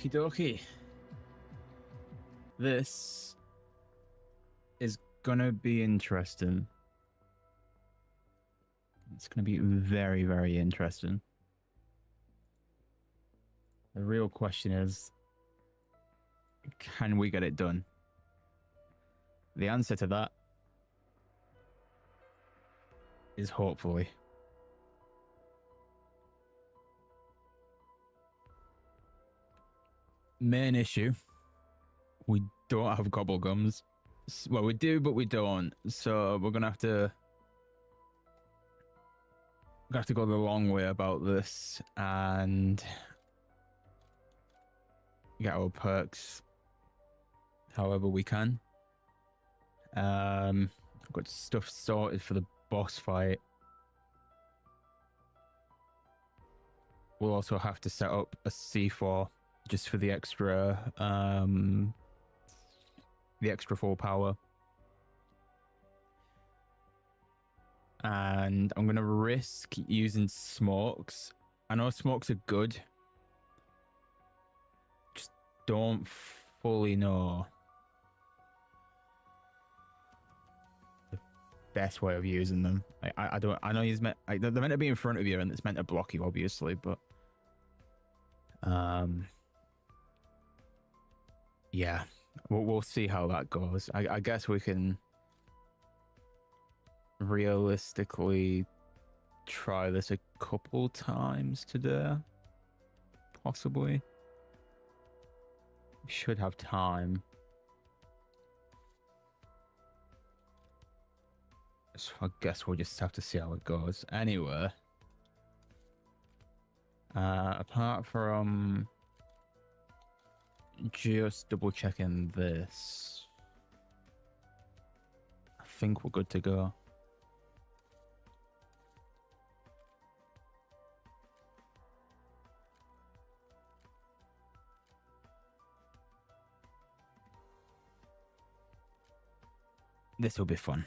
Okie dokie. This is gonna be interesting. It's gonna be very, very interesting. The real question is, can we get it done? The answer to that is hopefully. Main issue, we don't have gobble gums. Well, we do, but we don't. So we're gonna have to go the long way about this and get our perks however we can. I've got stuff sorted for the boss fight. We'll also have to set up a C4 just for the extra full power. And I'm gonna risk using smokes. I know smokes are good. Just don't fully know the best way of using them. I don't. I know he's meant. They're meant to be in front of you, and it's meant to block you, obviously. But yeah, we'll see how that goes. I guess we can realistically try this a couple times today, possibly. We should have time. So I guess we'll just have to see how it goes. Anyway, apart from just double checking this, I think we're good to go. This will be fun.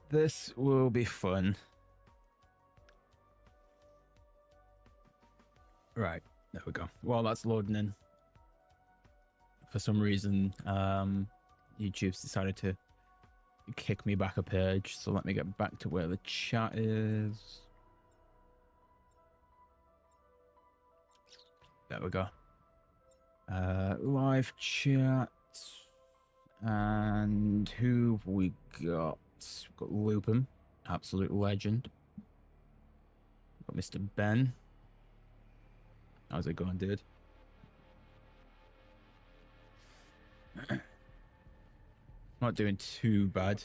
This will be fun. Right, there we go. While that's loading in, for some reason, YouTube's decided to kick me back a page. So let me get back to where the chat is. There we go. Live chat. And who have we got? We've got Lupin, absolute legend. We've got Mr. Ben. How's it going, dude? Not doing too bad.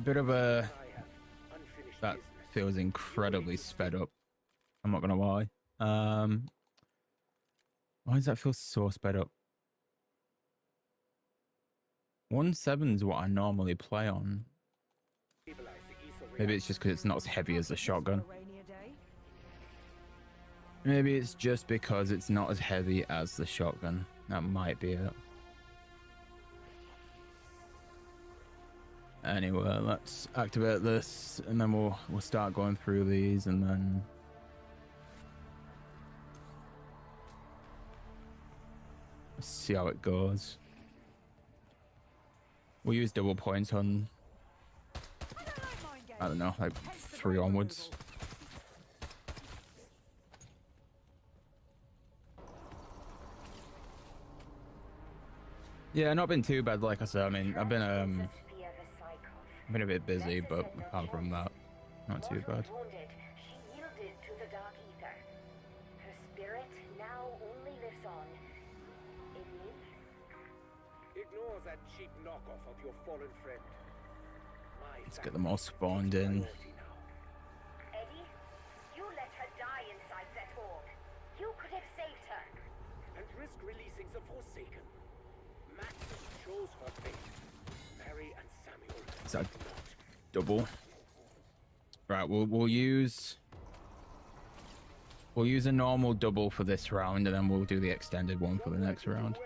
Bit of a... That feels incredibly sped up. I'm not gonna lie. Why does that feel so sped up? 1.7 is what I normally play on. Maybe it's just because it's not as heavy as the shotgun. Maybe it's just because it's not as heavy as the shotgun. That might be it. Anyway, let's activate this and then we'll start going through these and then... Let's see how it goes. We'll use double points on, I don't know, like 3 onwards. Yeah, not been too bad, like I said. I mean, I've been a bit busy, but apart from that, not too bad. She yielded to the dark ether. Her spirit now only lives on. Ignore that cheap knockoff of your fallen friend. Let's get them all spawned in. Eddie, you let her die inside that org. You could have saved her. And risk releasing the Forsaken. Maxis chose her fate. Mary and Samuel. Is that double? Right, we'll use a normal double for this round, and then we'll do the extended one for the next round.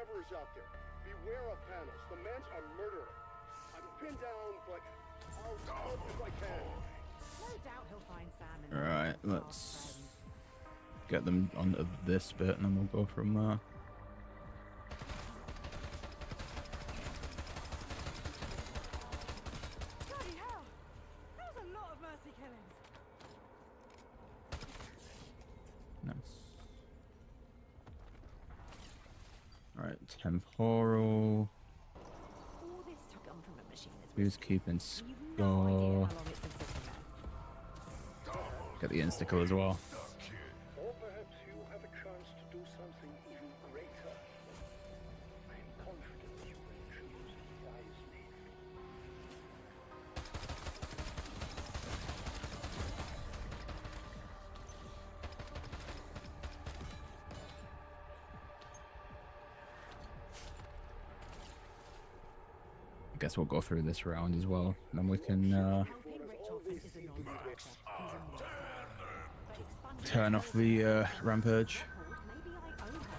doubt he'll find Sam and Right, Mark's let's friends. get them onto this bit and then we'll go from there. Bloody hell! That was a lot of mercy killings. Nice. Alright, temporal. All this to come from a machine is Who's risky. keeping You've no idea how score? long it's been sitting there. Get the insta-kill as well. Or perhaps you have a chance to do something even greater. I'm confident you will choose wisely. I guess we'll go through this round as well. Then we can Helping Richtofen is a non-starter. He's a monster. But expunging turn off the rampage. record, maybe I owe her.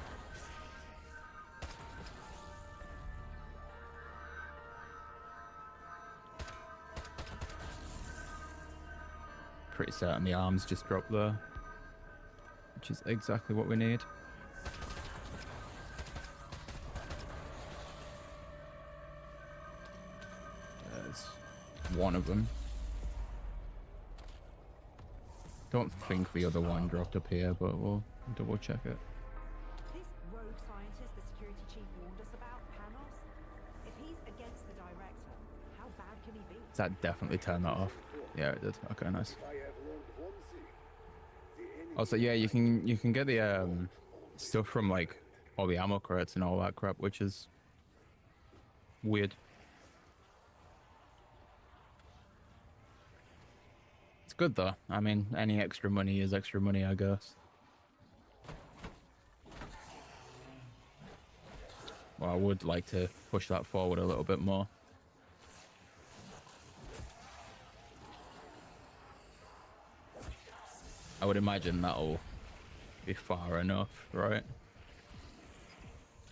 Pretty certain the arms just dropped there, which is exactly what we need. There's one of them. Don't think the other one dropped up here, but we'll double check it. This rogue scientist the security chief warned us about, Panos, if he's against the director, how bad can he be? Does that definitely turn that off? Yeah, it did. Okay, nice. If I have learned one thing, the enemy Also, yeah, you can get the stuff from like all the ammo crates and all that crap, which is weird. It's good though. I mean, any extra money is extra money, I guess. Well, I would like to push that forward a little bit more. I would imagine that'll be far enough, right?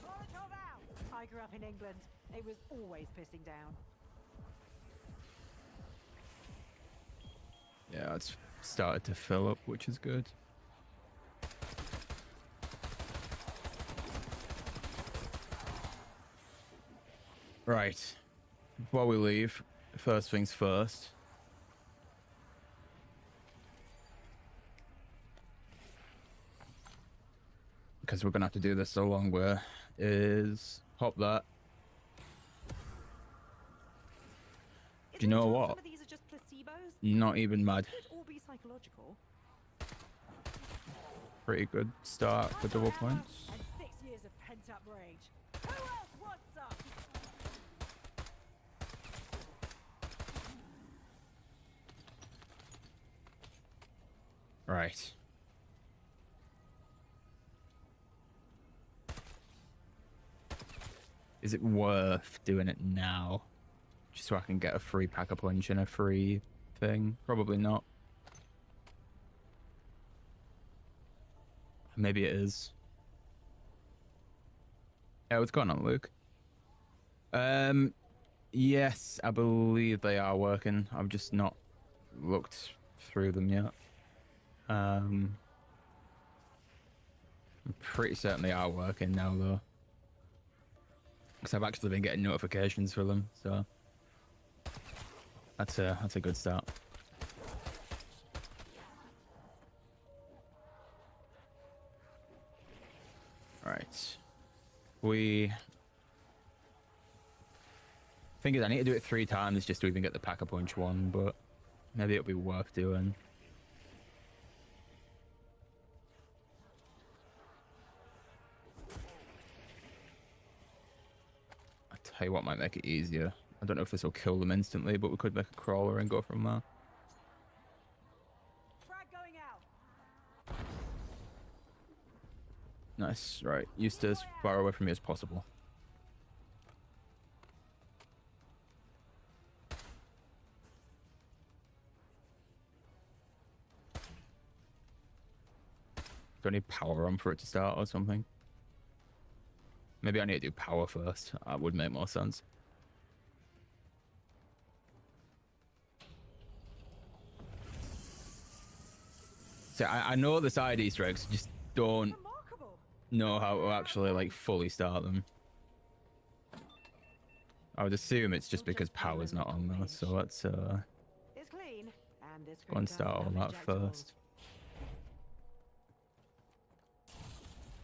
Molotov out! I grew up in England. It was always pissing down. Yeah, it's started to fill up, which is good. Right. Before we leave, first things first. Because we're going to have to do this so long, where is pop that. Is Do you know it a chance what? Some of these are just placebos? Not even mad. Could all be psychological. Pretty good start for double points. And 6 years of pent-up rage. Who else wants some? Right. Is it worth doing it now? Just so I can get a free pack-a-punch and a free thing? Probably not. Maybe it is. Yeah, what's going on, Luke? Yes, I believe they are working. I've just not looked through them yet. I'm pretty certain they are working now, though. Because I've actually been getting notifications for them, so that's a good start. Right. Thing is, I need to do it 3 times just to even get the pack-a-punch one, but maybe it'll be worth doing. I'll tell you what might make it easier. I don't know if this will kill them instantly, but we could make a crawler and go from there. Frag going out. Nice. Right. You stay as far away from me as possible. Do I need power on for it to start or something? Maybe I need to do power first. That would make more sense. So I know the side Easter eggs, just don't Remarkable. know how to actually like fully start them. I would assume it's just because power's not on though, so let's It's clean, and this go and grid start all doesn't have that ejectables. first.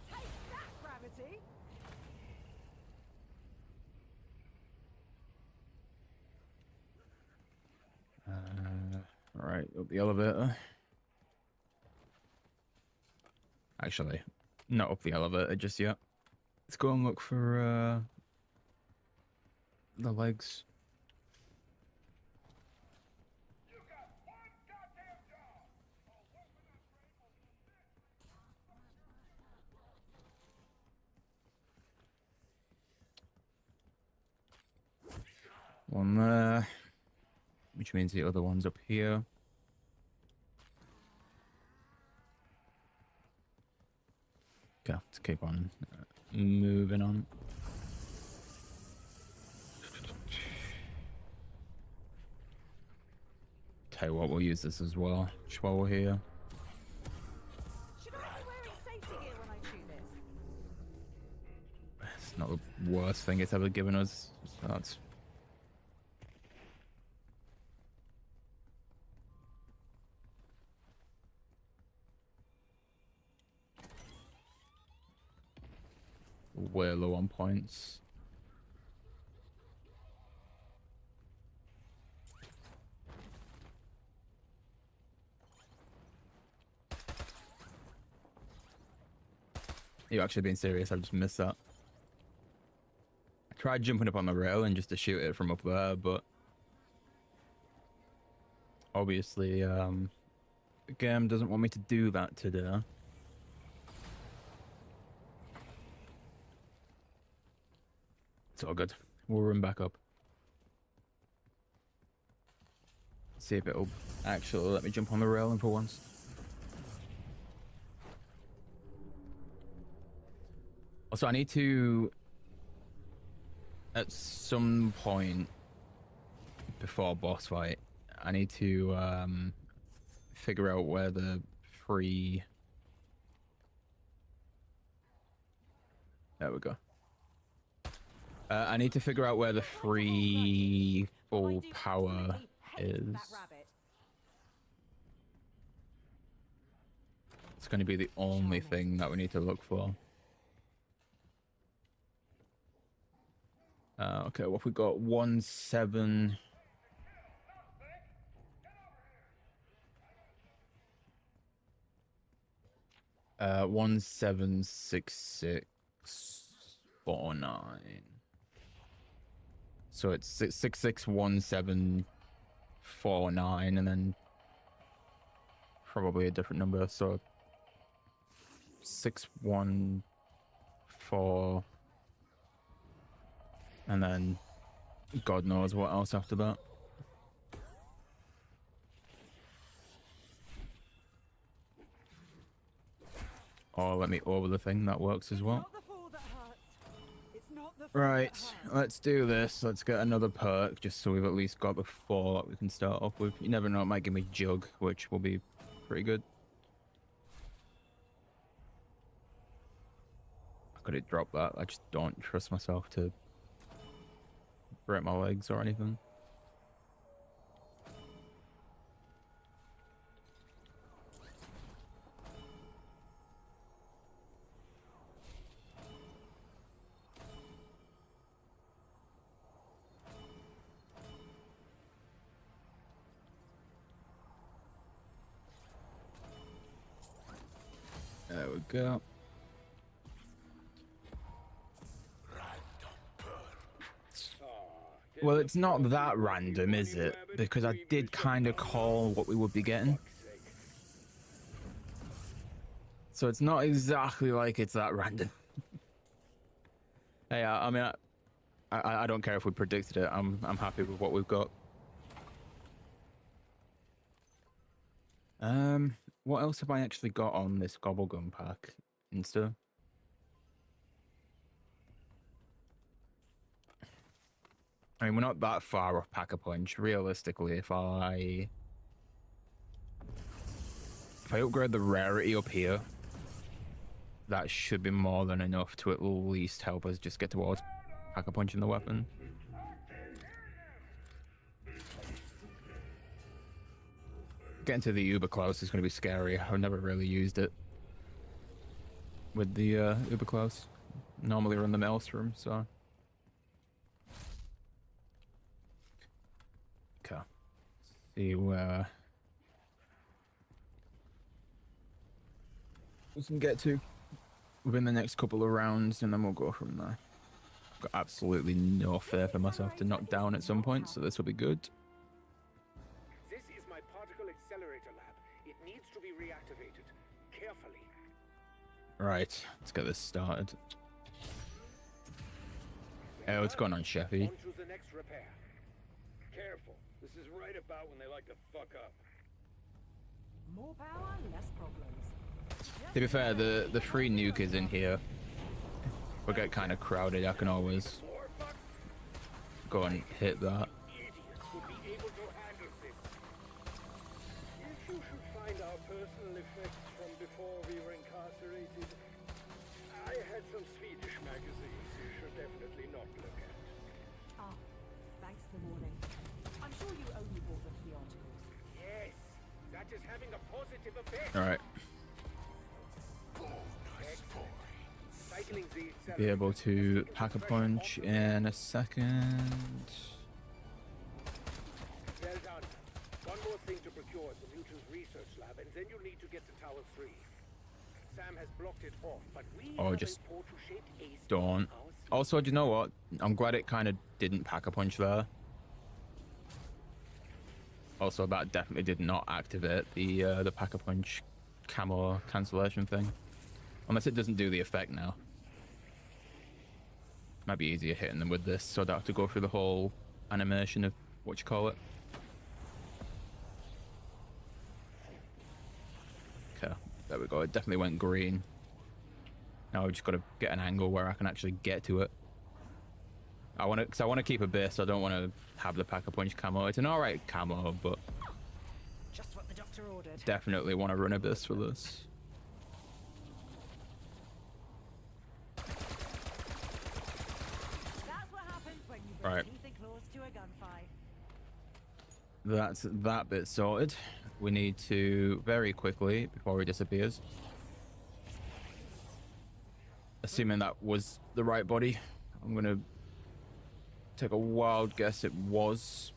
Take that, gravity! All right, up the elevator. Actually, not up the elevator just yet. Let's go and look for the legs. One there, which means the other one's up here. Okay, let's keep on moving on. Tell you what, we'll use this as well, just while we're here. Should I be wearing safety gear when I shoot this? It's not the worst thing it's ever given us, so that's... way low on points. Are you actually being serious? I've just missed that. I tried jumping up on the railing just to shoot it from up there, but obviously the game doesn't want me to do that today. It's all good. We'll run back up. See if it'll actually let me jump on the railing for once. Also, I need to, at some point before boss fight, I need to figure out where the free... There we go. I need to figure out where the free full power is. It's going to be the only thing that we need to look for. Okay, what have we got? 1-7. Uh, 176649. So it's 661749, and then probably a different number. So 614, and then God knows what else after that. Or let me over the thing, that works as well. Right, let's do this. Let's get another perk just so we've at least got the 4 that we can start off with. You never know, it might give me Jug, which will be pretty good. I could have dropped that. I just don't trust myself to break my legs or anything. There we go. Well, it's not that random, is it? Because I did kind of call what we would be getting. So it's not exactly like it's that random. Hey, I mean, I don't care if we predicted it. I'm happy with what we've got. What else have I actually got on this Gobblegum pack? Insta? I mean, we're not that far off Pack-a-Punch. Realistically, if I If I upgrade the rarity up here, that should be more than enough to at least help us just get towards Pack-a-Punching the weapon. Getting to the Uber Close is going to be scary. I've never really used it with the Uber Close. Normally run the Maelstrom, so. Okay. See where we can get to within the next couple of rounds, and then we'll go from there. I've got absolutely no fear for myself to knock down at some point, so this will be good. This is my particle accelerator lab. It needs to be reactivated. Carefully. Right, let's get this started. Hey, what's going on, Sheffy? On to the next repair. Careful. This is right about when they like to fuck up. More power, less problems. To be fair, the free nuke is in here. We'll get kind of crowded. I can always go and hit that. Idiots would be able to handle this. If you should find our personal effects from before we were incarcerated, I had some Swedish magazines you should definitely not look at. Ah, thanks for the warning. I'm sure you only bought the 3 articles. Yes, that is having a positive effect. All right. Cycling the Be able accelerator. to pack a punch in a second. Well done. One more thing to procure at the Mutants Research Lab, and then you'll need to get to Tower 3. Sam has blocked it off, but we Or have just a portal-shaped ace don't. on our Also, do you know what? I'm glad it kind of didn't pack a punch there. Also, that definitely did not activate the pack a punch camo cancellation thing. Unless it doesn't do the effect now. Might be easier hitting them with this, so I don't have to go through the whole animation of what you call it. Okay, there we go. It definitely went green. Now we just got to get an angle where I can actually get to it. I want to keep a base. So I don't want to have the pack-a-punch camo. It's an alright camo, but Just what the doctor ordered. definitely want to run a base for this. That's what happens when you bring Right. teeth and claws to a gunfight. That's that bit sorted. We need to very quickly, before he disappears, assuming that was the right body, I'm gonna take a wild guess it was.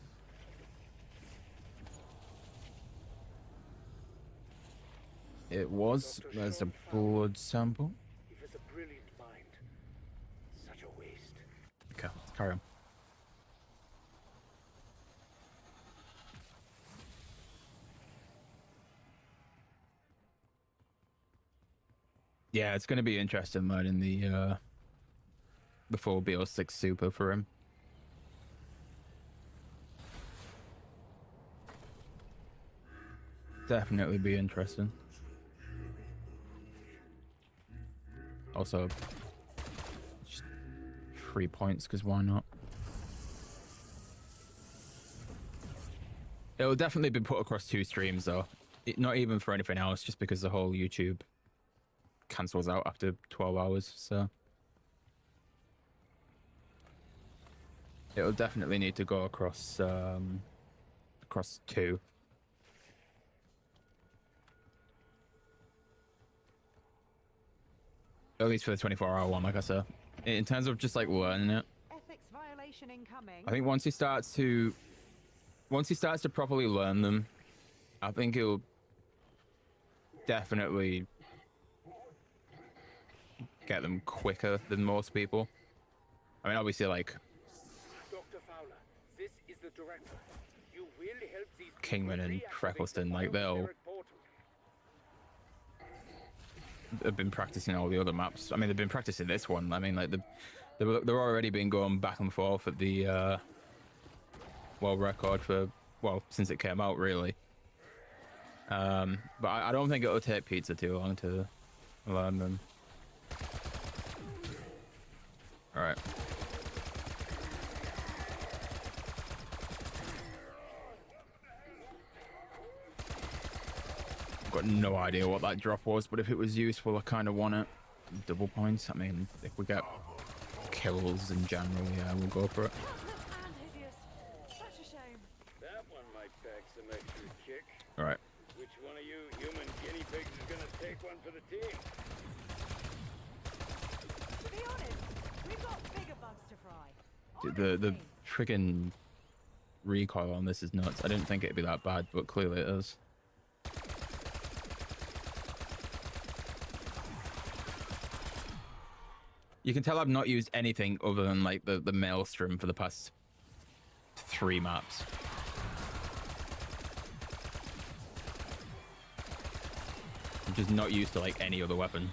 It was. There's a blood sample. He has a brilliant mind. Such a waste. Okay, let's carry on. Yeah, it's going to be interesting learning the full BO6 super for him. Definitely be interesting. Also, just 3 points, because why not? It'll definitely be put across 2 streams, though. Not even for anything else, just because the whole YouTube cancels out after 12 hours, so it'll definitely need to go across across 2. At least for the 24-hour one, like I said. In terms of just like learning it, Ethics violation incoming. I think once he starts to properly learn them, I think he'll definitely get them quicker than most people. I mean, obviously, like Dr. Fowler, this is the director. You will help these Kingman and Freckleston, like they'll have been practicing all the other maps. I mean, they've been practicing this one. I mean, like they're already been going back and forth at the world record for, well, since it came out, really. But I don't think it'll take Pizza too long to learn them. All right. I've got no idea what that drop was, but if it was useful, I kind of want it. Double points. I mean, if we get kills in general, yeah, we'll go for it. And hideous. Such a shame. That one might pack some extra kick. All right. Which one of you human guinea pigs is gonna take one for the team? To be honest, we've got bigger bugs to fry. The friggin' recoil on this is nuts. I didn't think it'd be that bad, but clearly it is. You can tell I've not used anything other than like the Maelstrom for the past 3 maps. I'm just not used to like any other weapon.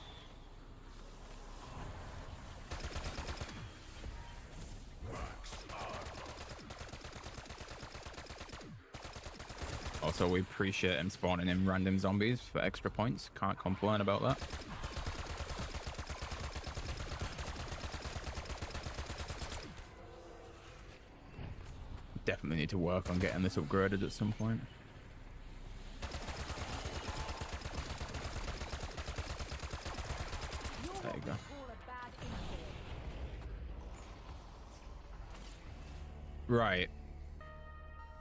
Also, we appreciate him spawning in random zombies for extra points. Can't complain about that. Definitely need to work on getting this upgraded at some point. There you go. Right.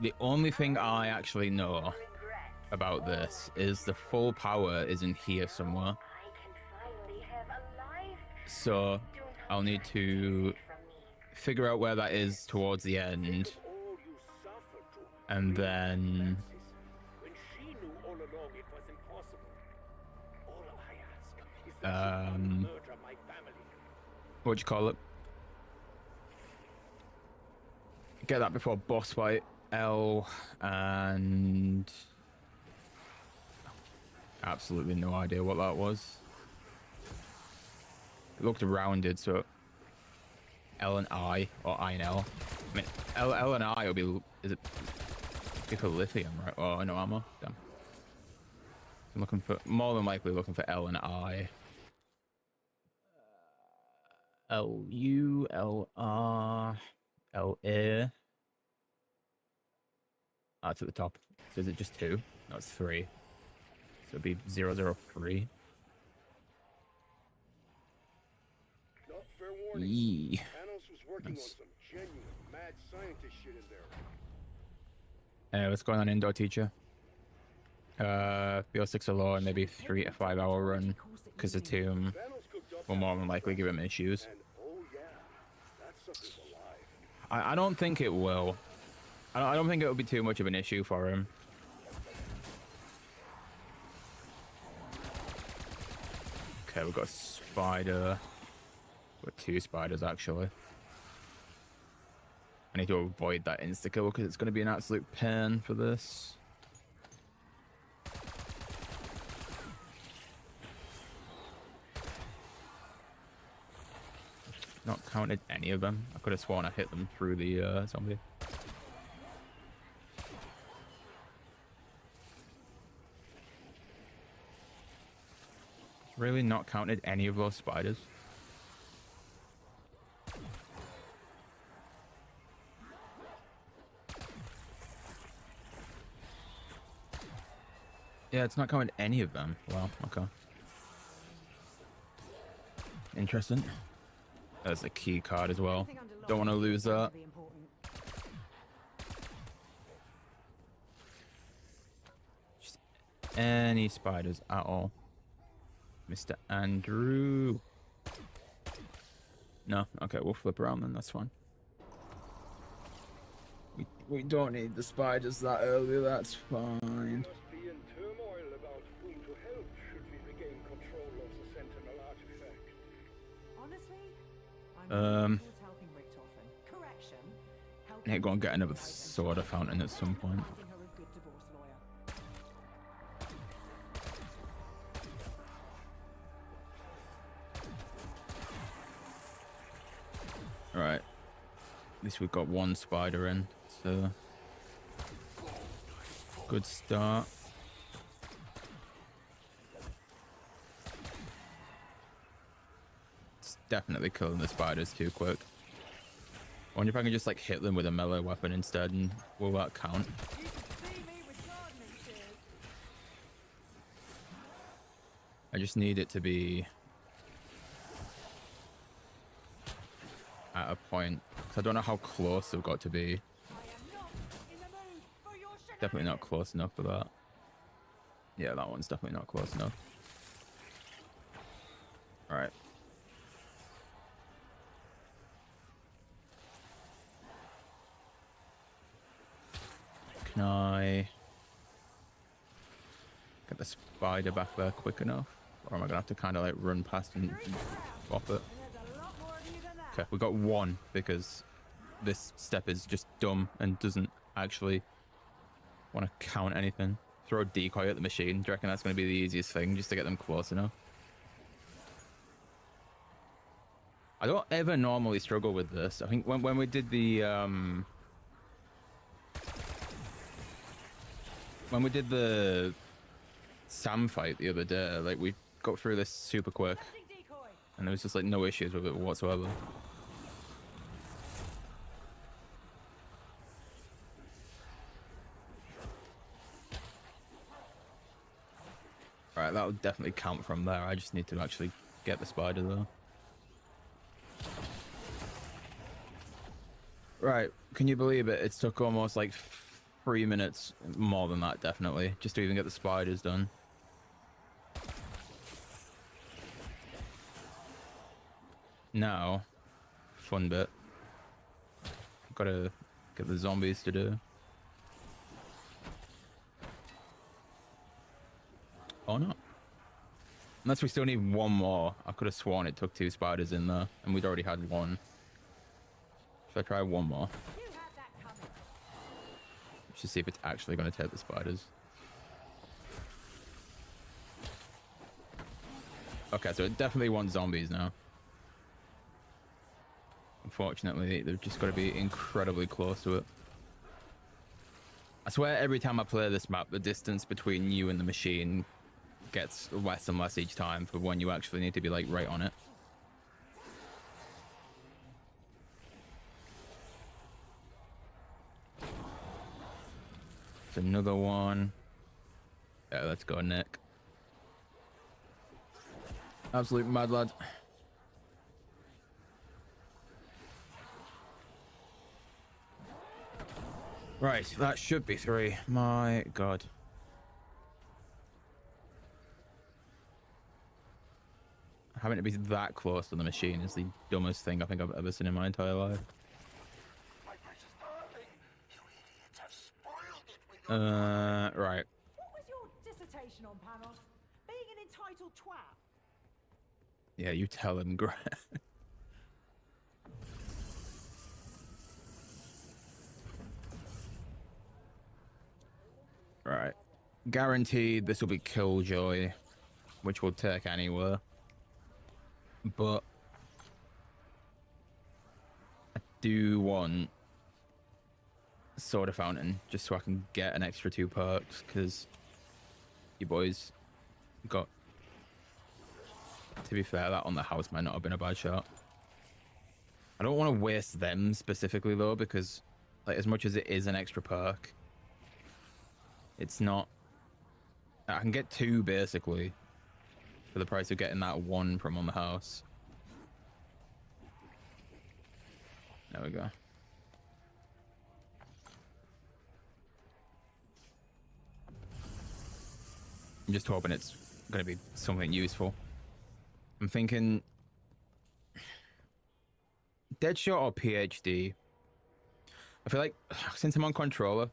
The only thing I actually know about this is the full power is in here somewhere. So I'll need to figure out where that is towards the end. And then what do you call it? Get that before boss fight L, and absolutely no idea what that was. It looked rounded, so L and I, or I and L. I mean, L and I will be, is it be for lithium, right? Oh, no ammo. Damn. I'm looking for, more than likely looking for L and I. L U L R L A. Ah, it's at the top. So is it just 2? No, it's 3. So it'd be 003. No, fair warning. Yee. Panos was working Nice. on some genuine mad scientist shit in there. What's going on, indoor teacher? BO6 alone, maybe 3 to 5 hour run, because the tomb Panos cooked up will more than likely give him issues. and oh yeah, that sucker's alive. I don't think it will. I don't think it will be too much of an issue for him. Okay, we've got a spider. We've got 2 spiders, actually. I need to avoid that insta-kill because it's going to be an absolute pain for this. Not counted any of them. I could have sworn I hit them through the zombie. Really not counted any of those spiders. Yeah, it's not counted any of them. Well, okay. Interesting. There's a key card as well. Don't want to lose that. Just any spiders at all. Mr. Andrew. No, okay, we'll flip around then, that's fine. We don't need the spiders that early, that's fine. Must be in turmoil about whom to help should we regain control of the Sentinel artifact. Honestly, I'm towards helping Richtofen. Correction. I need to go and get another soda fountain at some point. Finding her a good divorce lawyer. Alright. At least we've got 1 spider in, so good start. It's definitely killing the spiders too quick. I wonder if I can just like hit them with a melee weapon instead, and will that count? You can see me with gardening shears. I just need it to be at a point. 'Cause I don't know how close they've got to be. I am not in the mood for your Definitely not close enough for that. Yeah, that one's definitely not close enough. All right. Can I get the spider back there quick enough? Or am I gonna have to kind of like run past and bop it? And there's a lot more of you than that. Okay, we got one because this step is just dumb and doesn't actually want to count anything. Throw a decoy at the machine. Do you reckon that's going to be the easiest thing just to get them close enough? I don't ever normally struggle with this. I think when we did the Sam fight the other day, like we got through this super quick Setting decoy. and there was just like no issues with it whatsoever. Right, that would definitely count from there. I just need to actually get the spider though. Right, can you believe it? It took almost like 3 minutes, more than that definitely, just to even get the spiders done. Now, fun bit. Gotta get the zombies to do. Oh no. Unless we still need one more. I could have sworn it took 2 spiders in there, and we'd already had one. Should I try one more? You had that coming. Just see if it's actually going to take the spiders. Okay, so it definitely wants zombies now. Unfortunately, they've just got to be incredibly close to it. I swear every time I play this map, the distance between you and the machine gets less and less each time for when you actually need to be like right on it. It's another one. Yeah, let's go, Nick. Absolute mad lad. Right, that should be 3. My god. Having to be that close to the machine is the dumbest thing I think I've ever seen in my entire life. My precious darling, you idiots have spoiled it with your Right. What was your dissertation on, Panos? Being an entitled twat. Yeah, you tell him, Grant. Right. Guaranteed this will be Killjoy, which we'll take anywhere. But I do want Soda Fountain just so I can get an extra 2 perks, because you boys got... To be fair, that on the house might not have been a bad shot. I don't want to waste them specifically though, because like as much as it is an extra perk, it's not... I can get 2 basically for the price of getting that 1 from on the house. There we go. I'm just hoping it's going to be something useful. I'm thinking Deadshot or PhD. I feel like since I'm on controller,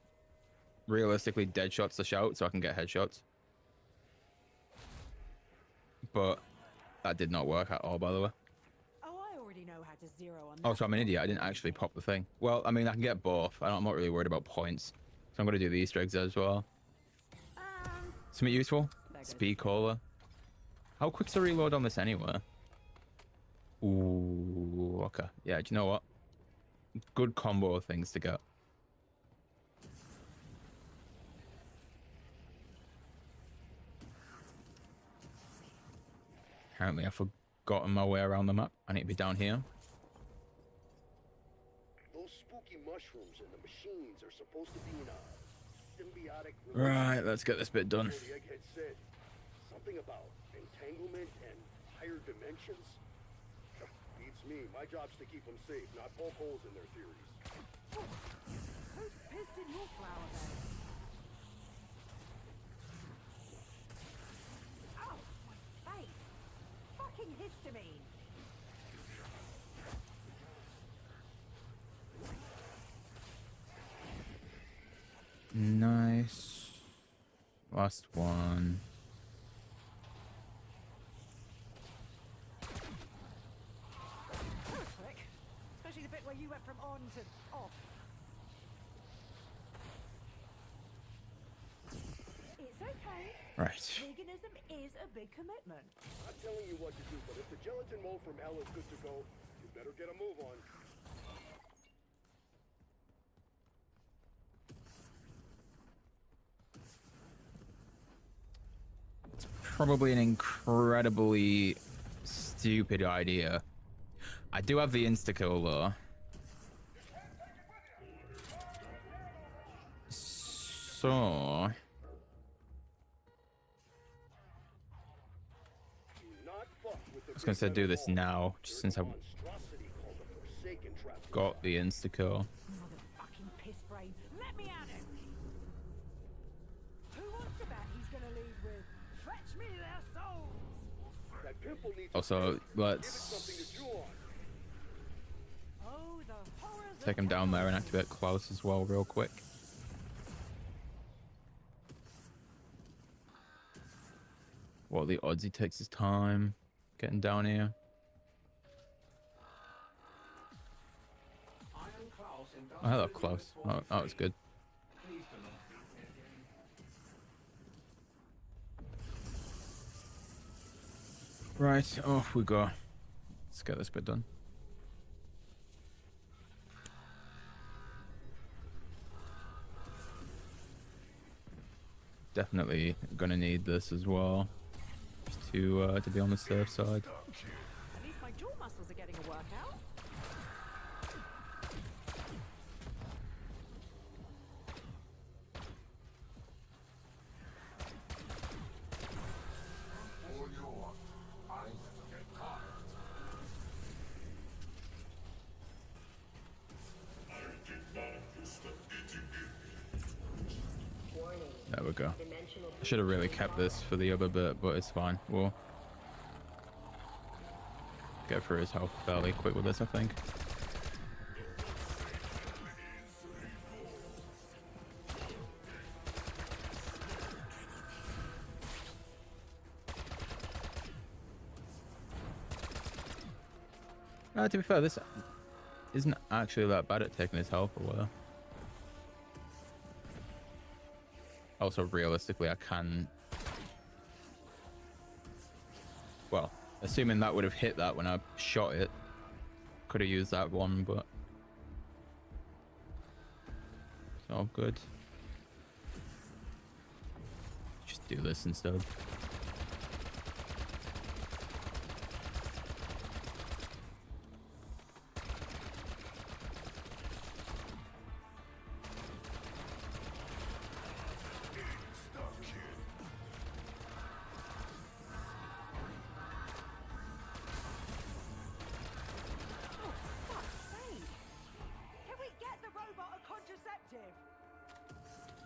realistically Deadshot's the shout so I can get headshots. But that did not work at all, by the way. Oh, I already know how to zero on that. Oh, so I'm an idiot. I didn't actually pop the thing. Well, I mean, I can get both. I'm not really worried about points. So I'm going to do the Easter eggs as well. Something useful? Speed Cola. How quick's the reload on this anyway? Ooh, okay. Yeah, do you know what? Good combo of things to get. Apparently I've forgotten my way around the map. I need to be down here. Those spooky mushrooms in the machines are supposed to be in a symbiotic Right, let's get this bit done. Zodiac had said. Something about entanglement and higher dimensions? Beats me. My job's to keep them safe, not poke holes in their theories. Who pissed in your flower bed? Ow! My face! Fucking histamine! Nice. Last one. Quick. Especially the bit where you went from on to off. It's okay. Right. Veganism is a big commitment. Not telling you what to do, but if the gelatin mole from hell is good to go, you better get a move on. Probably an incredibly stupid idea. I do have the insta-kill though. So... I was gonna say do this now, just since I've got the insta-kill. Motherfucking piss brain. Let me at it! Who wants to bet he's gonna lead with fetch me their souls? That pimple needs Also, let's something to chew on. Oh, the horrors take him down there and activate Klaus as well real quick. What are the odds he takes his time getting down here? Oh, hello, Klaus. Oh, that was good. Right, off we go. Let's get this bit done. Definitely gonna need this as well, just to be on the safe side. At least my jaw muscles are getting a workout. There we go. I should have really kept this for the other bit, but it's fine. We'll get through his health fairly quick with this, I think. To be fair, this isn't actually that bad at taking his health away. Also, realistically, I can... Well, assuming that would have hit that when I shot it, could have used that one, but... It's all good. Just do this instead.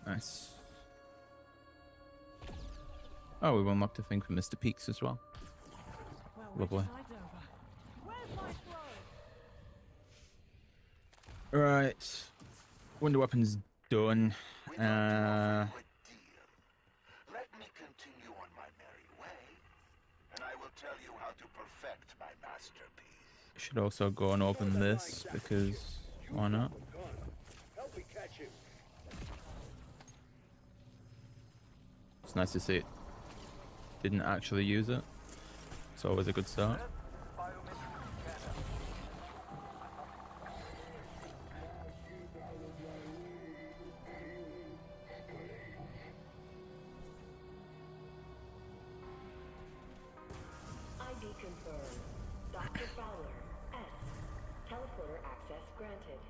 Nice. Oh, we've unlocked a thing for Mr. Peaks as well. Lovely. Right. Wonder weapon's done. Let me continue on my merry way, and I will tell you how to perfect my masterpiece. Should also go and open this because why not? Help me catch him. It's nice to see it didn't actually use it. It's always a good start. ID confirmed. Dr. Fowler, S. Teleporter access granted.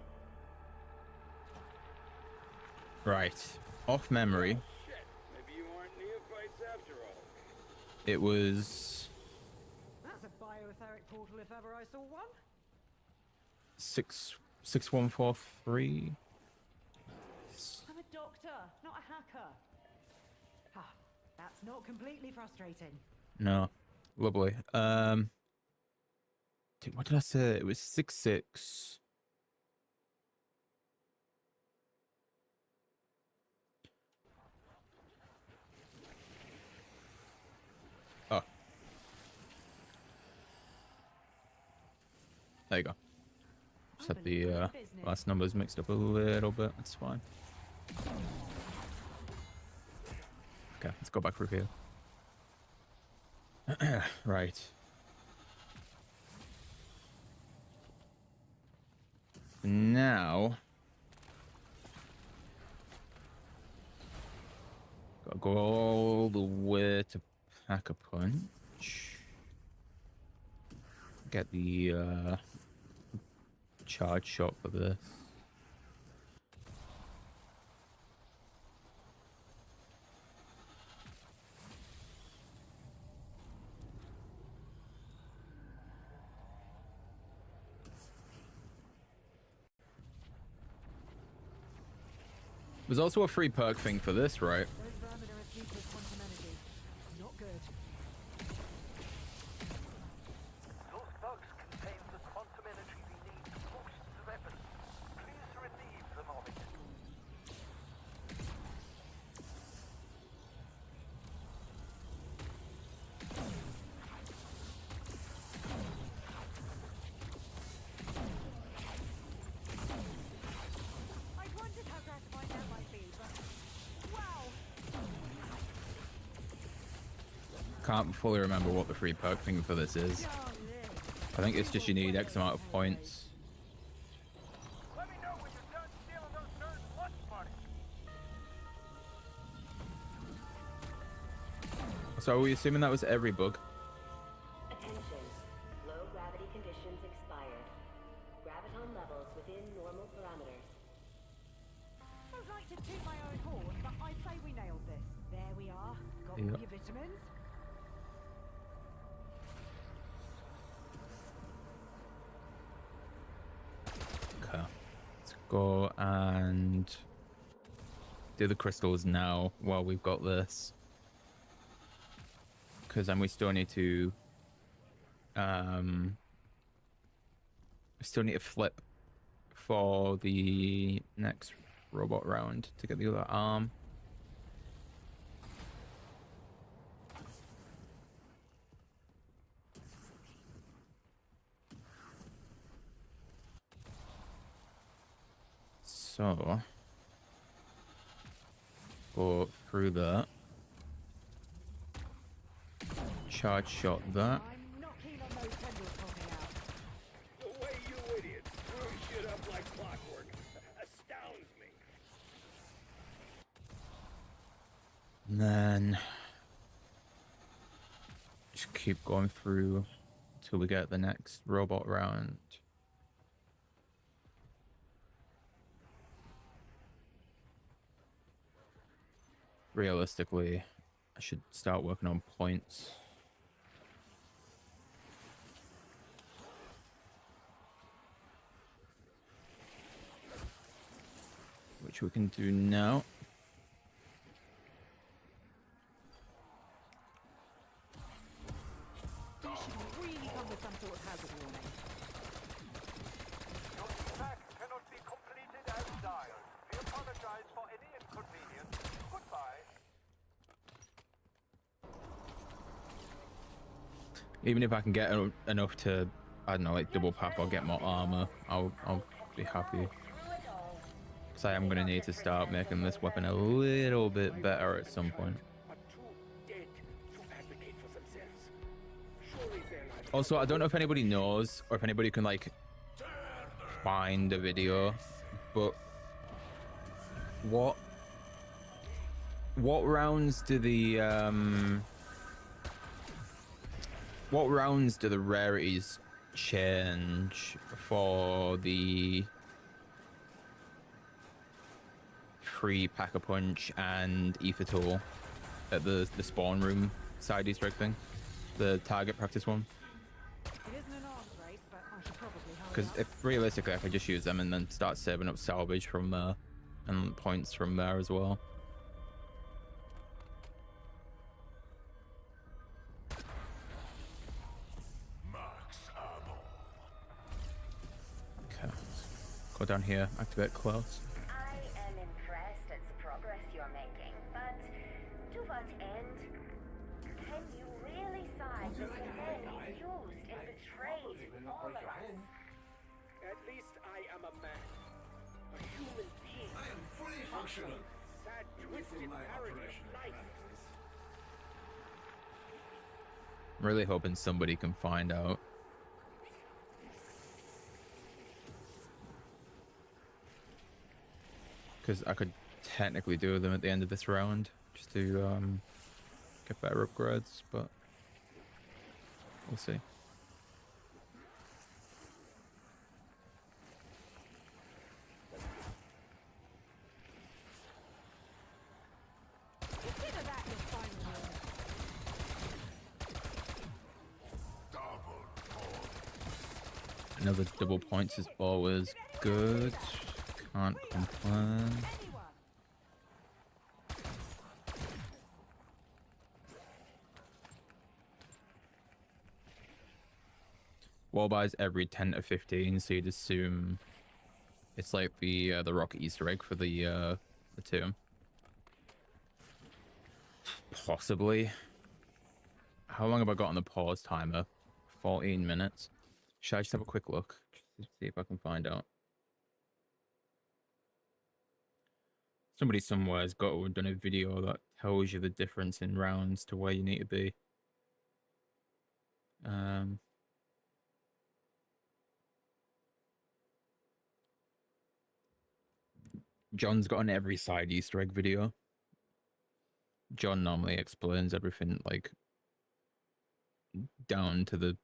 Right. Off memory. Shit, maybe you aren't neophytes after all. It was That's a bioetheric portal if ever I saw one. 6143. I'm a doctor, not a hacker. Ah, that's not completely frustrating. No, lovely. What did I say? It was 66. Oh, there you go. Just had the last numbers mixed up a little bit. That's fine. Okay, let's go back through here. Right. Now, gotta go all the way to Pack-a-Punch. Get the charge shot for this. There's also a free perk thing for this, right? Those vermin are infused with quantum energy. Not good. Those bugs contain the quantum energy we need to boost the weapon. Please relieve them of it. I wondered how gratifying that might be, but wow! Can't fully remember what the free perk thing for this is. I think it's just you need X amount of points. Let me know when you're done stealing those nerds' lunch money. So are we assuming that was every bug? Attention. Low gravity conditions expired. Graviton levels within normal parameters. I'd like to toot my own horn, but I'd say we nailed this. There we are. Got Yep. all your vitamins. Okay. Let's go and do the crystals now while we've got this. Because then we still need to flip for the next robot round to get the other arm. So go through that. Charge shot that. I'm not keen on those tendrils popping out. The way you idiots screw shit up like clockwork astounds me. And then just keep going through until we get the next robot round. Realistically, I should start working on points. Which we can do now. This should really come with some sort of hazard warning. Your attack cannot be completed as dialed. We apologize for any inconvenience. Goodbye. Even if I can get enough to, I don't know, like double pap or get more armor, I'll be happy. Because I am going to need to start making this weapon a little bit better at some point. Are too dead to advocate for themselves. Surely they're not. Also, I don't know if anybody knows or if anybody can like find a video, but what rounds do the rarities change for the free Pack-a-Punch and Ether tool at the spawn room side Easter egg thing, the target practice one. It isn't an arms race, but I should probably hurry Because up. if realistically, I could just use them and then start saving up salvage from there and points from there as well. Okay, go down here, activate close. I am impressed at the progress you're making, but to what end? Can you really side with the men used and betrayed all of us? At least I am a man. A human being. I am fully functional. Sad, twisted parody of life. I'm really hoping somebody can find out. Because I could technically do them at the end of this round just to get better upgrades, but we'll see. Consider that your final word. Another double points is always good. Can't complain. Anyone? Wall buys every 10 to 15, so you'd assume it's like the rocket Easter egg for the two. Possibly. How long have I got on the pause timer? 14 minutes. Should I just have a quick look? Just see if I can find out. Somebody somewhere has got to have done a video that tells you the difference in rounds to where you need to be. John's got an every side Easter egg video. John normally explains everything like down to the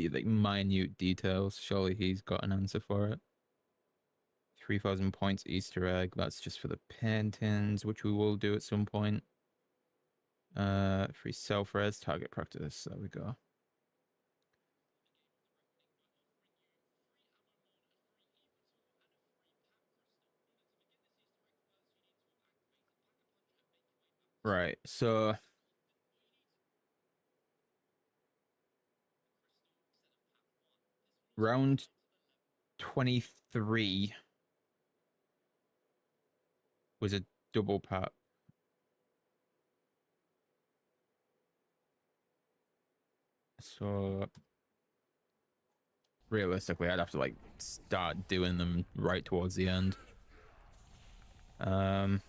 like minute details. Surely he's got an answer for it. 3,000 points Easter egg. That's just for the paintings, which we will do at some point. Free self-res, target practice. There we go. Right, so round 23 was a double pap. So realistically, I'd have to like start doing them right towards the end. Is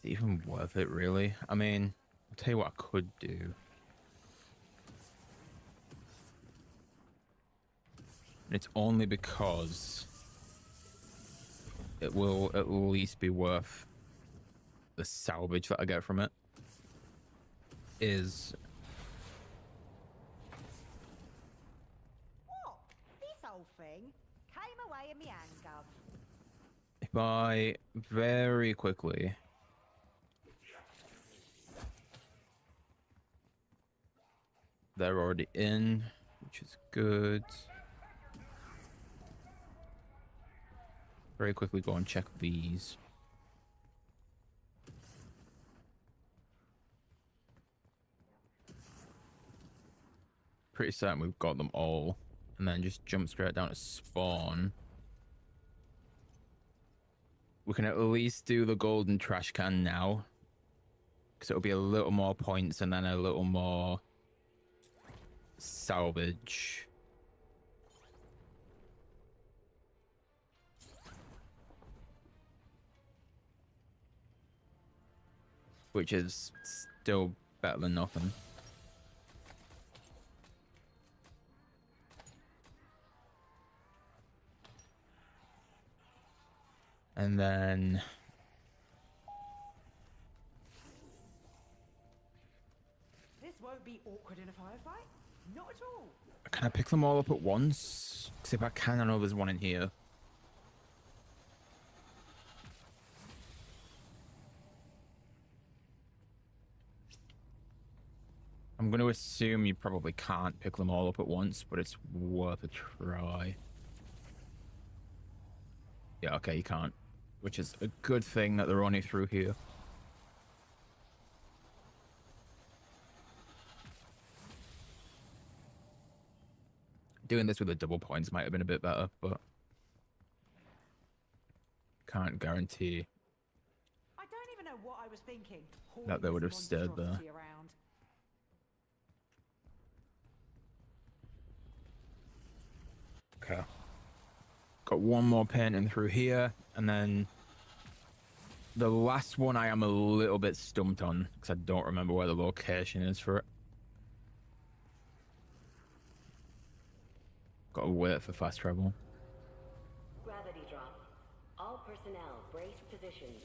it even worth it, really? I mean, I'll tell you what I could do. And it's only because it will at least be worth the salvage that I get from it. Is What? This old thing came away in me hands, Gov. if I very quickly they're already in, which is good. Very quickly go and check these. Pretty certain we've got them all. And then just jump straight down to spawn. We can at least do the golden trash can now. Because it'll be a little more points and then a little more salvage. Which is still better than nothing. And then This won't be awkward in a firefight. Not at all. can I pick them all up at once? Because if I can, I know there's one in here. I'm going to assume you probably can't pick them all up at once, but it's worth a try. Yeah, okay, you can't. Which is a good thing that they're only through here. Doing this with the double points might have been a bit better, but can't guarantee I don't even know what I was thinking. that they would have Hauling this stayed there. monstrosity around. Okay. Got one more painting through here, and then the last one I am a little bit stumped on because I don't remember where the location is for it. Got to wait for fast travel. Gravity drop. All personnel brace positions.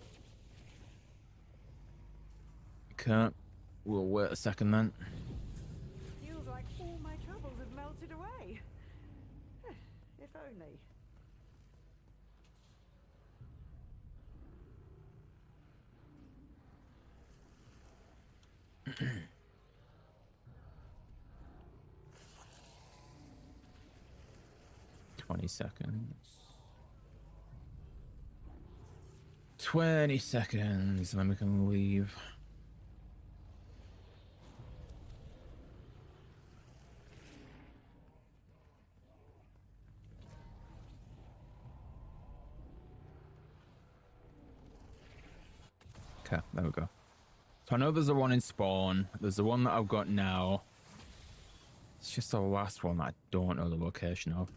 Okay. We'll wait a second then. Feels like all my troubles have melted away. If only. $20. 20 seconds, and then we can leave. Okay, there we go. So I know there's the one in spawn. There's the one that I've got now. It's just the last one that I don't know the location of.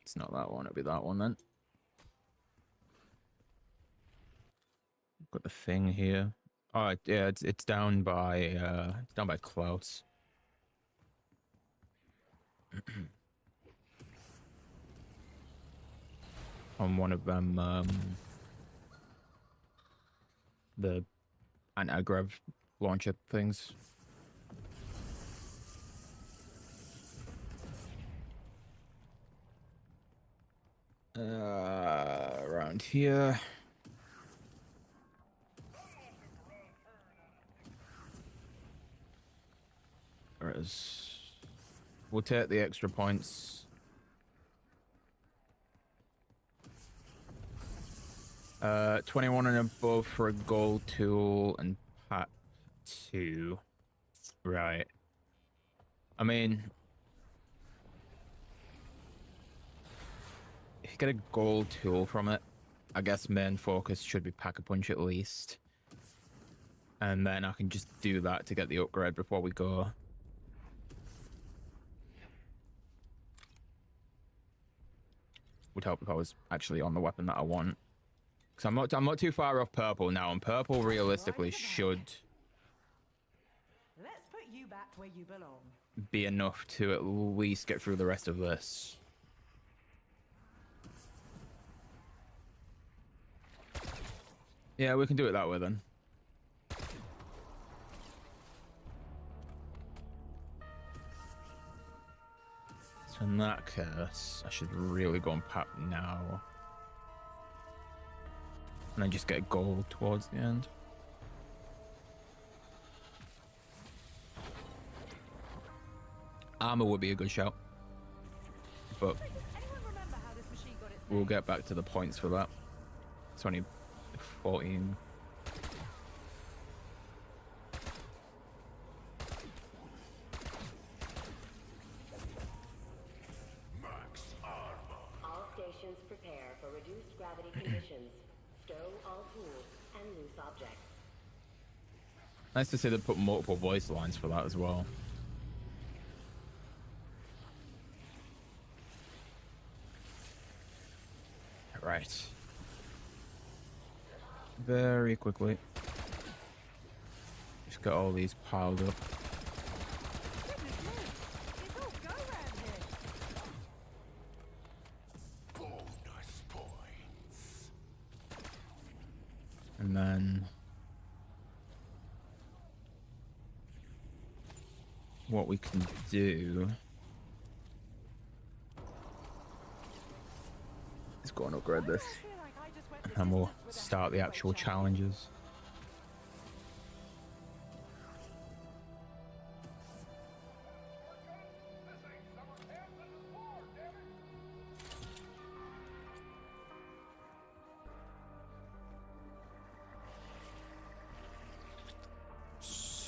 It's not that one, it'll be that one then. Got the thing here. Oh yeah, it's down by Klaus. On one of them the anti-grav launcher things. Around here. There it is. We'll take the extra points. 21 and above for a gold tool and pat 2. Right. I mean, if you get a gold tool from it, I guess main focus should be Pack-a-Punch at least. And then I can just do that to get the upgrade before we go. Would help if I was actually on the weapon that I want. Because I'm not too far off purple now, and purple realistically should Let's put you back where you belong. be enough to at least get through the rest of this. Yeah, we can do it that way then. So in that case, I should really go and pap now. And then just get gold towards the end. Armor would be a good shout. But Does anyone remember how this machine got its we'll name? get back to the points for that. It's only 14. All stations prepare for reduced gravity conditions. Stow all tools and loose objects. Nice to see they put multiple voice lines for that as well. Right. Very quickly. Just get all these piled up. Goodness me, it's all go round here. Bonus points. And then what we can do is go and upgrade this. I feel like I just went this And we'll distance without start the a actual weight check. challenges.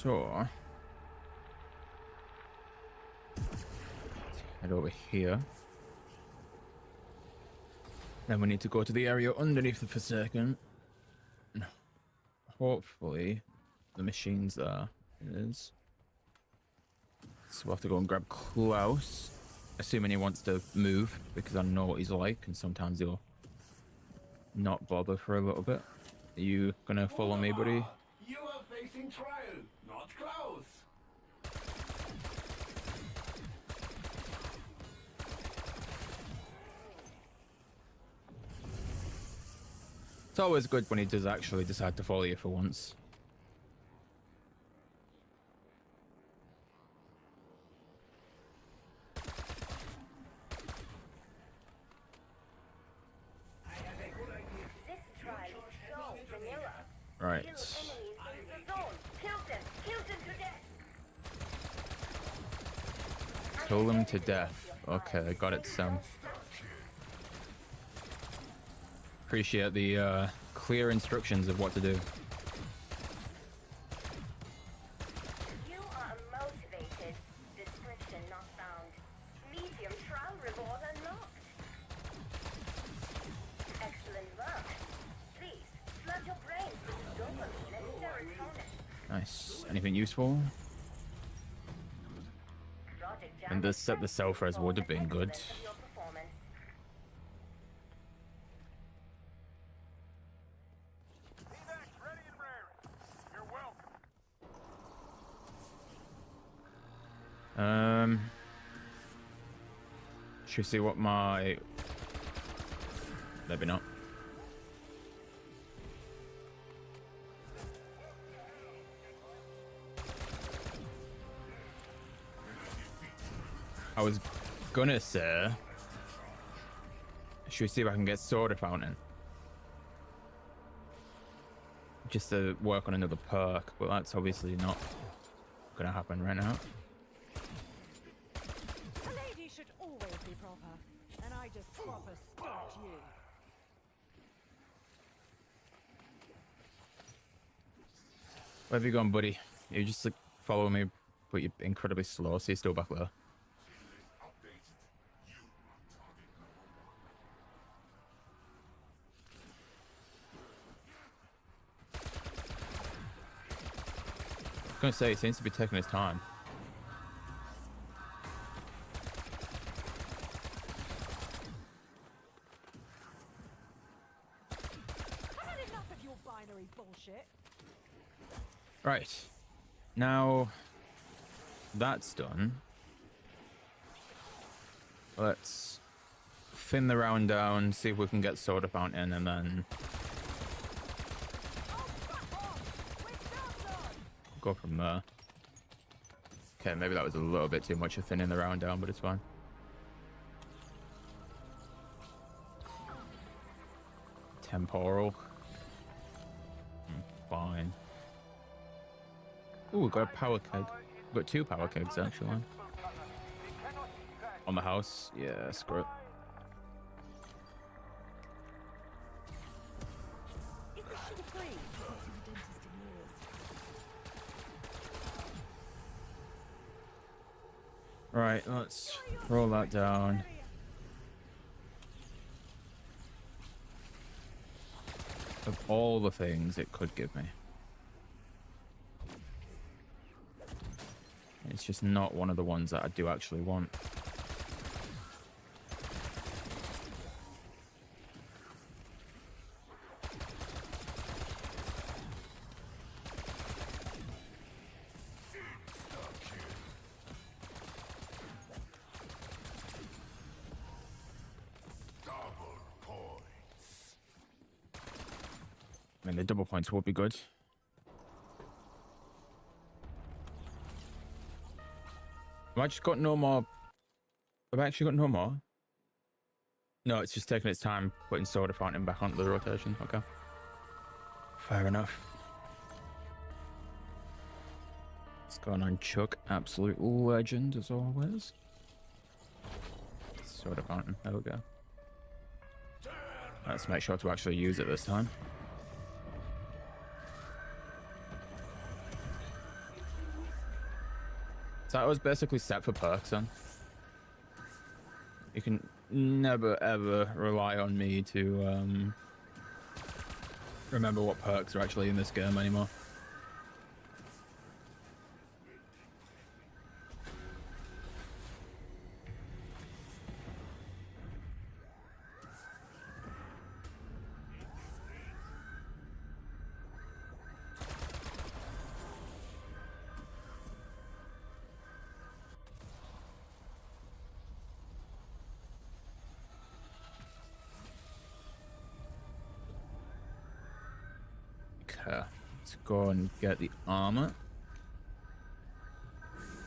So head over here. Then we need to go to the area underneath the Forsaken. Hopefully the machine's there. It is. So we'll have to go and grab Klaus. Assuming he wants to move, because I know what he's like, and sometimes he'll not bother for a little bit. Are you gonna follow me, buddy? You are facing trial, not Klaus. It's always good when he does actually decide to follow you for once. This trial is so vanilla. Right. Kill enemies in the zone. Kill them to death. Kill them to death. Okay, I got it, Sam. Appreciate the clear instructions of what to do. You are motivated. Description not found. Medium trial reward unlocked. Excellent work. Please, flood your brains with dopamine and serotonin. Nice. Anything useful? Project And this set the self-res would have been good. Excellence of your performance. Evac ready and raring. You're welcome. Should we see what my... Maybe not. I was gonna say, should we see if I can get Soda Fountain? Just to work on another perk, but that's obviously not gonna happen right now. A lady should always be proper, and I just proper stalked you. Where have you gone, buddy? You just like follow me, but you're incredibly slow, so you're still back there. I was gonna say, he seems to be taking his time. I've had enough of your binary bullshit. Right. Now that's done. Let's thin the round down, see if we can get Soda Fountain, and then go from there. Okay, maybe that was a little bit too much of thinning the round down, but it's fine. Temporal. Fine. Ooh, we got a power keg. We've got 2 power kegs, actually. On the house? Yeah, screw it. Is this shit free? I've been to the dentist in years. Right, let's roll that down. Of all the things it could give me. It's just not one of the ones that I do actually want. I mean, the double points would be good. Have I just got no more? Have I actually got no more? No, it's just taking its time putting Soda Fountain back onto the rotation. Okay. Fair enough. What's going on, Chuck? Absolute legend, as always. Soda Fountain. There we go. Let's make sure to actually use it this time. That was basically set for perks then. You can never ever rely on me to remember what perks are actually in this game anymore. Okay, let's go and get the armor.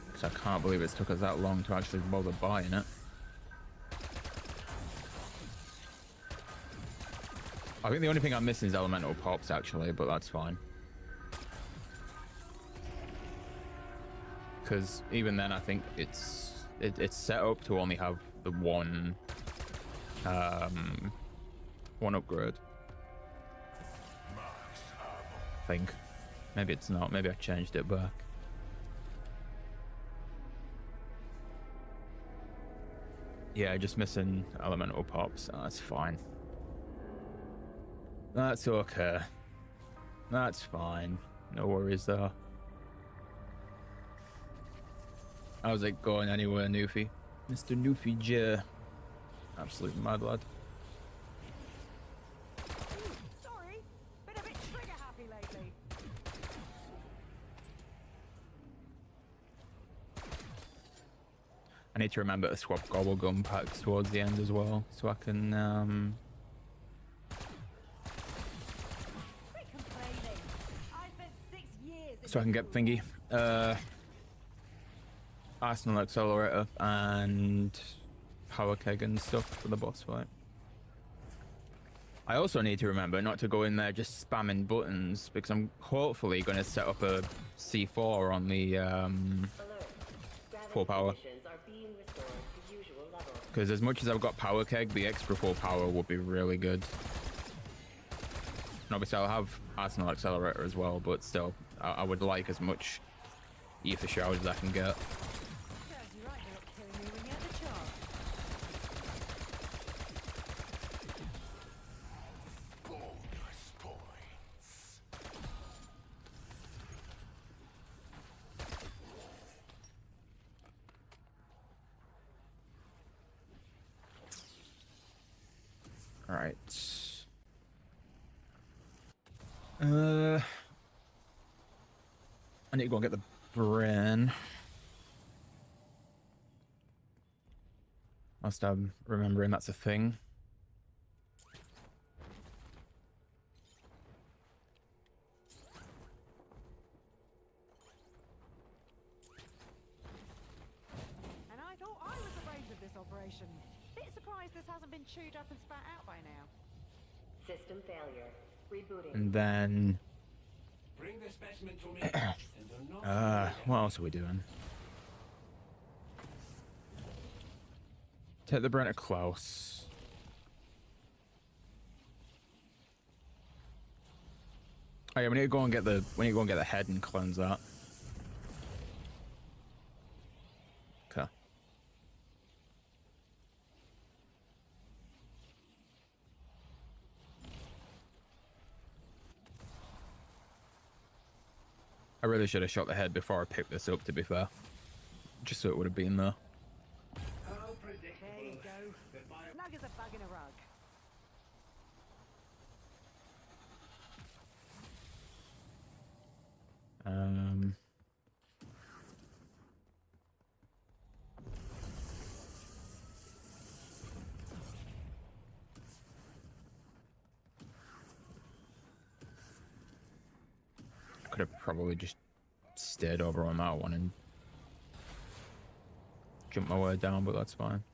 Because I can't believe it's took us that long to actually bother buying it. I think the only thing I'm missing is elemental pops actually, but that's fine. Because even then I think it's set up to only have the one upgrade. I think. Maybe it's not. Maybe I changed it back. Yeah, just missing elemental pops. Oh, that's fine. That's okay. That's fine. No worries though. How's it going anywhere, Newfie? Mr. Newfie J. Absolute mad lad. Sorry, been a bit trigger happy lately. I need to remember to swap Gobblegum packs towards the end as well, so I can Quit complaining. I spent 6 years in so I can get thingy. Arsenal Accelerator and Power Keg and stuff for the boss fight. I also need to remember not to go in there just spamming buttons, because I'm hopefully going to set up a C4 on the Alert. full power. Conditions are being restored to usual levels. Because as much as I've got Power Keg, the extra full power would be really good. And obviously I'll have Arsenal Accelerator as well, but still, I would like as much ether showers as I can get. Serves you right, you're not killing me when you have the chance. Bonus points. All right. I need to go and get the brain. Whilst I'm remembering that's a thing. And I thought I was the brains of this operation. Bit surprised this hasn't been chewed up and spat out by now. System failure. Rebooting. And then Bring the specimen to me. And do not what else are we doing? Take the Brent to Klaus. Oh yeah, we need to go and get the head and cleanse that. Okay. I really should have shot the head before I picked this up, to be fair. Just so it would have been there. how There predictable you go. that my Snug as a bug in a rug. I could have probably just stayed over on that one and jumped my way down, but that's fine.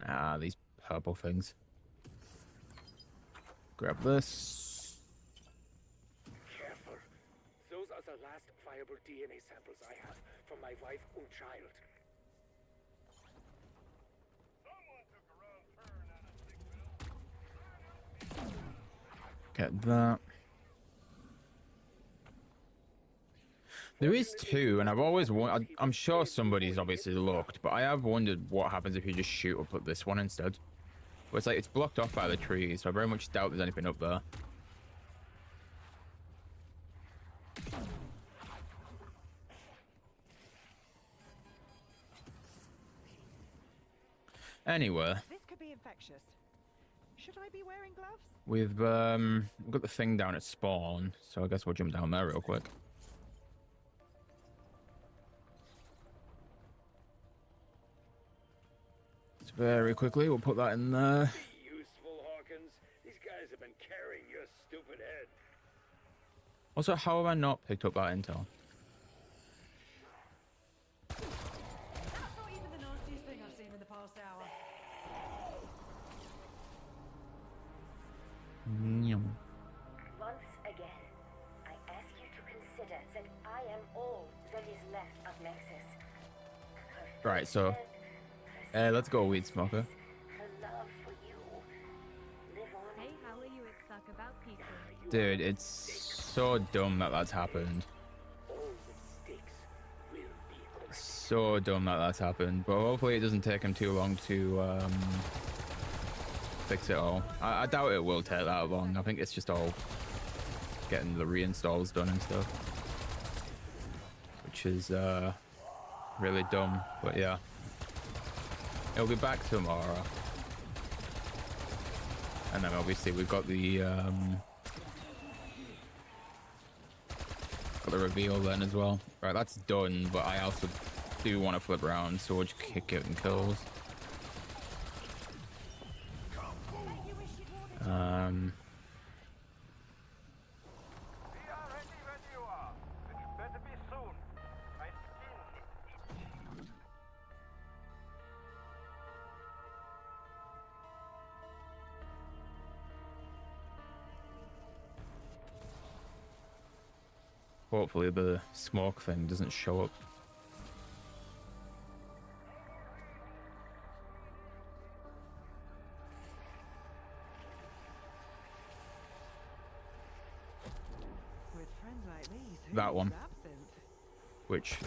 Ah, these purple things. Grab this. Careful. Those are the last viable DNA samples I have from my wife and child. Get that. There is two, and I've always wondered. I'm sure somebody's obviously looked, but I have wondered what happens if you just shoot up at this one instead. But it's like it's blocked off by the trees, so I very much doubt there's anything up there. Anyway, This could be infectious. Should I be wearing gloves? we've got the thing down at spawn, so I guess we'll jump down there real quick. So very quickly, we'll put that in there. Useful, Hawkins. These guys have been carrying your stupid head. Also, how have I not picked up that intel? That's not even the nastiest thing I've seen in the past hour. Once again, I ask you to consider that I am all that is left of Nexus. Her Right, so friendship, her let's go, weed smoker. her love for you. Live on. Hey, how are you at Suck About People? Dude, it's so dumb that that's happened. All the stakes will be So dumb that that's happened. But hopefully it doesn't take him too long to fix it all. I doubt it will take that long. I think it's just all getting the reinstalls done and stuff, which is really dumb. But yeah, it'll be back tomorrow, and then obviously we've got the reveal then as well. Right, that's done. But I also do want to flip around, so we'll just kick it and kills. We are ready when you are. It better be soon. My skin is itchy. Hopefully the smoke thing doesn't show up. With friends like these, who That one. needs absinthe? Which,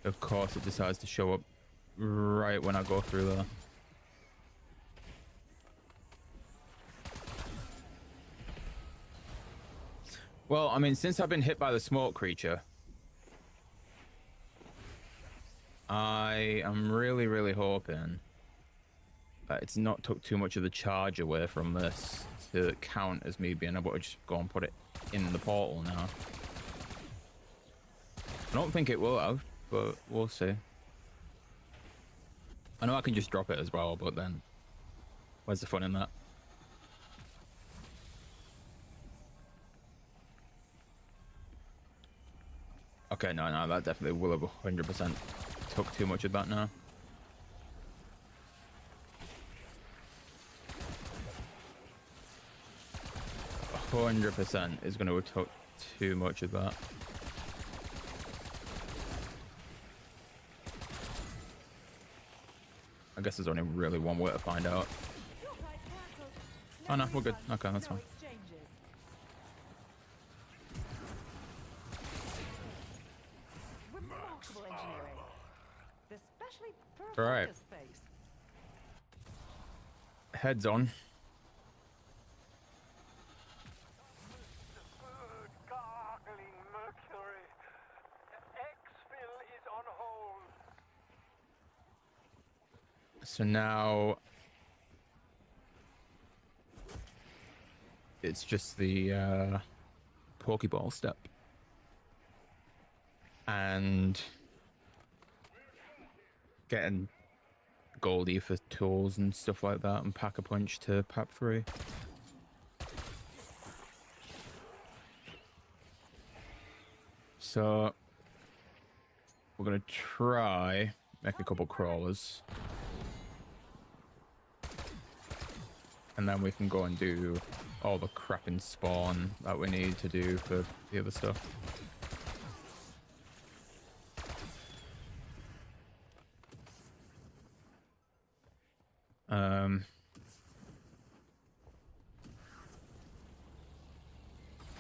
of course, it decides to show up right when I go through there. Well, I mean, since I've been hit by the smoke creature, I am really hoping that it's not took too much of the charge away from this to count as me being able to just go and put it in the portal now. I don't think it will have, but we'll see. I know I can just drop it as well, but then where's the fun in that? Okay, no, that definitely will have 100% took too much of that now. A 100% is going to have took too much of that. I guess there's only really one way to find out. Your flight's cancelled. Oh, no, we're good. refunds, Okay, that's no fine. exchanges. Remarkable engineering. Especially for a All right. fire space. Heads on. Gargling mercury. Exfil is on hold. So now it's just the Pokeball step. And getting Goldie for tools and stuff like that, and Pack-a-Punch to Pap 3. So we're gonna try make a couple crawlers, and then we can go and do all the crap in spawn that we need to do for the other stuff.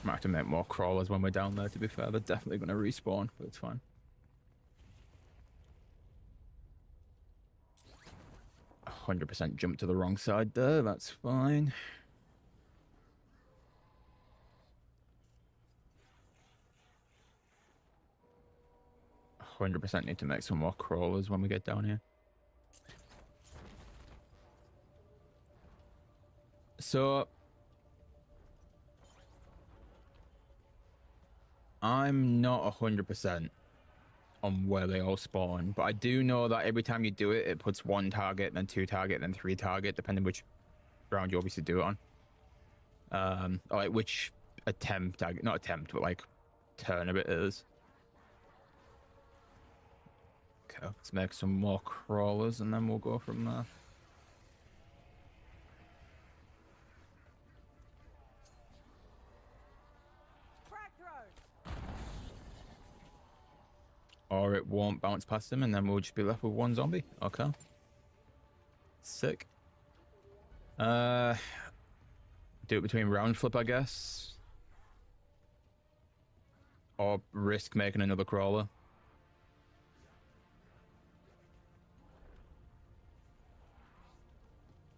Might have to make more crawlers when we're down there, to be fair. They're definitely going to respawn, but it's fine. 100% jump to the wrong side there, that's fine. I 100% need to make some more crawlers when we get down here. So I'm not 100% on where they all spawn, but I do know that every time you do it, it puts 1 target, then 2 target, then 3 target, depending which round you obviously do it on. Or like which attempt, not attempt, but like turn of it is. Okay, let's make some more crawlers and then we'll go from there. Or it won't bounce past him and then we'll just be left with 1 zombie. Okay. Sick. Do it between round flip, I guess. Or risk making another crawler.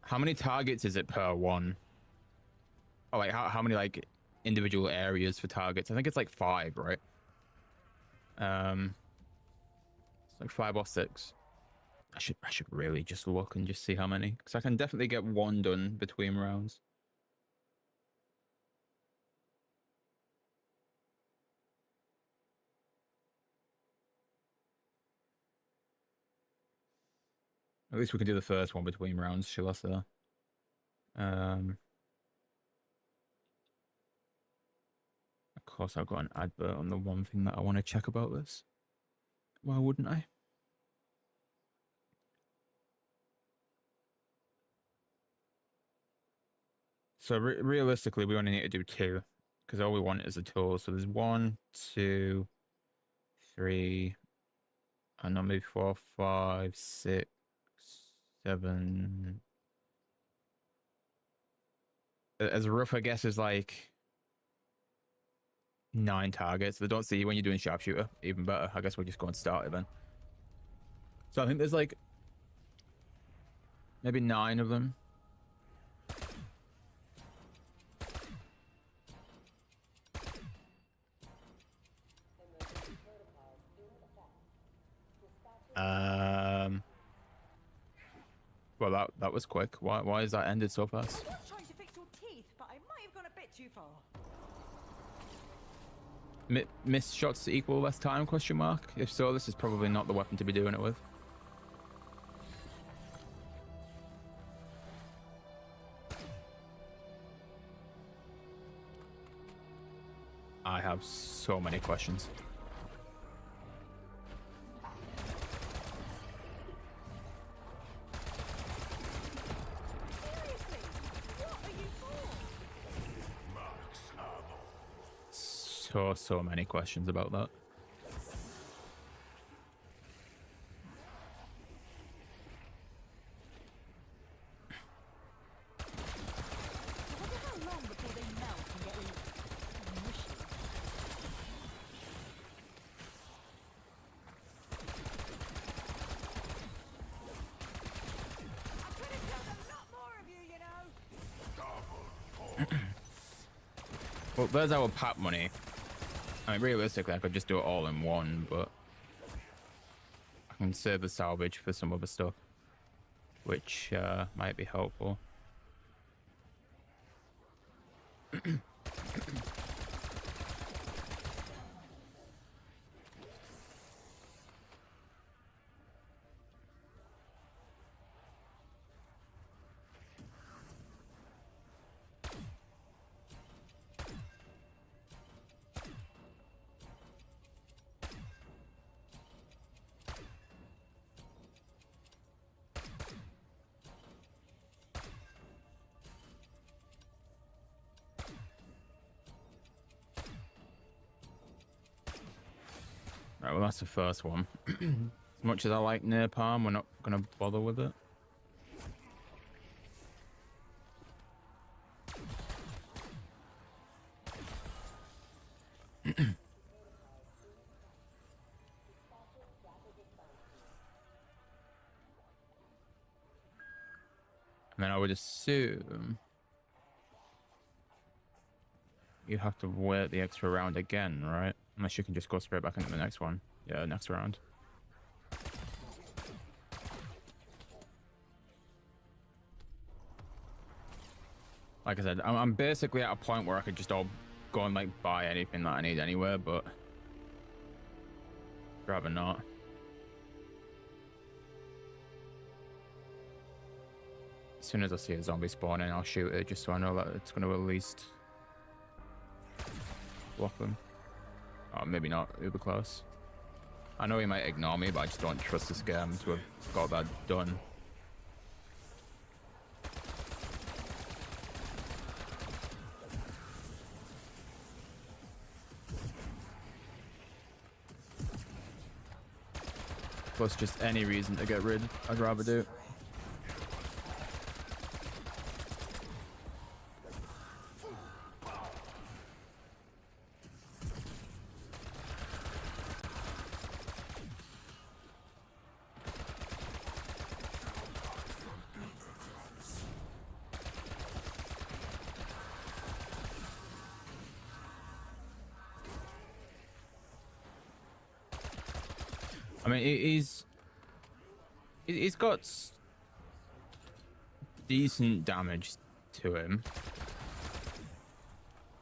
How many targets is it per one? Oh, like how many like individual areas for targets? I think it's like 5, right? It's like 5 or 6. I should really just look and just see how many, because I can definitely get 1 done between rounds. At least we can do the first one between rounds, shall I say? Of course, I've got an advert on the one thing that I want to check about this. Why wouldn't I? So realistically, we only need to do 2, because all we want is a tool. So there's 1, 2, 3, and then maybe 4, 5, 6, 7. As rough, I guess, is like 9 targets. They don't see you when you're doing sharpshooter. Even better. I guess we'll just go and start it then. So I think there's like maybe 9 of them. Well, that was quick. Why is that ended so fast? I was trying to fix your teeth, but I might have gone a bit too far. Missed shots to equal less time? Question mark. If so, this is probably not the weapon to be doing it with. I have so many questions. So many questions about that. Well, there's our pap money. I mean, realistically, I could just do it all in one, but I can save the salvage for some other stuff, which might be helpful. Right, well, that's the first one. As much as I like napalm, we're not going to bother with it. And then I would assume you have to wait the extra round again, right? Unless you can just go straight back into the next one. Yeah, next round. Like I said, I'm basically at a point where I could just all go and like buy anything that I need anywhere, but rather not. As soon as I see a zombie spawning, I'll shoot it just so I know that it's going to at least block them. Oh, maybe not. Uber close. I know he might ignore me, but I just don't trust this game to have got that done. Plus just any reason to get rid, I'd rather do. I mean, he's got decent damage to him.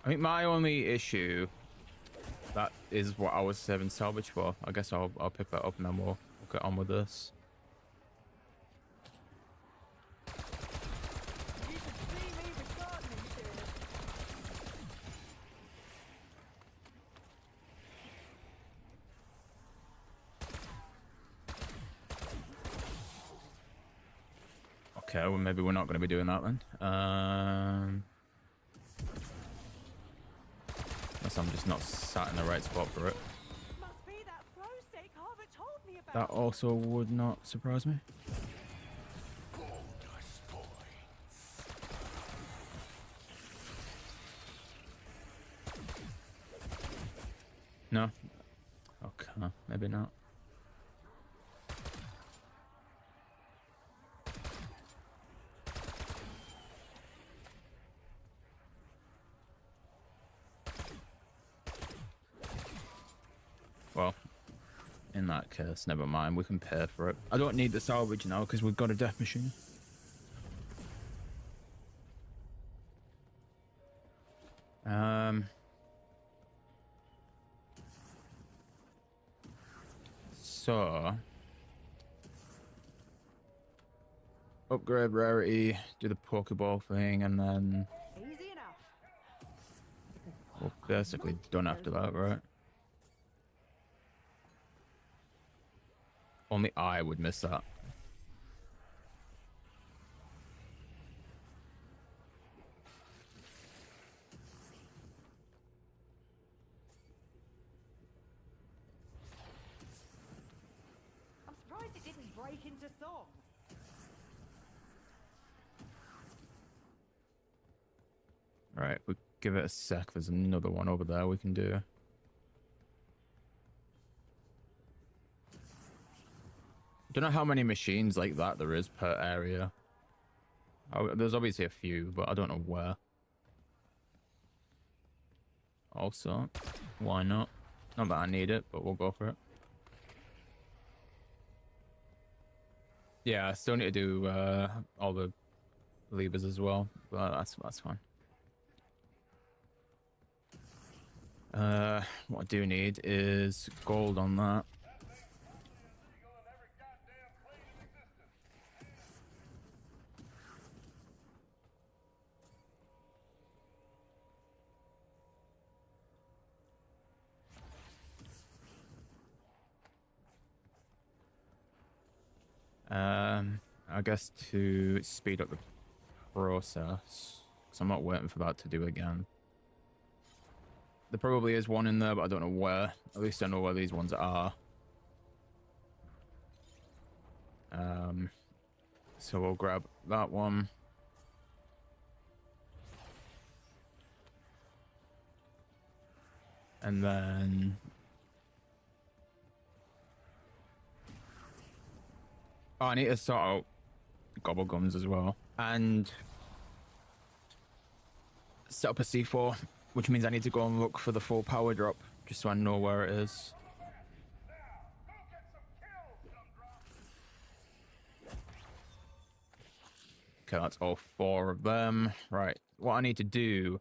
I think my only issue, that is what I was saving salvage for. I guess I'll pick that up and then we'll get on with this. You should see me with gardening shears. Okay, well maybe we're not going to be doing that then. Unless I'm just not sat in the right spot for it. Must be that flow steak Harvard told me about. That also would not surprise me. No? Okay, maybe not. Well, in that case, never mind. We can pay for it. I don't need the salvage now because we've got a death machine. So upgrade rarity, do the Pokeball thing, and then Easy enough. we're basically done after that, right? Only I would miss that. I'm surprised it didn't break into song. Right, we give it a sec. There's another one over there we can do. Don't know how many machines like that there is per area. Oh, there's obviously a few, but I don't know where. Also, why not? Not that I need it, but we'll go for it. Yeah, I still need to do all the levers as well, but that's fine. What I do need is gold on that. I guess to speed up the process, because I'm not waiting for that to do again. There probably is one in there, but I don't know where. At least I know where these ones are. So we'll grab that one. And then oh, I need to sort out gobblegums as well. And set up a C4, which means I need to go and look for the full power drop, just so I know where it is. Okay, that's all 4 of them. Right, what I need to do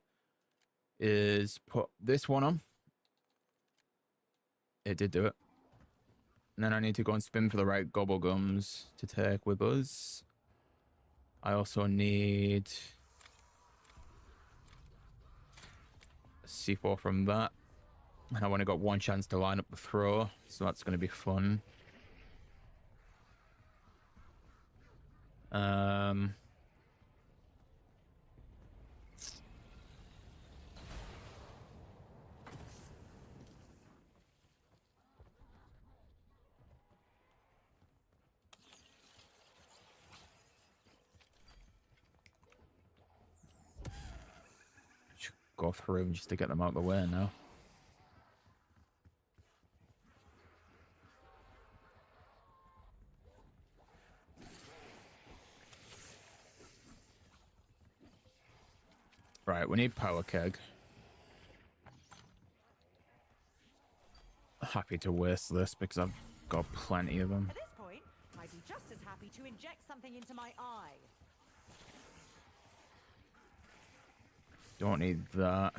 is put this one on. It did do it. And then I need to go and spin for the right gobblegums to take with us. I also need a C4 from that. And I've only got 1 chance to line up the throw, so that's going to be fun. Should go through just to get them out of the way now. Right, we need power keg. Happy to waste this because I've got plenty of them. At this point, I'd be just as happy to inject something into my eye. Don't need that.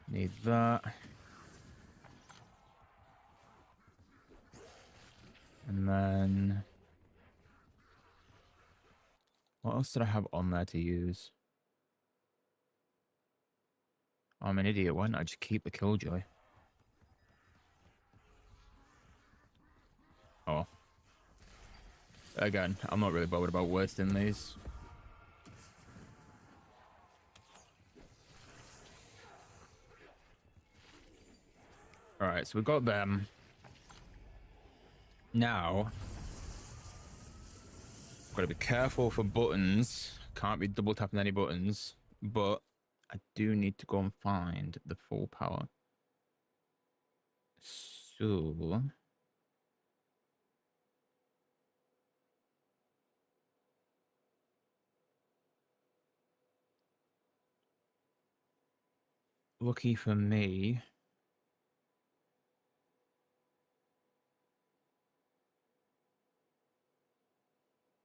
Need that. And then... what else did I have on there to use? I'm an idiot. Why didn't I just keep the Killjoy? Oh. Again, I'm not really bothered about wasting these. Alright, so we've got them. Now, got to be careful for buttons. Can't be double tapping any buttons. But I do need to go and find the full power. So... lucky for me...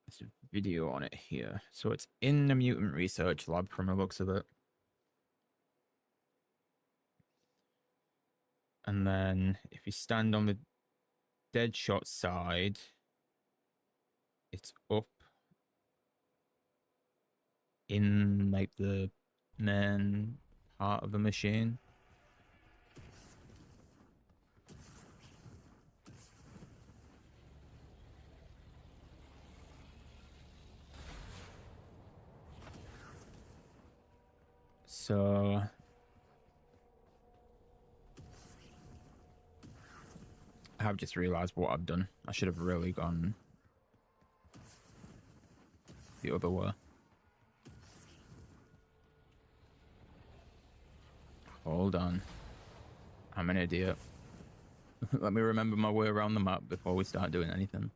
there's a video on it here. So it's in the mutant research lab from the looks of it. And then if you stand on the dead shot side, it's up in like the main part of the machine. So I have just realized what I've done. I should have really gone the other way. Hold on. I'm an idiot. Let me remember my way around the map before we start doing anything.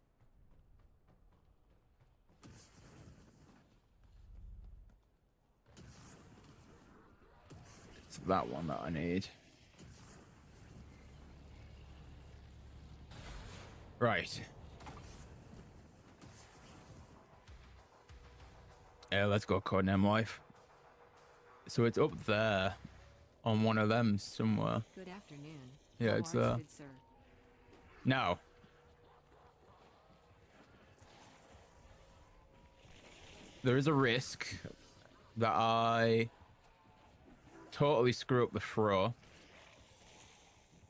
It's that one that I need. Right. Yeah, let's go codename wife. So it's up there on one of them somewhere. Good afternoon. Yeah, How it's are you, there. good sir? Now, there is a risk that I totally screw up the throw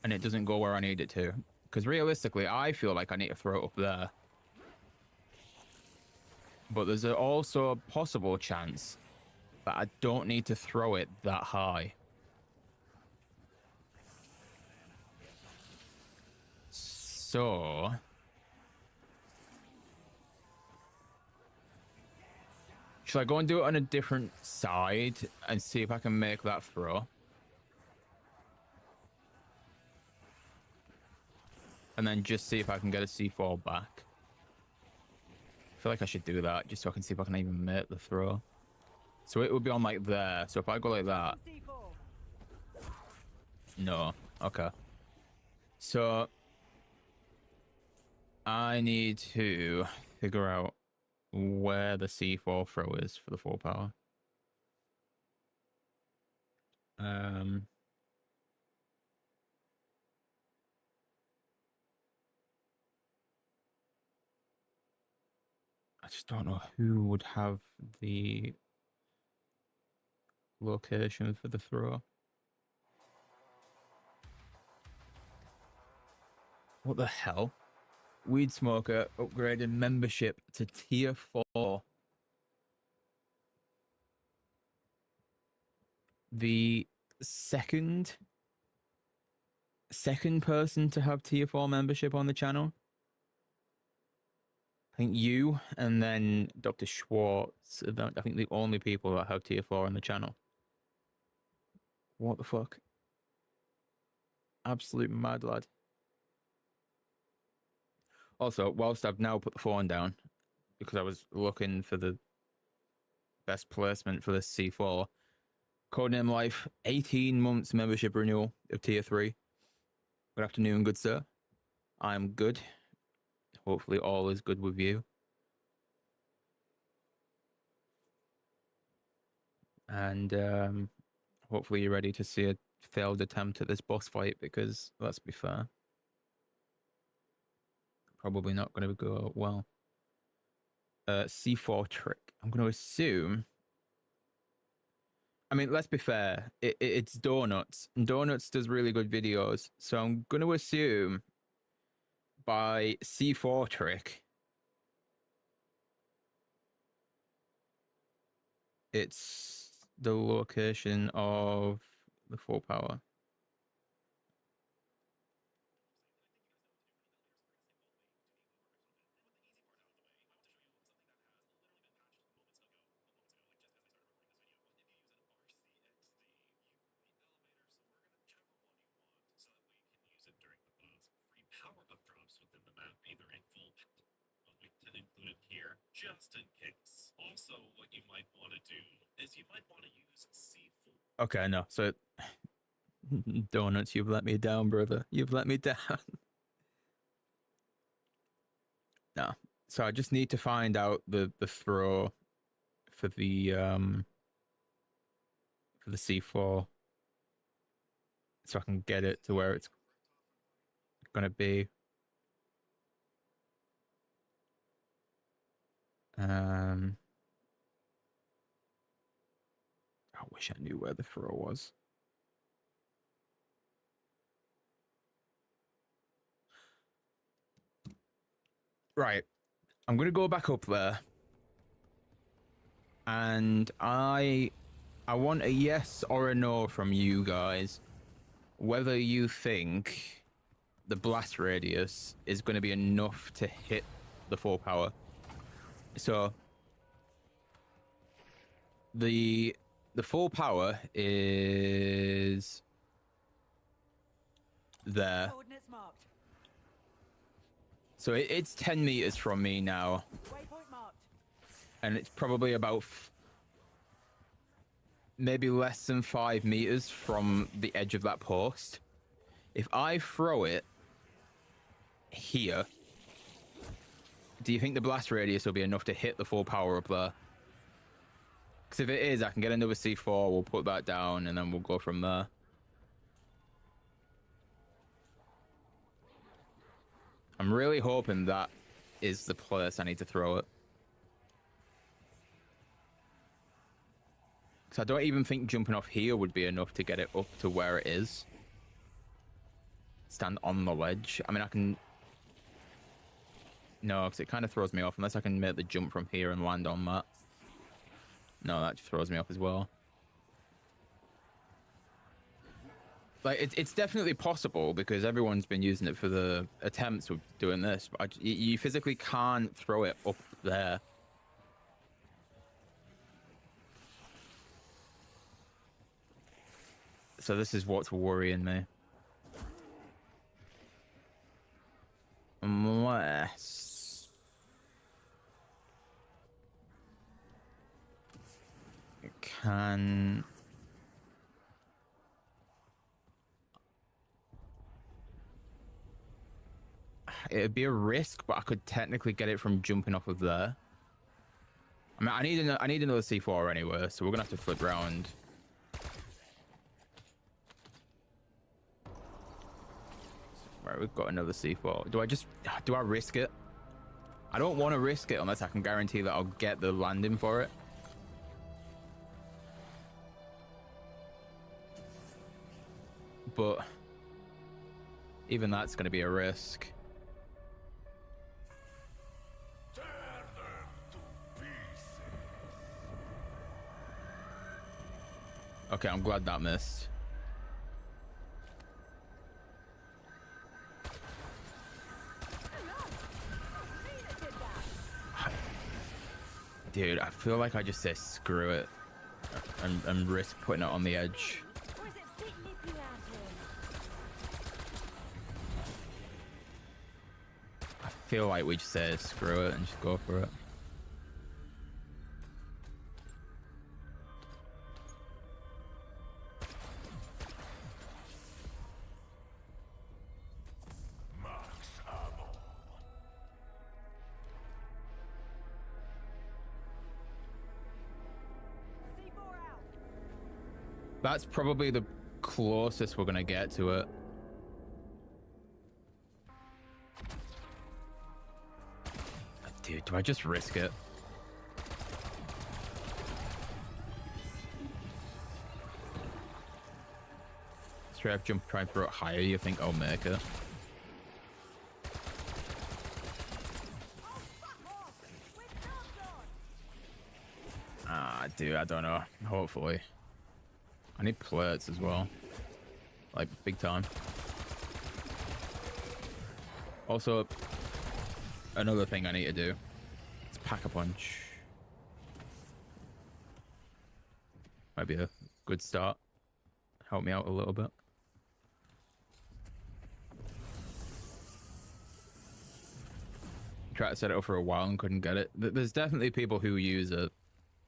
and it doesn't go where I need it to. Because realistically, I feel like I need to throw it up there. But there's also a possible chance that I don't need to throw it that high. So... Should I go and do it on a different side and see if I can make that throw? And then just see if I can get a C4 back. I feel like I should do that just so I can see if I can even make the throw. So it would be on like there. So if I go like that. No. Okay. So I need to figure out where the C4 throw is for the 4 power. I just don't know who would have the location for the throw. What the hell? Weed Smoker upgraded membership to tier 4. The second person to have tier 4 membership on the channel. I think you and then Dr. Schwartz. I think the only people that have tier 4 on the channel. What the fuck? Absolute mad lad. Also, whilst I've now put the phone down, because I was looking for the best placement for this C4, Codename Life, 18 months membership renewal of tier 3. Good afternoon, good sir. I'm good. Hopefully all is good with you. And hopefully you're ready to see a failed attempt at this boss fight, because let's be fair, probably not going to go well. C4 trick. I'm going to assume. I mean, let's be fair. It's Donuts. And Donuts does really good videos. So I'm going to assume by C4 trick, it's the location of the 4 power. Just in case. Also, what you might want to do is you might want to use C4. Okay, no. So, Donuts, you've let me down, brother. You've let me down. No. So I just need to find out the throw for the C4, so I can get it to where it's gonna be. I wish I knew where the throw was. Right. I'm going to go back up there. And I want a yes or a no from you guys, whether you think the blast radius is going to be enough to hit the 4 power. So the 4 power is there. Coordinates marked. So it's 10 meters from me now. Waypoint marked. And it's probably about maybe less than 5 meters from the edge of that post. If I throw it here, do you think the blast radius will be enough to hit the 4 power up there? Because if it is, I can get another C4, we'll put that down, and then we'll go from there. I'm really hoping that is the place I need to throw it. Because I don't even think jumping off here would be enough to get it up to where it is. Stand on the ledge. I mean, I can... No, because it kind of throws me off, unless I can make the jump from here and land on that. No, that just throws me off as well. Like, it's definitely possible, because everyone's been using it for the attempts of doing this, but you physically can't throw it up there. So this is what's worrying me. Unless it can. It'd be a risk, but I could technically get it from jumping off of there. I mean, I need another C4 anyway, so we're gonna have to flip round. Right, we've got another C4. Do I risk it? I don't want to risk it unless I can guarantee that I'll get the landing for it. But even that's going to be a risk. Okay, I'm glad that missed. Dude, I feel like I just say screw it and risk putting it on the edge. I feel like we just say screw it and just go for it. That's probably the closest we're gonna get to it. Dude, do I just risk it? Straight up jump, try and throw it higher, you think I'll make it? Ah, dude, I don't know. Hopefully. I need plates as well. Like, big time. Also, another thing I need to do is pack a punch. Might be a good start. Help me out a little bit. Tried to set it up for a while and couldn't get it. There's definitely people who use it.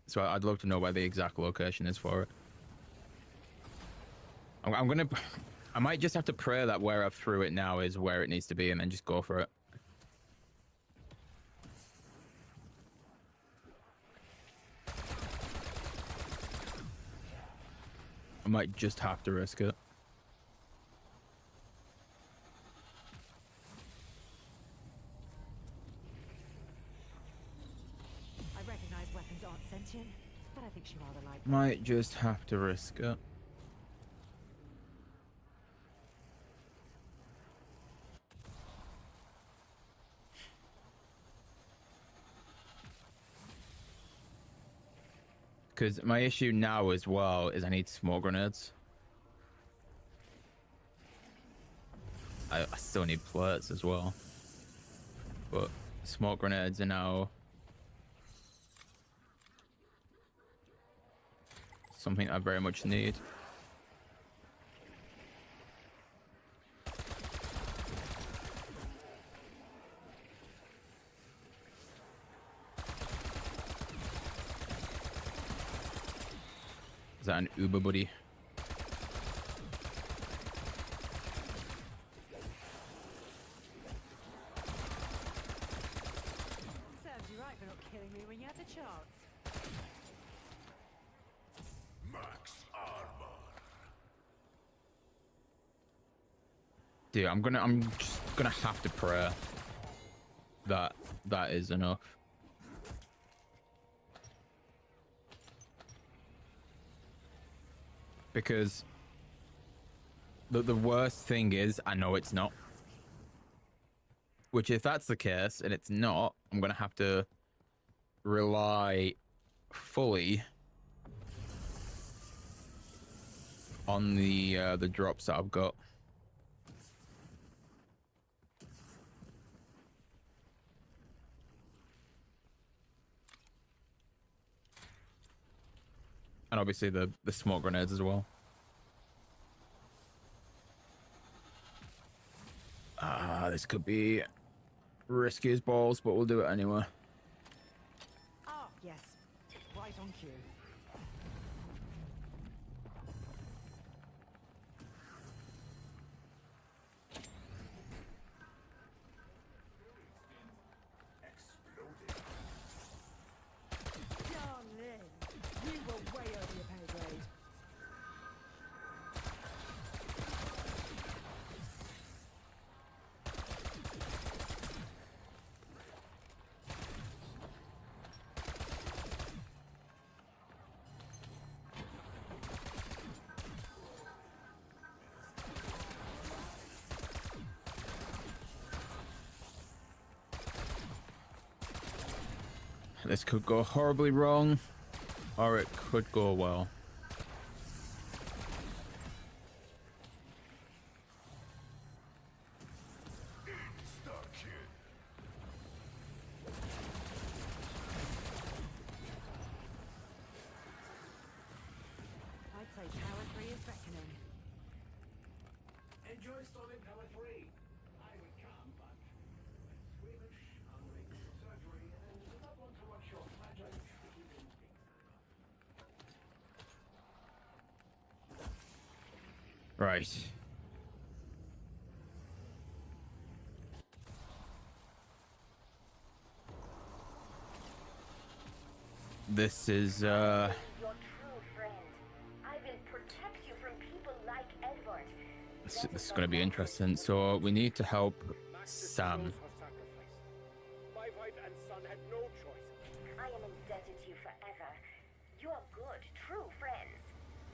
So I'd love to know where the exact location is for it. I might just have to pray that where I've threw it now is where it needs to be and then just go for it. I might just have to risk it. I recognize weapons aren't sentient, but I think she rather like them. Might just have to risk it. Because my issue now as well is I need smoke grenades. I still need plates as well. But smoke grenades are now something I very much need. Is that an Uber buddy? Serves you right for not killing me when you had the chance. Max armor. Dude, I'm just gonna have to pray that that is enough. Because the worst thing is I know it's not. Which if that's the case and it's not, I'm gonna have to rely fully on the drops that I've got. And obviously the smoke grenades as well. This could be risky as balls, but we'll do it anyway. Ah, yes. Right on cue. Darling, you were way over your pay grade. This could go horribly wrong, or it could go well. I'd say power 3 is beckoning. Enjoy solid power 3. I would come, but squeamish, unable for surgery, and do not want to watch your fragile sticky instincts. Right. This is Your true friend. I will protect you from people like Edward. this is going to be interesting. So we need to help Master Sam. chose her sacrifice. My wife and son had no choice. I am indebted to you forever. You are good, true friends.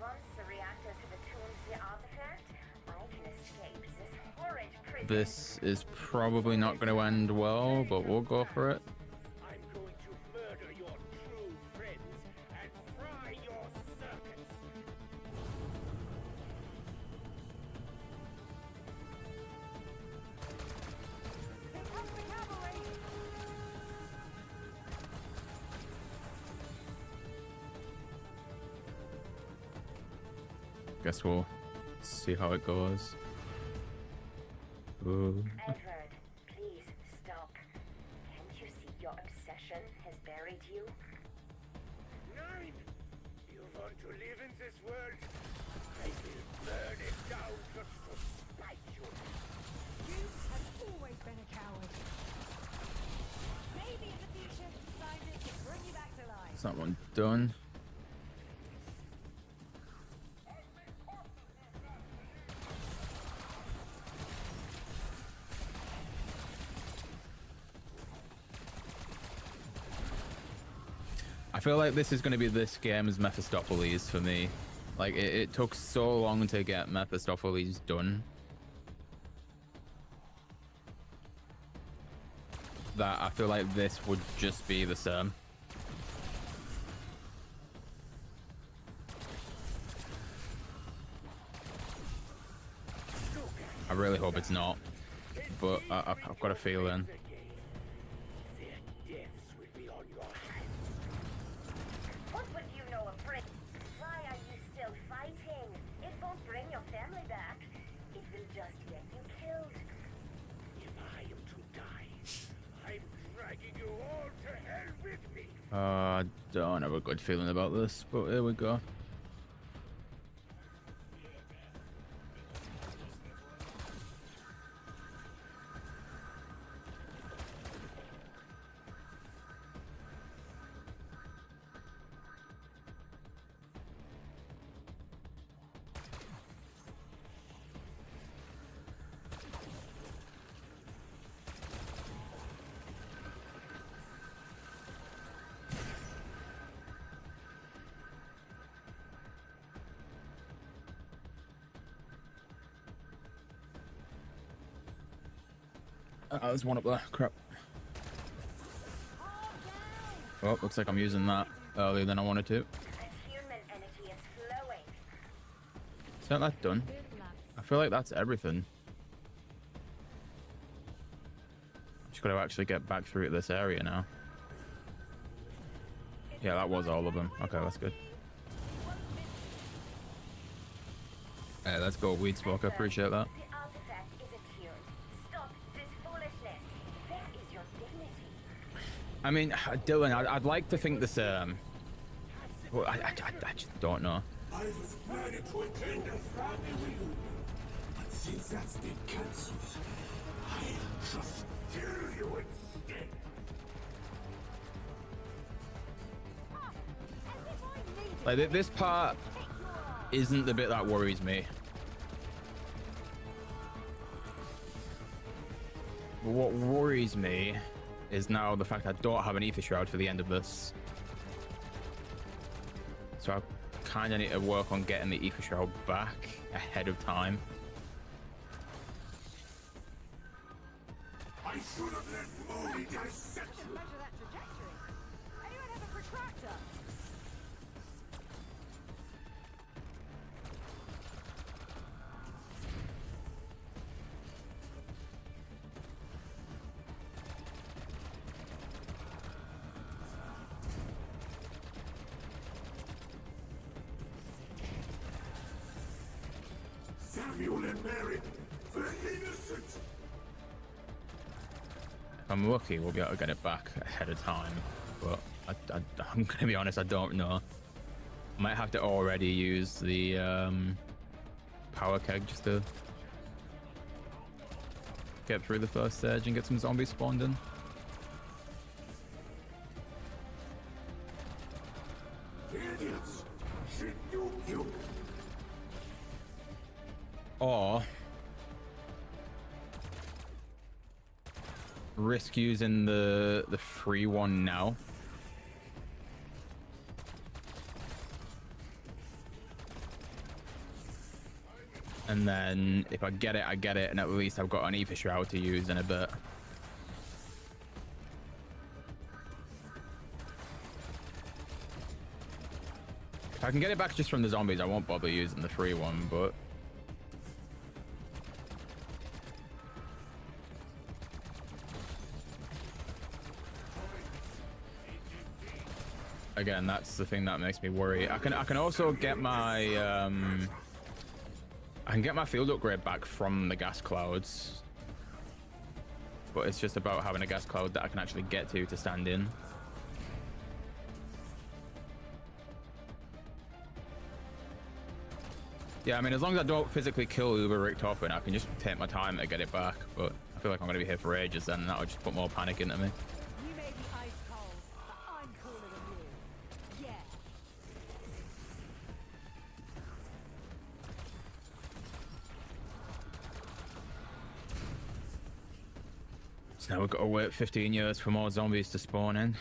Once the reactors have attuned the artifact, I can escape this horrid prison. This is probably not going to end well, but we'll go for it. I'm going to murder your true friends and fry your circuits. Here comes the cavalry! Guess we'll see how it goes. Ooh. Edward, please stop. Can't you see your obsession has buried you? Nine! You want to live in this world? I will burn it down just to spite you. You have always been a coward. Maybe in the future, scientists can bring you back to life. Is that one done? I feel like this is going to be this game's Mephistopheles for me. Like, it took so long to get Mephistopheles done that I feel like this would just be the same. I really hope it's not, but I've got a feeling. Their deaths will be on your hands. What would you know of Brit? Why are you still fighting? It won't bring your family back. It will just get you killed. If I am to die, I'm dragging you all to hell with me. I don't have a good feeling about this, but here we go. There's one up there. Crap. Oh, looks like I'm using that earlier than I wanted to. A human energy is flowing. Is that done? Good luck. I feel like that's everything. Just got to actually get back through to this area now. Yeah, that was all of them. Okay, that's good. Hey, let's go, Weed Smoke. I appreciate that. The artifact is attuned. Stop this I mean, Dylan, I'd like to think this. Well, I just don't know. I was planning to attend a family reunion, but since that's been cancelled, I'll just kill you instead. Like this part isn't the bit that worries me. But what worries me is now the fact I don't have an ether shroud for the end of this. So I kind of need to work on getting the ether shroud back ahead of time. I should have let Modi dissect you. Measure that trajectory. Anyone have a protractor? Samuel and Mary, the innocent. If I'm lucky, we'll be able to get it back ahead of time. But I'm gonna be honest, I don't know. Might have to already use the power keg just to get through the first stage and get some zombies spawned in. Idiots! Should you? Or risk using the free one now. And then if I get it, I get it, and at least I've got an ether shroud to use in a bit. If I can get it back just from the zombies, I won't bother using the free one, but again, that's the thing that makes me worry. I can also get my I can get my field upgrade back from the gas clouds, but it's just about having a gas cloud that I can actually get to stand in. Yeah, I mean, as long as I don't physically kill Uber Richtofen, I can just take my time to get it back, but I feel like I'm going to be here for ages then, and that'll just put more panic into me. You may be ice cold, but I'm cooler than you. Yeah. So now we've got to wait 15 years for more zombies to spawn in.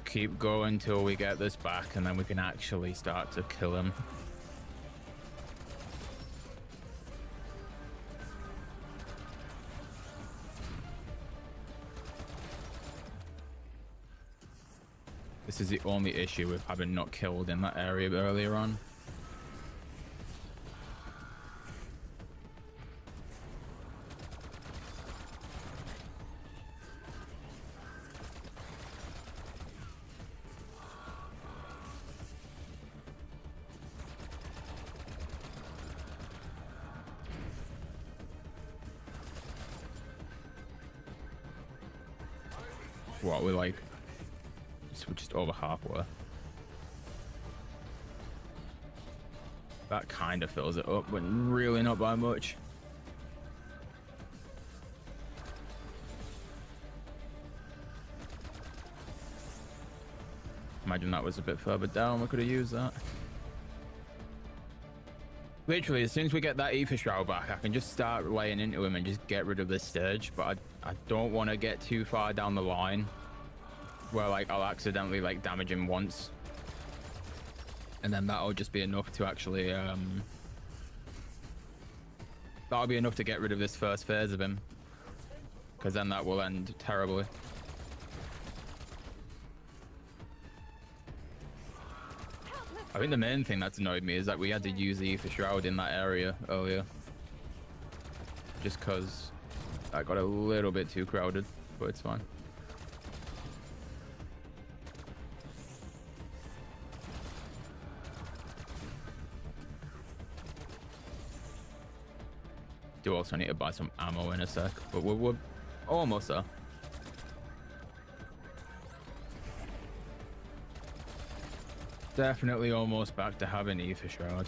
Keep going till we get this back, and then we can actually start to kill him. This is the only issue with having not killed in that area earlier on. What, we're like just over halfway. That kind of fills it up, but really not by much. Imagine that was a bit further down, we could have used that. Literally, as soon as we get that ether shroud back, I can just start laying into him and just get rid of this stage, but I don't want to get too far down the line where like I'll accidentally like damage him once, and then that'll just be enough to actually that'll be enough to get rid of this first phase of him. Because then that will end terribly. I think the main thing that's annoyed me is that we had to use the Ether Shroud in that area earlier. Just because I got a little bit too crowded, but it's fine. Do also need to buy some ammo in a sec, but we're almost there. Definitely almost back to having Ether Shroud.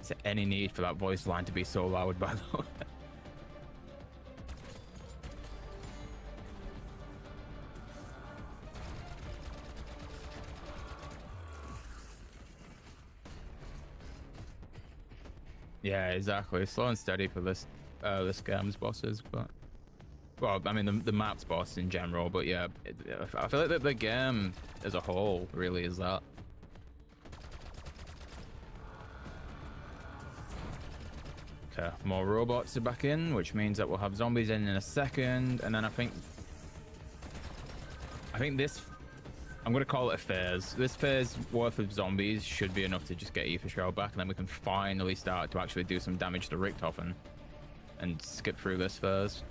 Is there any need for that voice line to be so loud, by the way? Yeah, exactly. Slow and steady for this game's bosses, but well, I mean the map's boss in general, but yeah, I feel like the game as a whole really is that. Okay, more robots are back in, which means that we'll have zombies in a second, and then I think this, I'm gonna call it a phase. This phase worth of zombies should be enough to just get Ether Shroud back, and then we can finally start to actually do some damage to Richtofen and skip through this phase.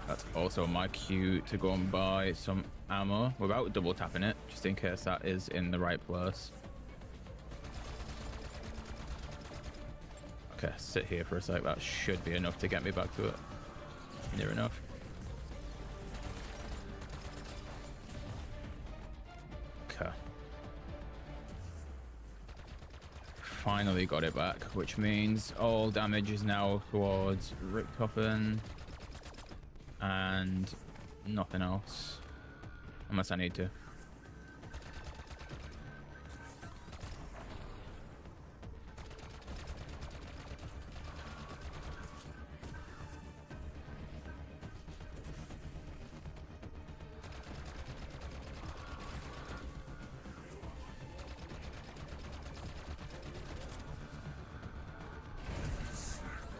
That's also my cue to go and buy some ammo without double tapping it, just in case that is in the right place. Okay, sit here for a sec. That should be enough to get me back to it. Near enough. Okay. Finally got it back, which means all damage is now towards Richtofen and nothing else. Unless I need to.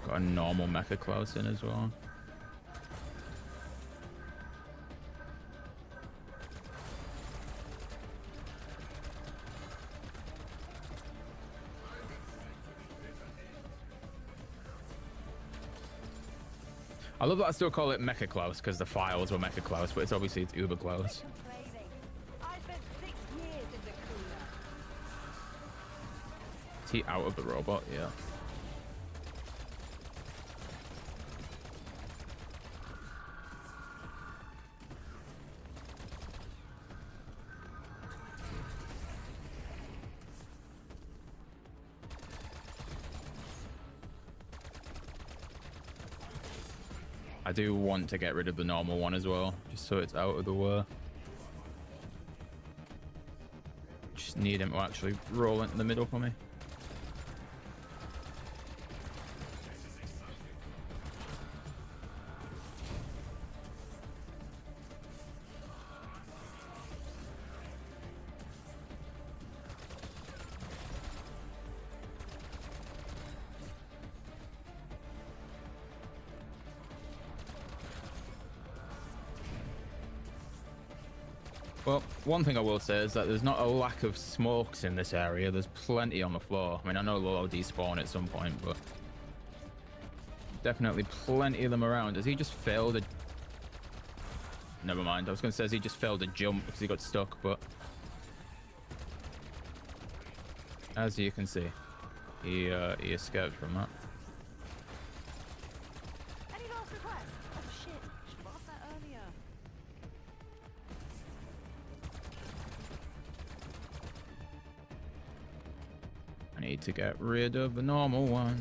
Got a normal Mecha Klaus in as well. I love that I still call it Mecha Klaus because the files were Mecha Klaus, but it's Uber Klaus. I spent 6 years in the cooler. Is he out of the robot? Yeah. I do want to get rid of the normal one as well, just so it's out of the way. Just need him to actually roll into the middle for me. Well, one thing I will say is that there's not a lack of smokes in this area. There's plenty on the floor. I mean, I know they'll despawn at some point, but definitely plenty of them around. Has he just failed a... Never mind. I was going to say, has he just failed a jump because he got stuck, but as you can see, he escaped from that. Any last requests? Oh shit, should have asked that earlier. I need to get rid of the normal one.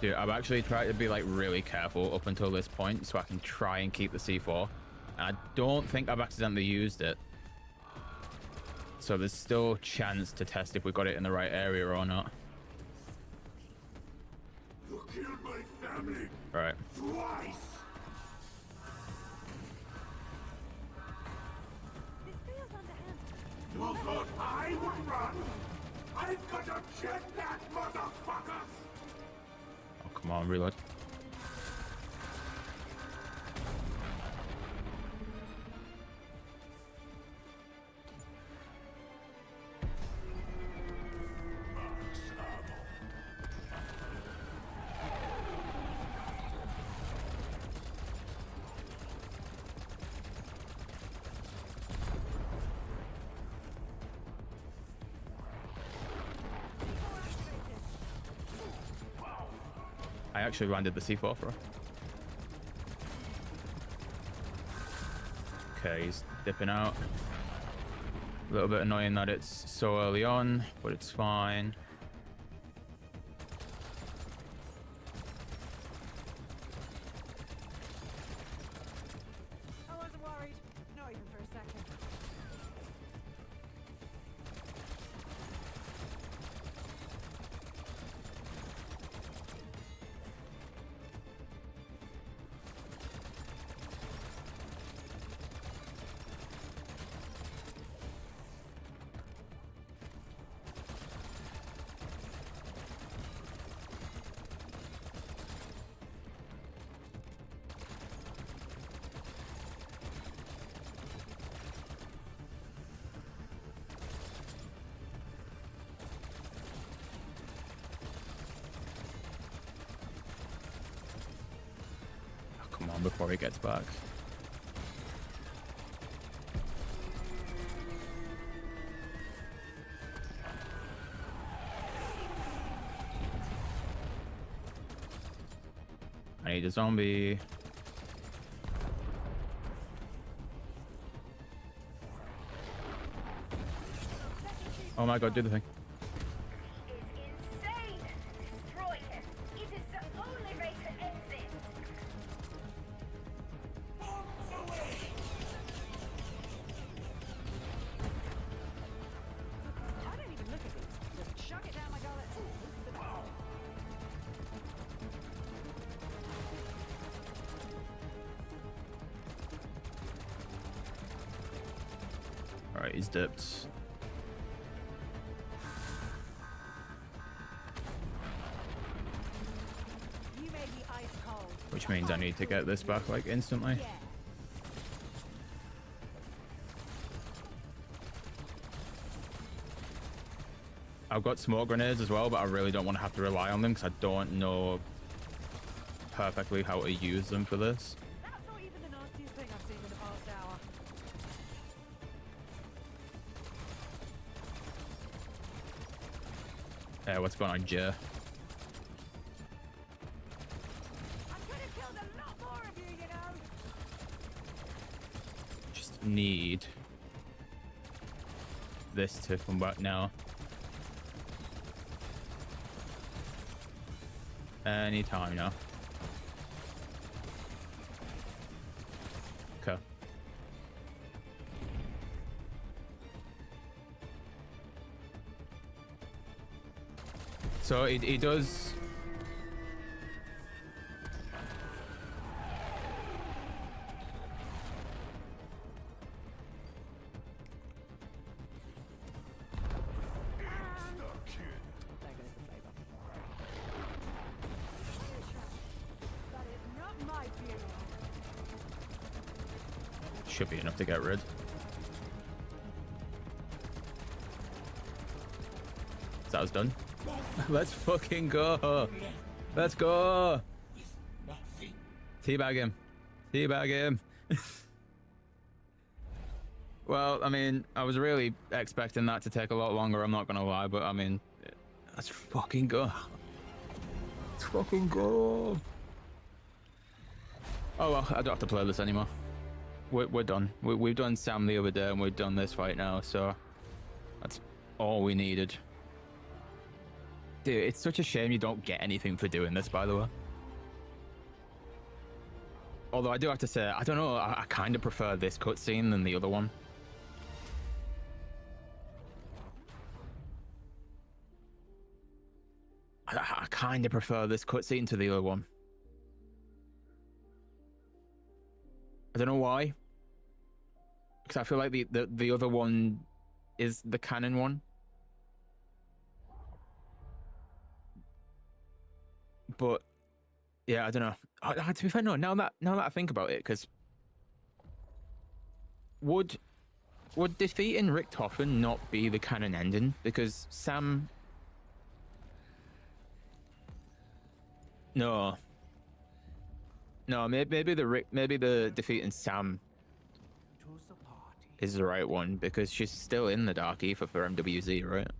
Dude, I've actually tried to be like really careful up until this point so I can try and keep the C4. And I don't think I've accidentally used it. So there's still a chance to test if we got it in the right area or not. You killed my family Right. twice. This feels underhanded. You thought I would run? I've got to check that, motherfuckers! Oh, come on, reload. I actually landed the C4 for her. Okay, he's dipping out. A little bit annoying that it's so early on, but it's fine. I wasn't worried. Not even for a second. Come on, before he gets back. I need a zombie. Oh my god, do the thing. Is insane. Destroy him. It is the only way to end this. I don't even look at these. Just shove it down my gullet. Alright, he's dipped. You may be ice cold. Which means I need to get this back like instantly. Yeah. I've got smoke grenades as well, but I really don't want to have to rely on them because I don't know perfectly how to use them for this. That's not even the nastiest thing I've seen in the past hour. What's going on, Jer? I could have killed a lot more of you, you know. Just need this to come back now. Anytime now. Okay. So he does. There goes the flavor. That is not my funeral. Should be enough to get rid. That was done. Let's fucking go. Let's go. Teabag him. Teabag him. Well, I mean, I was really expecting that to take a lot longer, I'm not gonna lie, but I mean, let's fucking go. Let's fucking go. Oh well, I don't have to play this anymore. We're done. We've done Sam the other day and we've done this fight now, so that's all we needed. Dude, it's such a shame you don't get anything for doing this, by the way. Although I do have to say, I don't know, I kind of prefer this cutscene than the other one. I kind of prefer this cutscene to the other one. I don't know why. Because I feel like the other one is the canon one. But yeah, I don't know. To be fair, no. Now that I think about it, because would defeating Richtofen not be the canon ending? Because Sam. No. Maybe the defeating Sam is the right one, because she's still in the Dark Ether for MWZ, right?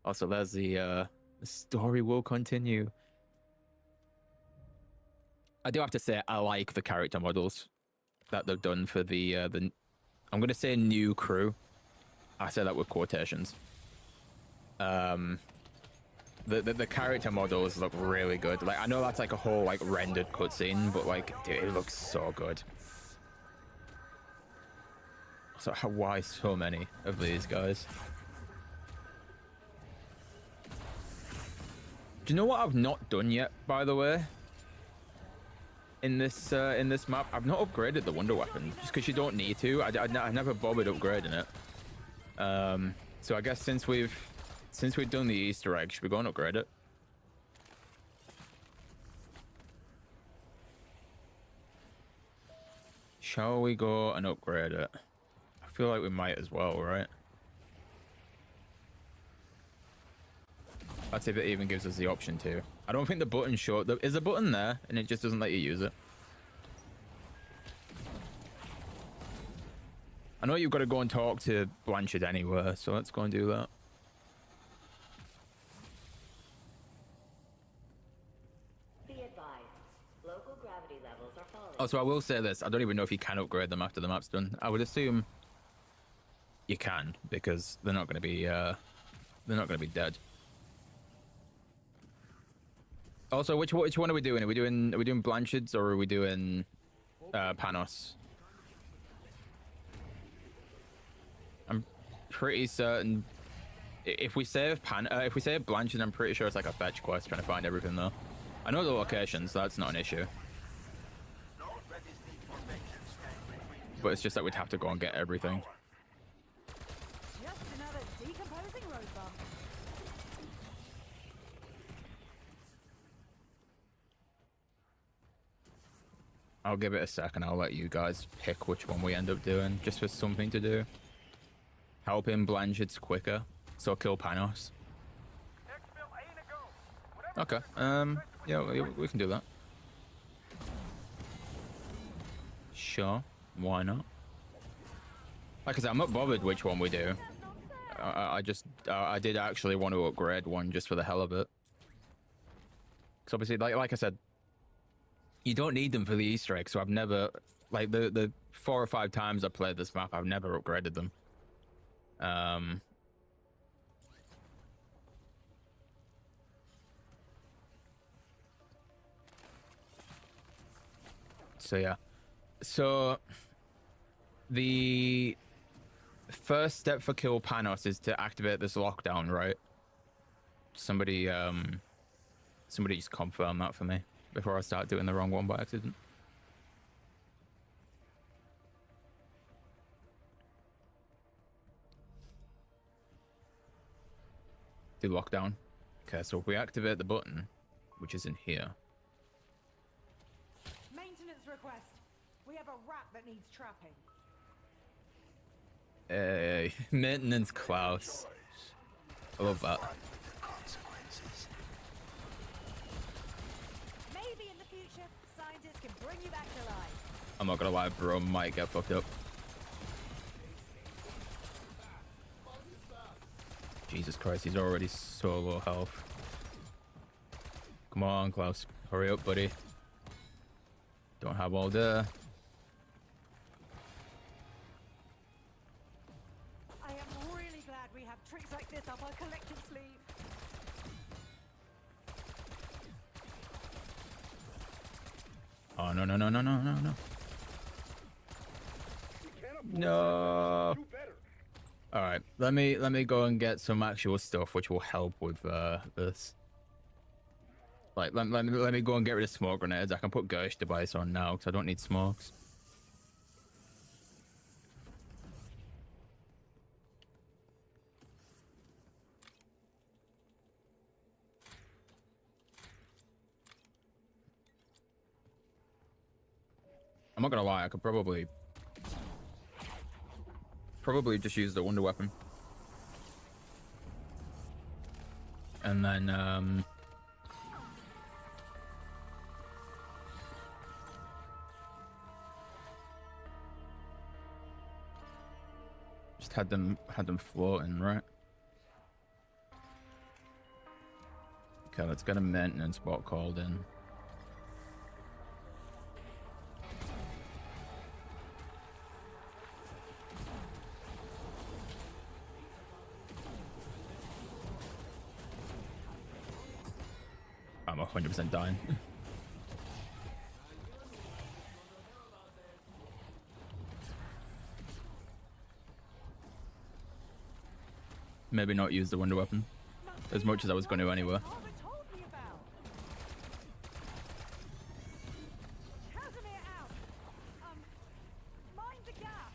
Also, there's the story will continue. I do have to say, I like the character models that they've done for the I'm gonna say new crew. I say that with quotations. The character models look really good. Like, I know that's like a whole like rendered cutscene, but like, dude, it looks so good. So why so many of these guys? Do you know what I've not done yet, by the way? In this map, I've not upgraded the wonder weapon just because you don't need to. I never bothered upgrading it. So I guess since we've done the Easter egg, should we go and upgrade it? Shall we go and upgrade it? I feel like we might as well, right? I'd say that even gives us the option to. I don't think the button showed. Is a button there, and it just doesn't let you use it. I know you've got to go and talk to Blanchard anywhere, so let's go and do that. Be advised, local gravity levels are falling. Also, I will say this: I don't even know if you can upgrade them after the map's done. I would assume you can, because they're not going to be dead. Also, which one are we doing? Are we doing Blanchard's, or are we doing Panos? I'm pretty certain if we save Blanchard, I'm pretty sure it's like a fetch quest trying to find everything though. I know the locations, so that's not an issue. But it's just that we'd have to go and get everything. Just another decomposing road bump. I'll give it a second. I'll let you guys pick which one we end up doing, just for something to do. Helping Blanchard's quicker, so kill Panos. Okay. Yeah, we can do that. Sure. Why not? Like I said, I'm not bothered which one we do. I did actually want to upgrade one just for the hell of it. Because obviously, like I said, you don't need them for the Easter egg, so I've never, like, the 4 or 5 times I played this map, I've never upgraded them. So yeah. So the first step for kill Panos is to activate this lockdown, right? Somebody just confirm that for me before I start doing the wrong one by accident. Do lockdown. Okay, so if we activate the button, which is in here. Maintenance request. We have a rat that needs trapping. Hey, maintenance Klaus. I love that. Maybe in the future, scientists can bring you back to life. I'm not gonna lie, bro, might get fucked up. Jesus Christ, he's already so low health. Come on, Klaus. Hurry up, buddy. Don't have all day. I am really glad glad we have tricks like this up our collective sleeve. Oh no no no no no no no. We can't afford No. setbacks. Do better. All right, let me go and get some actual stuff which will help with this. Like, let me go and get rid of smoke grenades. I can put Gersh device on now because I don't need smokes. I'm not gonna lie, I could probably just use the wonder weapon. And then just had them floating, right? Okay, let's get a maintenance bot called in. I'm 100% dying. Maybe not use the wonder weapon as much as I was going to anyway. Mind the gap.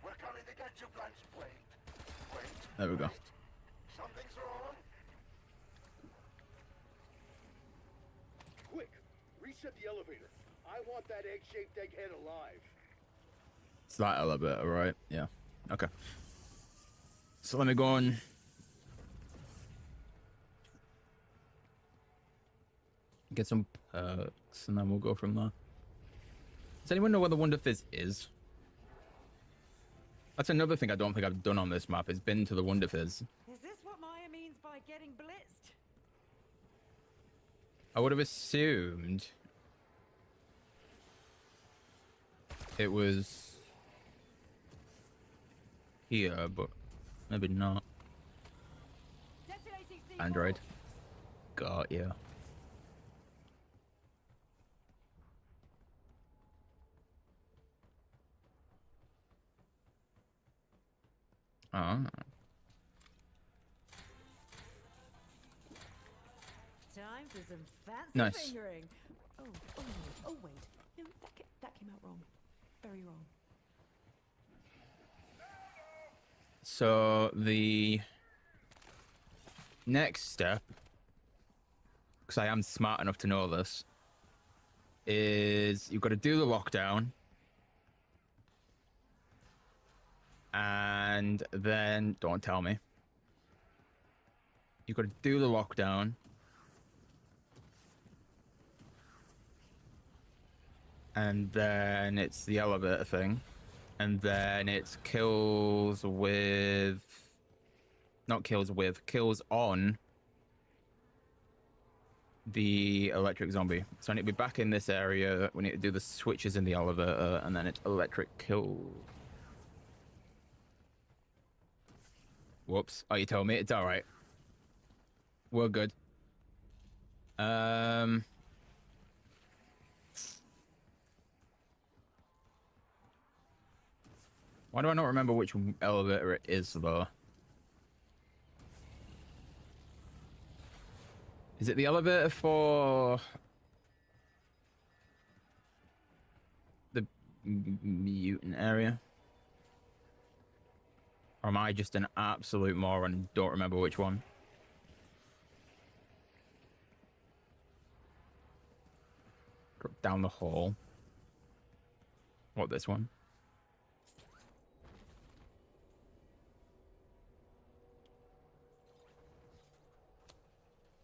We're coming to get you, guns. Wait. Wait. There we go. Wait. Something's wrong. Quick, reset the elevator. I want that egg-shaped egghead alive. It's that elevator, right? Yeah. Okay. So let me go and get some perks, and then we'll go from there. Does anyone know where the Wonder Fizz is? That's another thing I don't think I've done on this map, is been to the Wonder Fizz. Is this what Maya means by getting blitzed? I would have assumed it was here, but maybe not. Detonating C4. Android. Got ya. Ah. Time for some fancy Nice. fingering. Oh wait. No, that came out wrong. Very wrong. So the next step, because I am smart enough to know this, is you've got to do the lockdown, and then don't tell me. You've got to do the lockdown, and then it's the elevator thing, and then it's kills on the electric zombie. So I need to be back in this area. We need to do the switches in the elevator, and then it's electric kill. Whoops. Oh, you told me. It's all right. We're good. Why do I not remember which elevator it is, though? Is it the elevator for the mutant area? Or am I just an absolute moron and don't remember which one? Go down the hall. What, this one?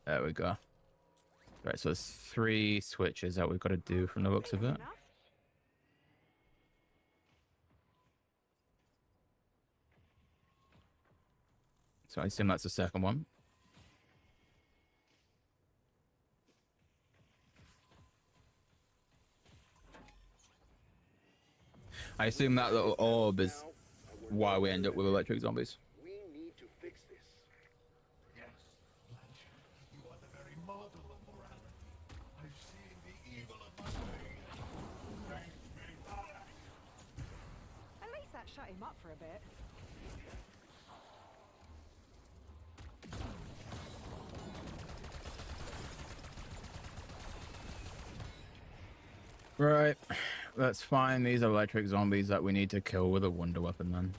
There we go. Right, so there's 3 switches that we've got to do from the looks of it. Enough? So I assume that's the second one. I assume that little orb is why we end up with electric zombies. We need to fix this. Yes, Blanche, you are the very model of morality. I've seen the evil of my ways. Thanks, me back. At least that shut him up for a bit. Right, let's find these electric zombies that we need to kill with a wonder weapon then.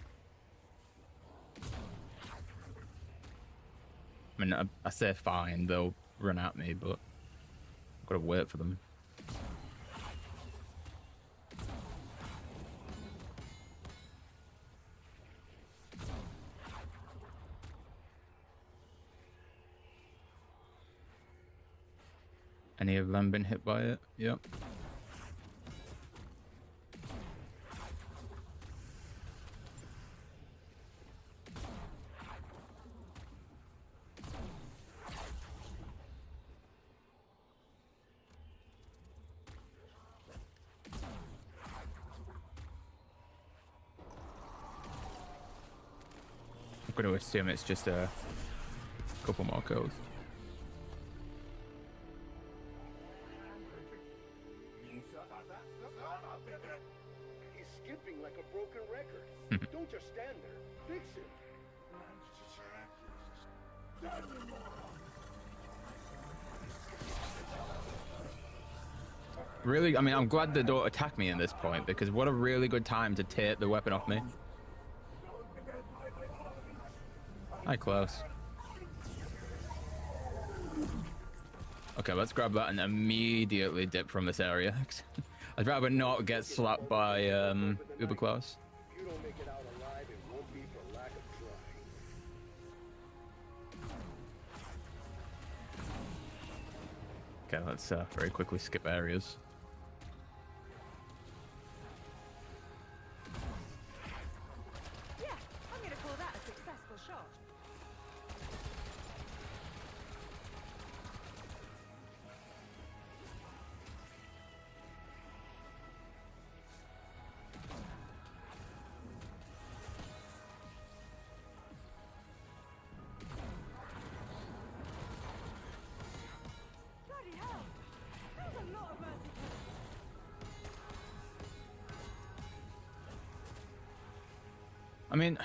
I mean, I say fine, they'll run at me, but I've got to wait for them. Any of them been hit by it? Yep. I'm going to assume it's just a couple more kills. He's skipping like a broken record. Don't just stand there. Fix it. Really, I mean, I'm glad they don't attack me in this point, because what a really good time to take the weapon off me. Hi, close. Okay, let's grab that and immediately dip from this area. I'd rather not get slapped by uber close. If you don't make it out alive, it won't be for lack of trying. Okay, let's very quickly skip areas. Yeah, I'm gonna call that a successful shot. Bloody hell! There's a lot of mercy. I mean,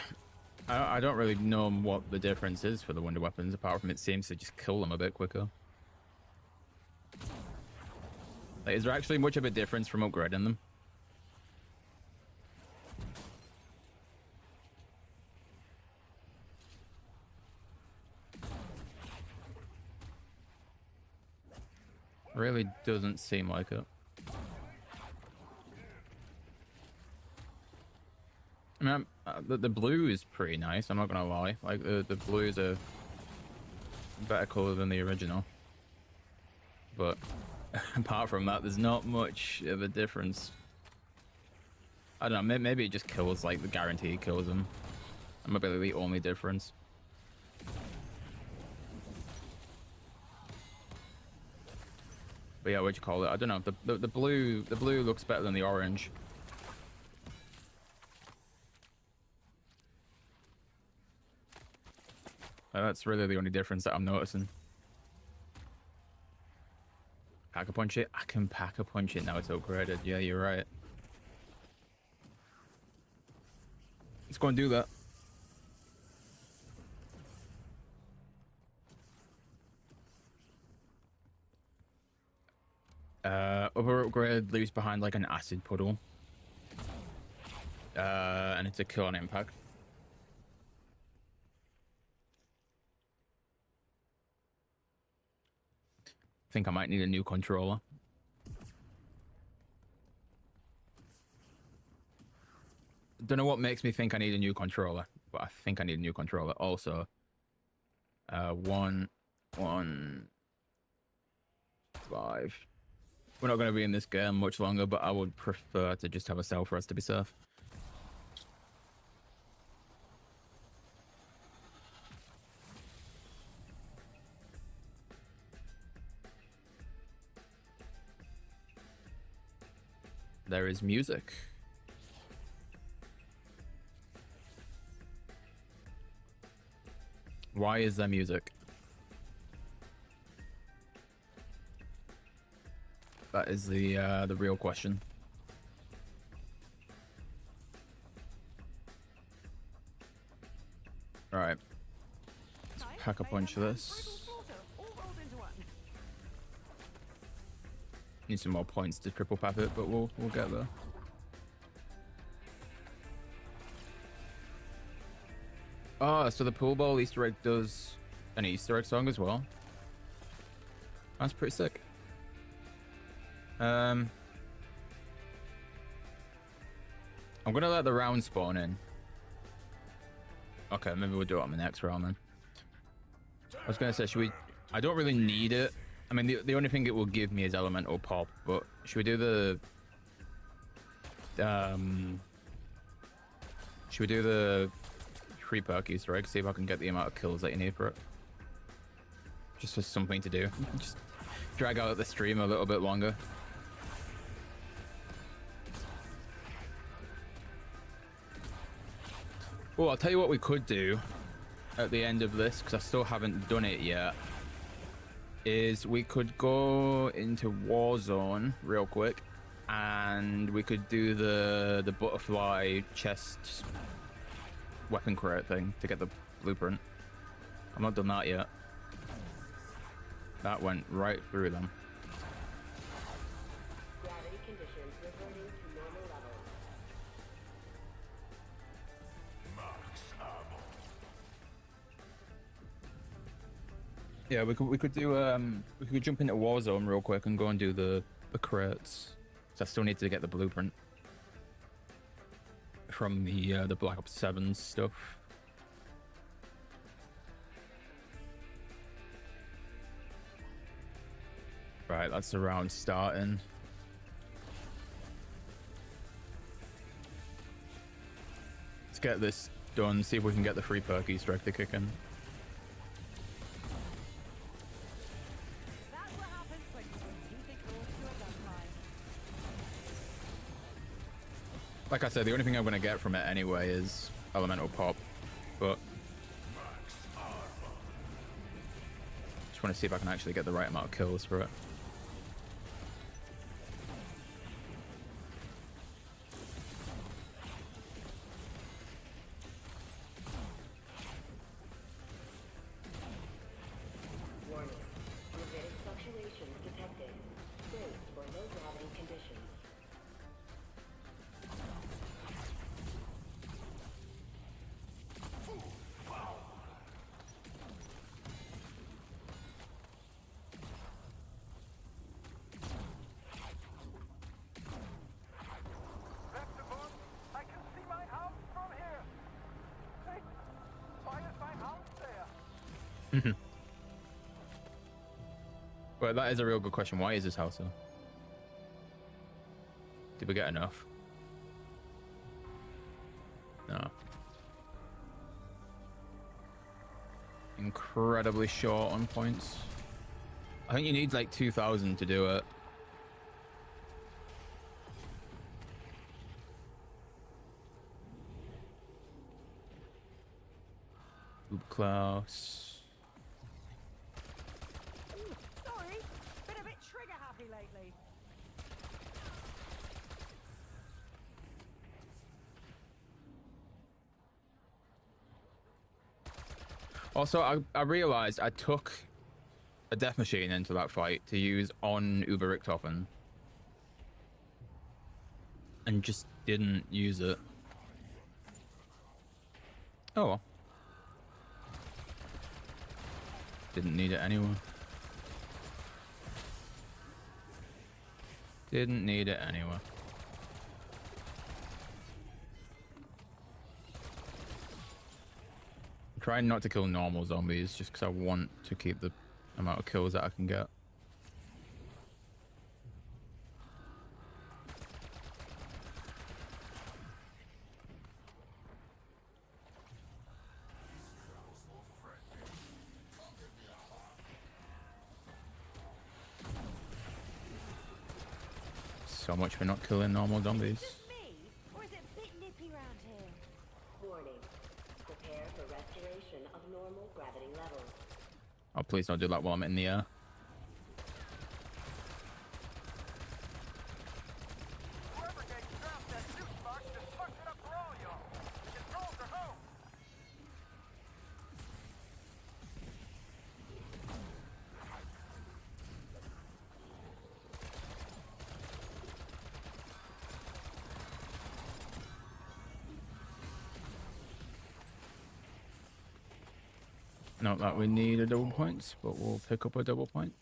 I don't really know what the difference is for the wonder weapons, apart from it seems to just kill them a bit quicker. Like, is there actually much of a difference from upgrading them? Really doesn't seem like it. I mean, the blue is pretty nice, I'm not gonna lie. Like, the blue is a better color than the original. But apart from that, there's not much of a difference. I don't know, maybe it just kills, like, the guarantee kills them. That might be the only difference. But yeah, what'd you call it? I don't know. The blue looks better than the orange. That's really the only difference that I'm noticing. Pack-a-punch it? I can pack-a-punch it now it's upgraded. Yeah, you're right. Let's go and do that. Upper upgrade leaves behind like an acid puddle. And it's a kill on impact. I think I might need a new controller. Don't know what makes me think I need a new controller, but I think I need a new controller. Also, 1, 1, 5. We're not going to be in this game much longer, but I would prefer to just have a self rest to be safe. there is music. Why is there music? That is the real question. All right, let's pack a bunch of this. Need some more points to triple pap it, but we'll get there. Oh, so the pool ball Easter egg does an Easter egg song as well. That's pretty sick. I'm gonna let the round spawn in. Okay, maybe we'll do it on the next round then. I was gonna say, should we? I don't really need it. I mean, the only thing it will give me is elemental pop. But should we do the? Should we do the free perk Easter egg? See if I can get the amount of kills that you need for it. Just for something to do. Just drag out the stream a little bit longer. Well, I'll tell you what we could do at the end of this, because I still haven't done it yet, is we could go into Warzone real quick and we could do the butterfly chest weapon crate thing to get the blueprint. I've not done that yet. That went right through them. Gravity conditions reverting to normal levels. Yeah, we could do we could jump into Warzone real quick and go and do the crates. So I still need to get the blueprint from the Black Ops 7 stuff. Right, that's the round starting. Let's get this done, see if we can get the free perk Easter egg to kick in. That's what happens when you keep it close to a gunfight. Like I said, the only thing I'm going to get from it anyway is elemental pop, but just want to see if I can actually get the right amount of kills for it. Warning. Magnetic fluctuations detected. Brace for low gravity conditions. Richtofen, I can see my house from here. Hey, why is my house there? Well, that is a real good question. Why is this house though? Did we get enough? No. Incredibly short on points. I think you need like 2,000 to do it. Ooh, Klaus. Sorry, been a bit trigger happy lately. Also, I realized I took a death machine into that fight to use on Uber Richtofen and just didn't use it. Oh well. Didn't need it anyway. Didn't need it anyway. I'm trying not to kill normal zombies just because I want to keep the amount of kills that I can get. so much for not killing normal zombies. Just me? Or is it a bit nippy round here? Warning. Prepare for restoration of normal gravity levels. Oh, please don't do that while I'm in the air. Whoever gave Trump that juice box just fucked it up for all y'all. The controls are home. Not that we need a double points, but we'll pick up a double point.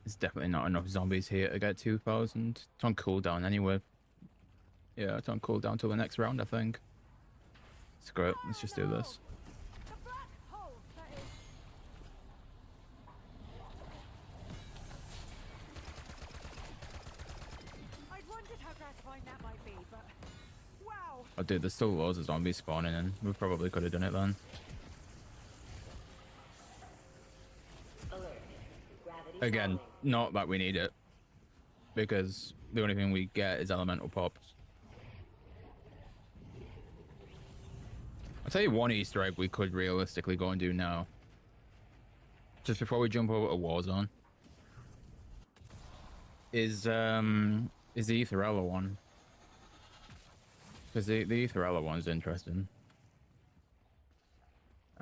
There's definitely not enough zombies here to get 2,000. It's on cooldown anyway. Yeah, it's on cooldown till the next round, I think. Screw it, let's just do this. The black hole, that is. I'd wondered how gratifying that might be, but wow. Oh dude, there's still loads of zombies spawning in. We probably could have done it then. Alert. Gravity Again, falling. not that we need it. Because the only thing we get is elemental pops. I'll tell you one Easter egg we could realistically go and do now. Just before we jump over to Warzone. Is the Aetherella one. Because the Aetherella one's interesting.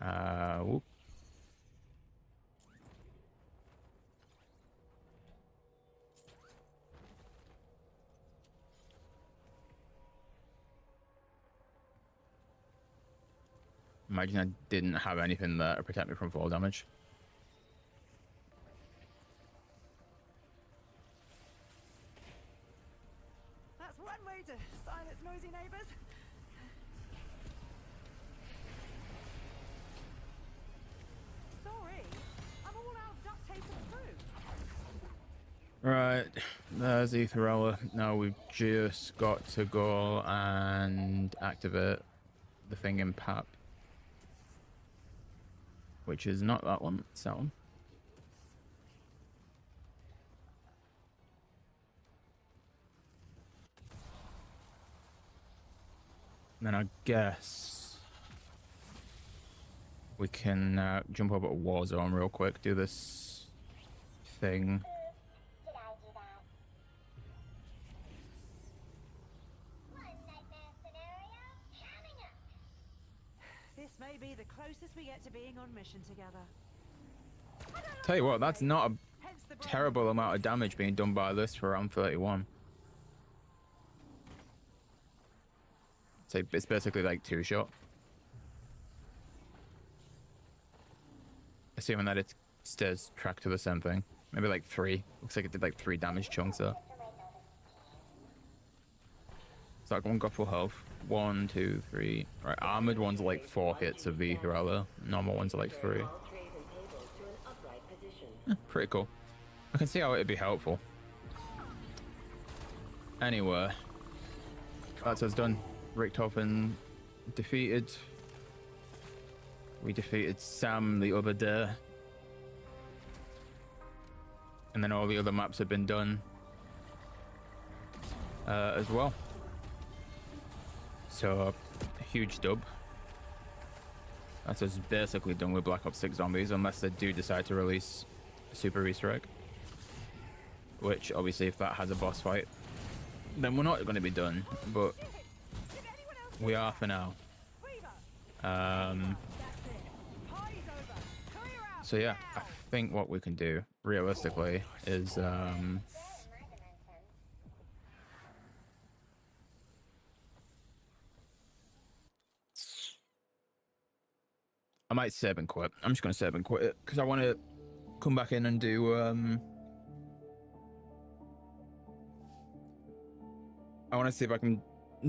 Whoop. Imagine I didn't have anything there to protect me from fall damage. That's one way to silence noisy neighbors. Sorry, I'm all out of duct tape and food. Right, there's Aetherella. Now we've just got to go and activate the thing in PAP. Which is not that one, it's that one. And then I guess we can jump over to Warzone real quick, do this thing. Did I do that? One nightmare scenario coming up. This may be the closest we get to being on mission together. Tell you what, that's not a Hence the terrible amount of damage being done by this for round 31. So it's basically like 2-shot. Assuming that it stays tracked to the same thing. Maybe like 3. Looks like it did like 3 damage chunks there. So that one got full health. 1, 2, 3. Right, armored ones are like 4 hits of the Aetherella. Normal ones are like 3. All trays and tables to an upright position. Pretty cool. I can see how it'd be helpful. Anyway, that's us done. Richtofen defeated. We defeated Sam the other day. And then all the other maps have been done as well. So, a huge dub. That's us basically done with Black Ops 6 Zombies, unless they do decide to release a super Easter egg. Which, obviously, if that has a boss fight, then we're not going to be done, but we are for now. So yeah, I think what we can do, realistically, is I might save and quit. I'm just going to save and quit it, because I want to come back in and do I want to see if I can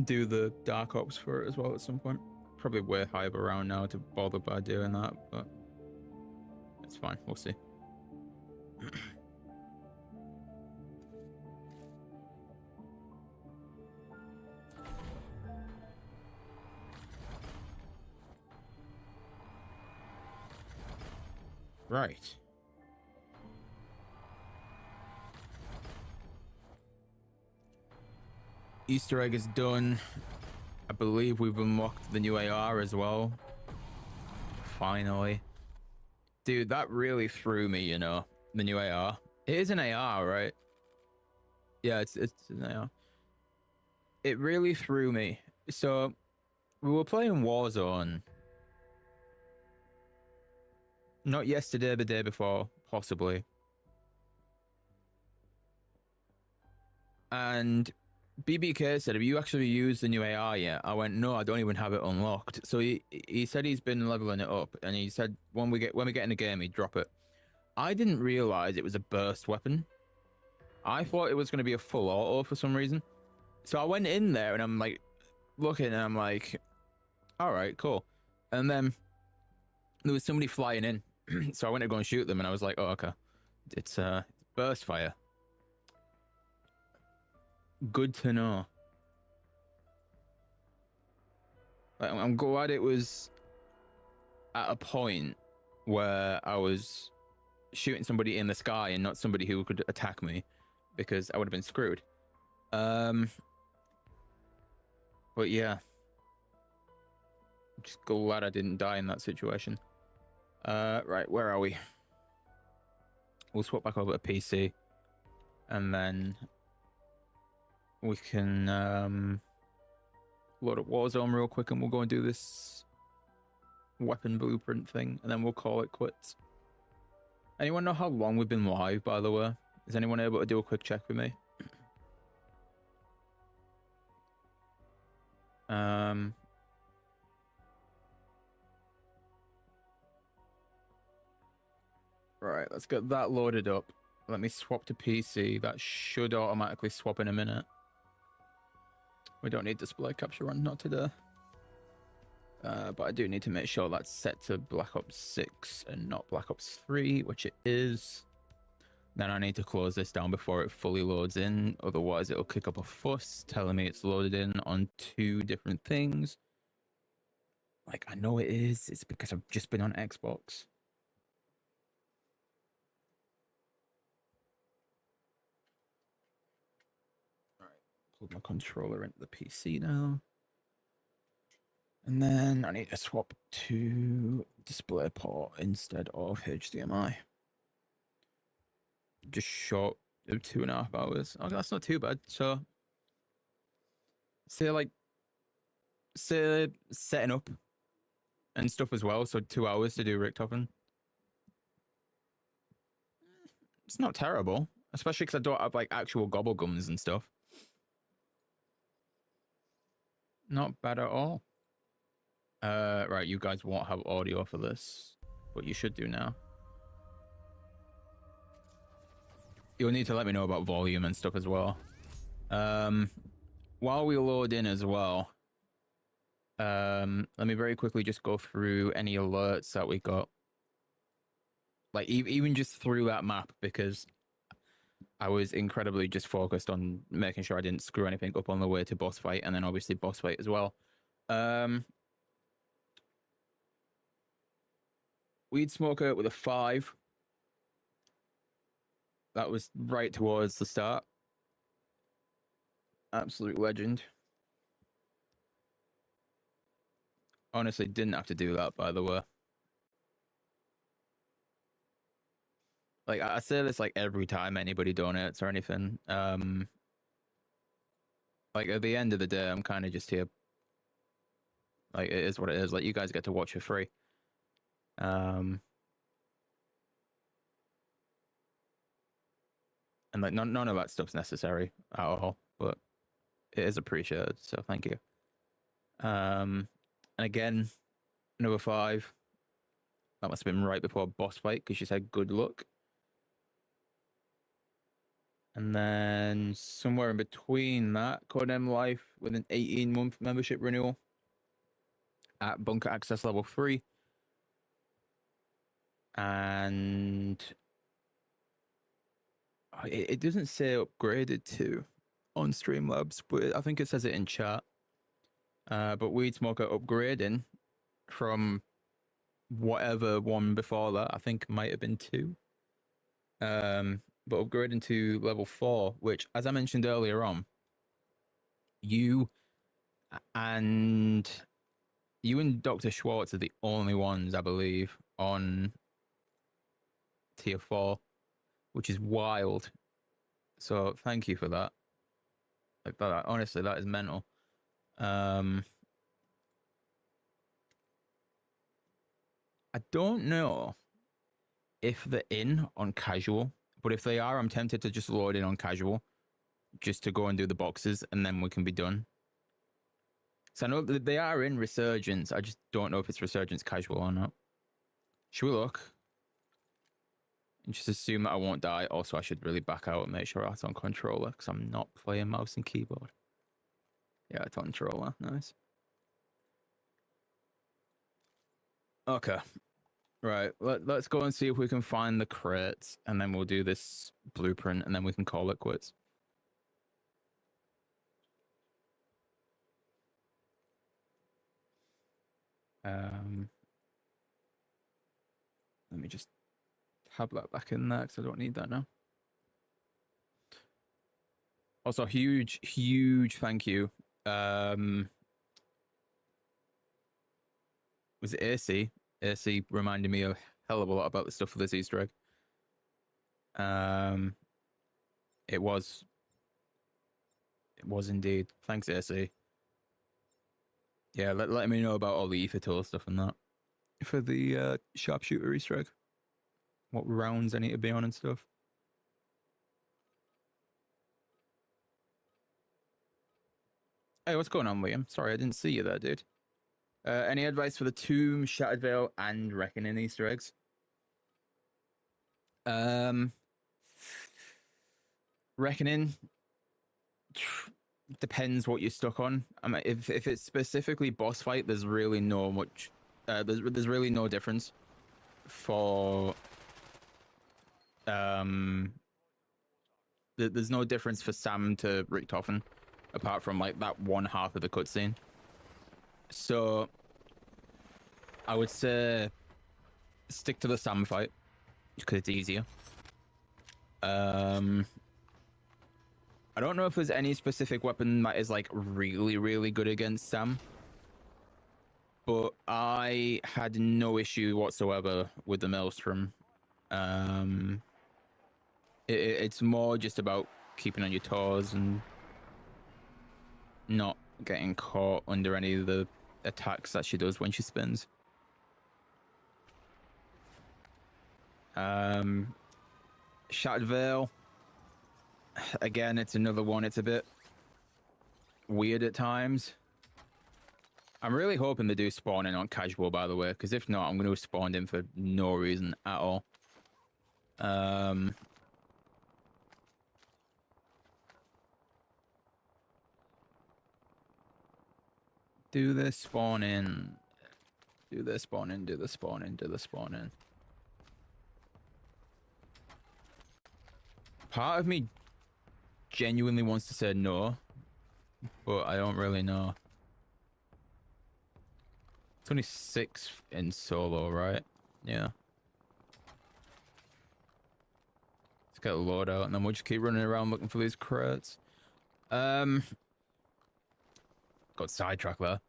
do the Dark Ops for it as well at some point. Probably way high up around now to bother by doing that, but it's fine. We'll see. Right. Easter egg is done. I believe we've unlocked the new AR as well. Finally. Dude, that really threw me, you know, the new AR. It is an AR, right? Yeah, it's an AR. It really threw me. So, we were playing Warzone. Not yesterday, the day before, possibly. And BBK said, have you actually used the new AR yet? I went, no, I don't even have it unlocked. So he said he's been leveling it up, and he said when we get in the game, he'd drop it. I didn't realize it was a burst weapon. I thought it was going to be a full auto for some reason. So I went in there and I'm like looking and I'm like, all right, cool. And then there was somebody flying in. So I went to go and shoot them and I was like, oh, okay. It's burst fire. Good to know. Like, I'm glad it was at a point where I was shooting somebody in the sky and not somebody who could attack me, because I would have been screwed. But yeah, just glad I didn't die in that situation. Right, where are we? We'll swap back over to PC, and then we can load up Warzone real quick, and we'll go and do this weapon blueprint thing, and then we'll call it quits. Anyone know how long we've been live, by the way? Is anyone able to do a quick check for me? Right, let's get that loaded up. Let me swap to PC. That should automatically swap in a minute. We don't need display capture on, not today. But I do need to make sure that's set to Black Ops 6 and not Black Ops 3, which it is. Then I need to close this down before it fully loads in. Otherwise, it'll kick up a fuss telling me it's loaded in on 2 different things. Like, I know it is. It's because I've just been on Xbox. All right, plug my controller into the PC now. And then I need to swap to DisplayPort instead of HDMI. Just short of 2.5 hours. Oh, that's not too bad. So, say setting up and stuff as well. So 2 hours to do Richtofen. It's not terrible, especially because I don't have like actual gobble gums and stuff. Not bad at all. Right, you guys won't have audio for this, but you should do now. You'll need to let me know about volume and stuff as well. While we load in as well, let me very quickly just go through any alerts that we got. Like, even just through that map, because I was incredibly just focused on making sure I didn't screw anything up on the way to boss fight, and then obviously boss fight as well. Weed Smoker with a 5. That was right towards the start. Absolute legend. Honestly, didn't have to do that, by the way. Like, I say this like every time anybody donates or anything. Like, at the end of the day, I'm kind of just here. Like, it is what it is. Like, you guys get to watch for free. And like, none of that stuff's necessary at all, but it is appreciated, so thank you. And again, another 5. That must have been right before boss fight, because she said good luck. And then somewhere in between that, Codename Life with an 18-month membership renewal at Bunker Access level 3. And it doesn't say upgraded to on Streamlabs, but I think it says it in chat. But Weed Smoker upgrading from whatever one before that, I think might have been 2. But upgrading to level 4, which, as I mentioned earlier on, You and Dr. Schwartz are the only ones, I believe, on tier 4, which is wild. So thank you for that. Like that, honestly, that is mental. I don't know if they're in on casual, but if they are, I'm tempted to just load in on casual, just to go and do the boxes, and then we can be done. So I know that they are in Resurgence. I just don't know if it's Resurgence casual or not. Should we look? And just assume that I won't die. Also, I should really back out and make sure it's on controller, because I'm not playing mouse and keyboard. Yeah, it's on controller. Nice. Okay. Right. Let's go and see if we can find the crates, and then we'll do this blueprint, and then we can call it quits. Let me just tab that back in there, because I don't need that now. Also, huge thank you. Was it AC? AC reminded me a hell of a lot about the stuff for this Easter egg. It was indeed. Thanks, AC. Yeah, let me know about all the ether tool stuff and that for the sharpshooter Easter egg. What rounds I need to be on and stuff. Hey, what's going on, Liam? Sorry, I didn't see you there, dude. Any advice for the Tomb, Shattered Veil, and Reckoning Easter eggs? Reckoning depends what you're stuck on. I mean, if it's specifically boss fight, there's really no much. There's really no difference for. There's no difference for Sam to Richtofen, apart from like that one half of the cutscene. So I would say stick to the Sam fight because it's easier. I don't know if there's any specific weapon that is like really good against Sam, but I had no issue whatsoever with the Maelstrom. It's more just about keeping on your toes and not getting caught under any of the attacks that she does when she spins. Shattered Veil. Again, it's another one. It's a bit weird at times. I'm really hoping they do spawn in on casual, by the way, because if not, I'm going to have spawned in for no reason at all. Do the spawn in. Do the spawn in, do the spawn in, do the spawn in. Part of me genuinely wants to say no, but I don't really know. It's only 6 in solo, right? Yeah. Let's get a load out, and then we'll just keep running around looking for these crates. Got sidetracked there.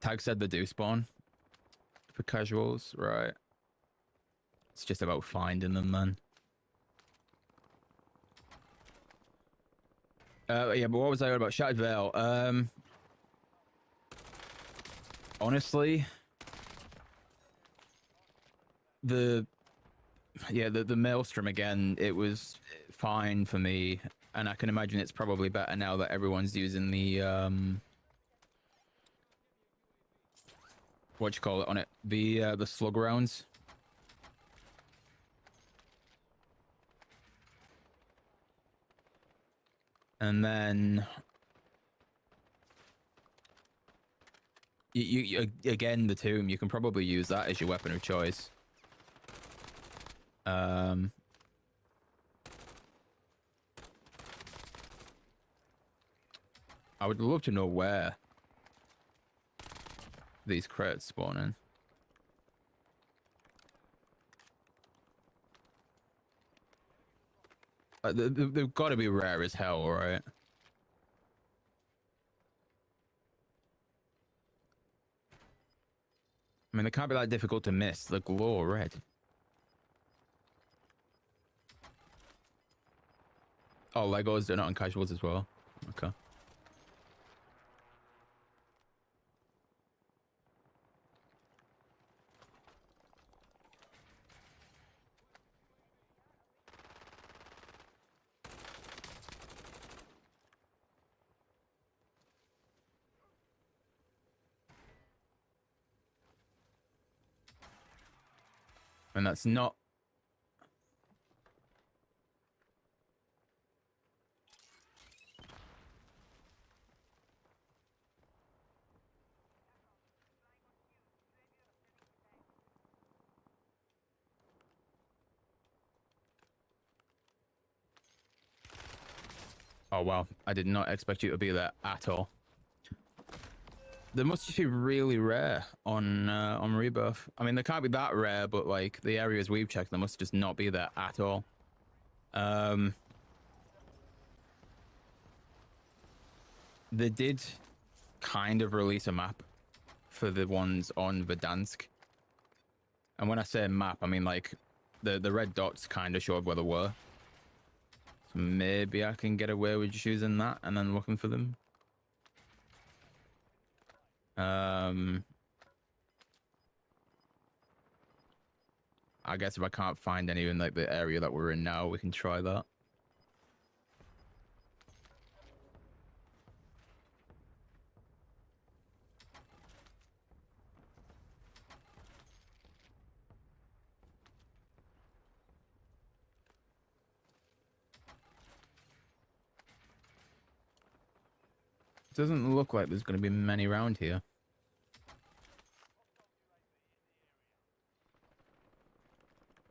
Tag said they do spawn for casuals, right? It's just about finding them, then. Yeah, but what was I on about? Shattered Veil. Honestly, the Maelstrom again, it was fine for me, and I can imagine it's probably better now that everyone's using the what you call it on it, the slug rounds. And then you again, the tomb, you can probably use that as your weapon of choice. I would love to know where these crates spawn in. They've got to be rare as hell, right? mean, they can't be that difficult to miss. The glow red. Oh, Legos, they're not on casuals as well. Okay. And that's not... Oh, wow. I did not expect you to be there at all. They must just be really rare on Rebirth. I mean, they can't be that rare, but like the areas we've checked, they must just not be there at all. They did kind of release a map for the ones on Verdansk. And when I say map, I mean like the red dots kind of showed where they were. So maybe I can get away with just using that and then looking for them. I guess if I can't find any in like the area that we're in now, we can try that. Doesn't look like there's going to be many around here.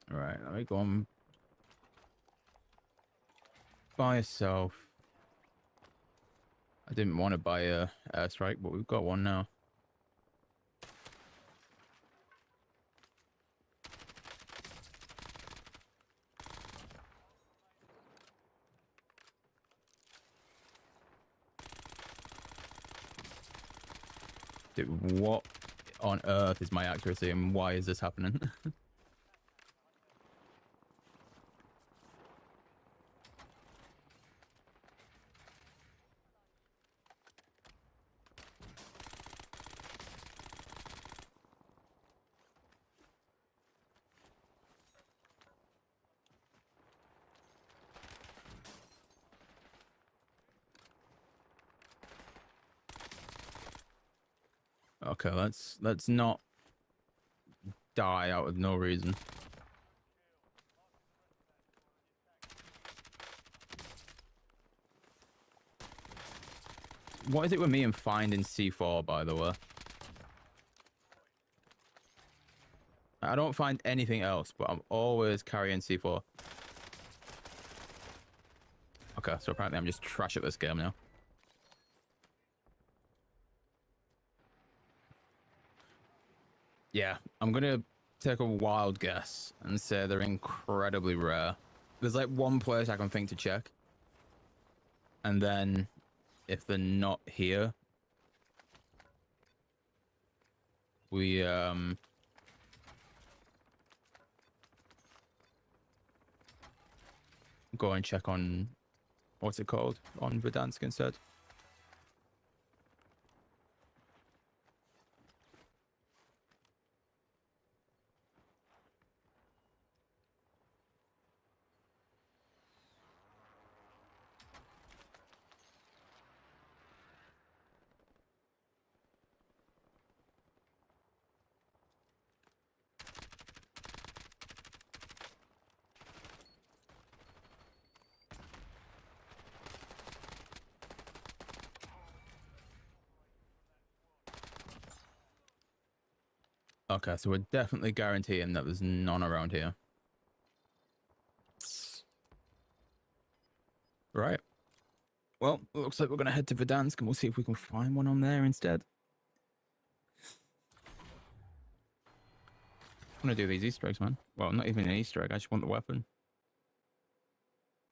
All right, let me go on by yourself. I didn't want to buy a airstrike, but we've got one now. Dude, what on earth is my accuracy and why is this happening? Okay, let's not die out of no reason. What is it with me and finding C4, by the way? I don't find anything else, but I'm always carrying C4. Okay, so apparently I'm just trash at this game now. Yeah, I'm gonna take a wild guess and say they're incredibly rare. There's like one place I can think to check. And then if they're not here, we go and check on what's it called? On Verdansk instead. Okay, so we're definitely guaranteeing that there's none around here. Right. Well, looks like we're going to head to Verdansk and we'll see if we can find one on there instead. I want to do these Easter eggs, man. Well, not even an Easter egg. I just want the weapon.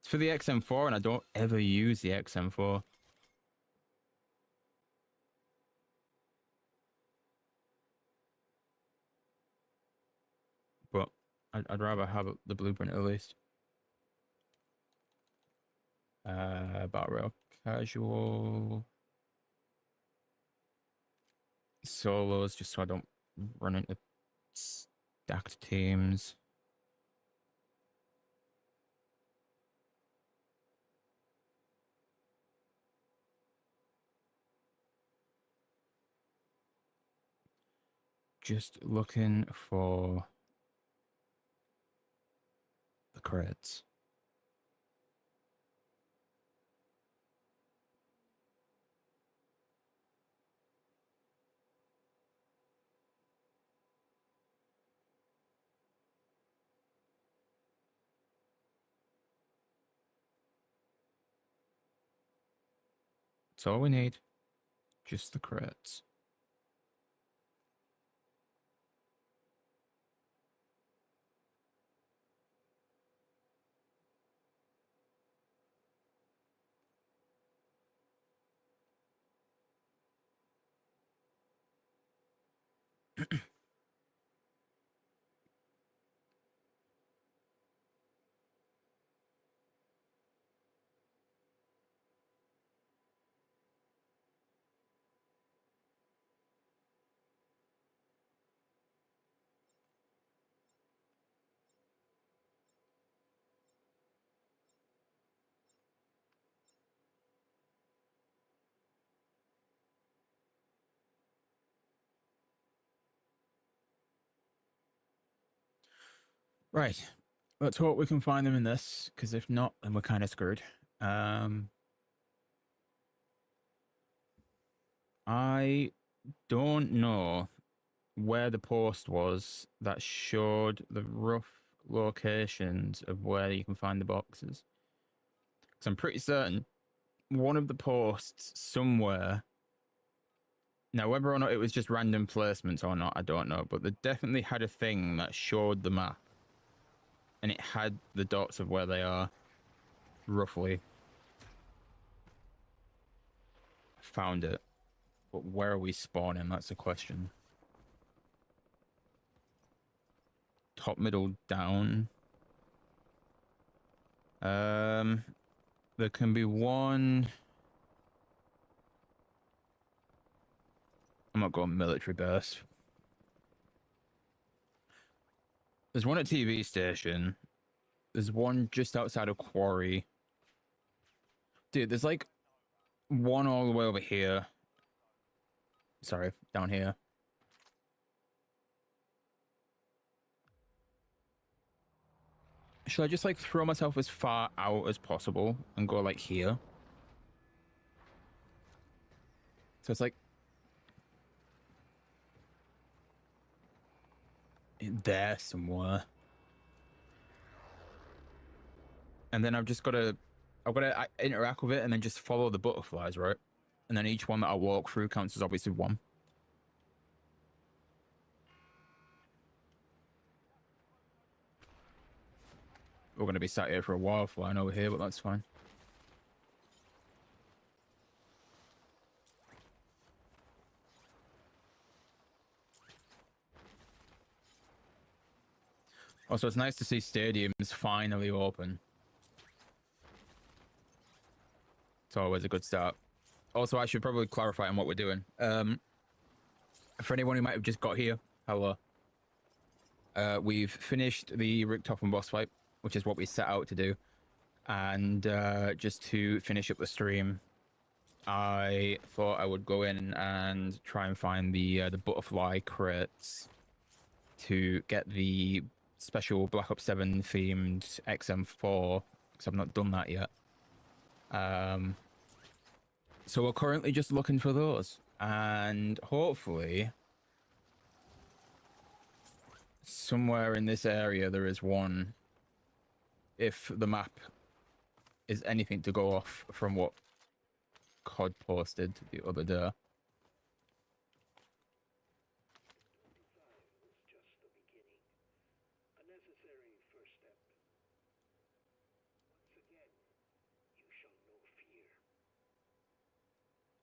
It's for the XM4 and I don't ever use the XM4. I'd rather have the blueprint at least. Battle Royale casual. Solos, just so I don't run into stacked teams. Just looking for the creds. That's all we need. Just the creds. Right. Let's hope we can find them in this, because if not, then we're kind of screwed. I don't know where the post was that showed the rough locations of where you can find the boxes. Because I'm pretty certain one of the posts somewhere. Now, whether or not it was just random placements or not, I don't know. But they definitely had a thing that showed the map. And it had the dots of where they are, roughly. Found it. But where are we spawning? That's the question. Top, middle, down. There can be one. I'm not going military base. There's one at TV station. There's one just outside of Quarry. Dude, there's like one all the way over here. Sorry, down here. Should I just like throw myself as far out as possible and go like here? So it's like there somewhere. And then I've got to interact with it and then just follow the butterflies, right? And then each one that I walk through counts as obviously one. We're going to be sat here for a while flying over here, but that's fine. Also, it's nice to see stadiums finally open. It's always a good start. Also, I should probably clarify on what we're doing. For anyone who might have just got here, hello. We've finished the Richtofen boss fight, which is what we set out to do. And just to finish up the stream, I thought I would go in and try and find the butterfly crates to get the special Black Ops 7 themed XM4, because I've not done that yet. So we're currently just looking for those, and hopefully somewhere in this area there is one, if the map is anything to go off from what COD posted the other day.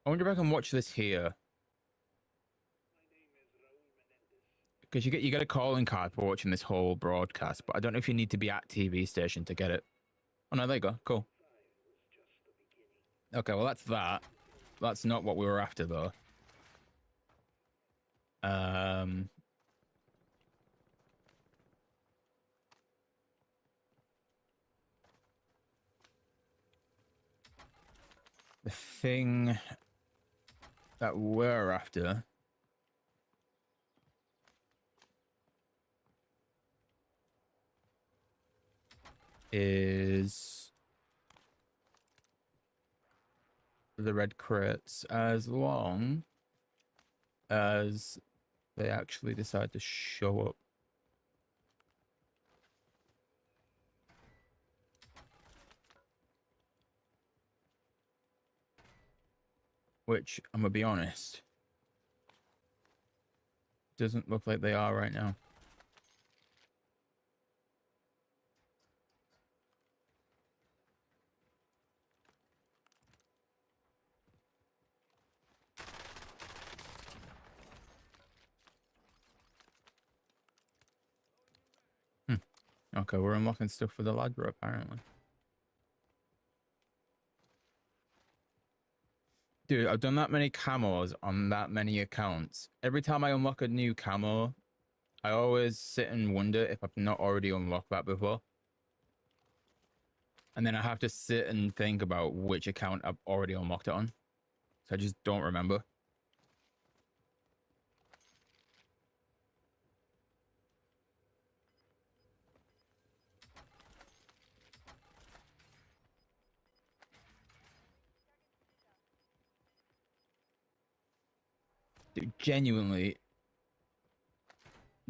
I wonder if I can watch this here. Because you get a calling card for watching this whole broadcast, but I don't know if you need to be at TV station to get it. Oh no, there you go. Cool. Okay, well that's that. That's not what we were after though. The thing that we're after is the red crates, as long as they actually decide to show up. Which, I'm gonna be honest, doesn't look like they are right now. Okay, we're unlocking stuff for the ladder, apparently. Dude, I've done that many camos on that many accounts. Every time I unlock a new camo, I always sit and wonder if I've not already unlocked that before. And then I have to sit and think about which account I've already unlocked it on. So I just don't remember. Dude, genuinely,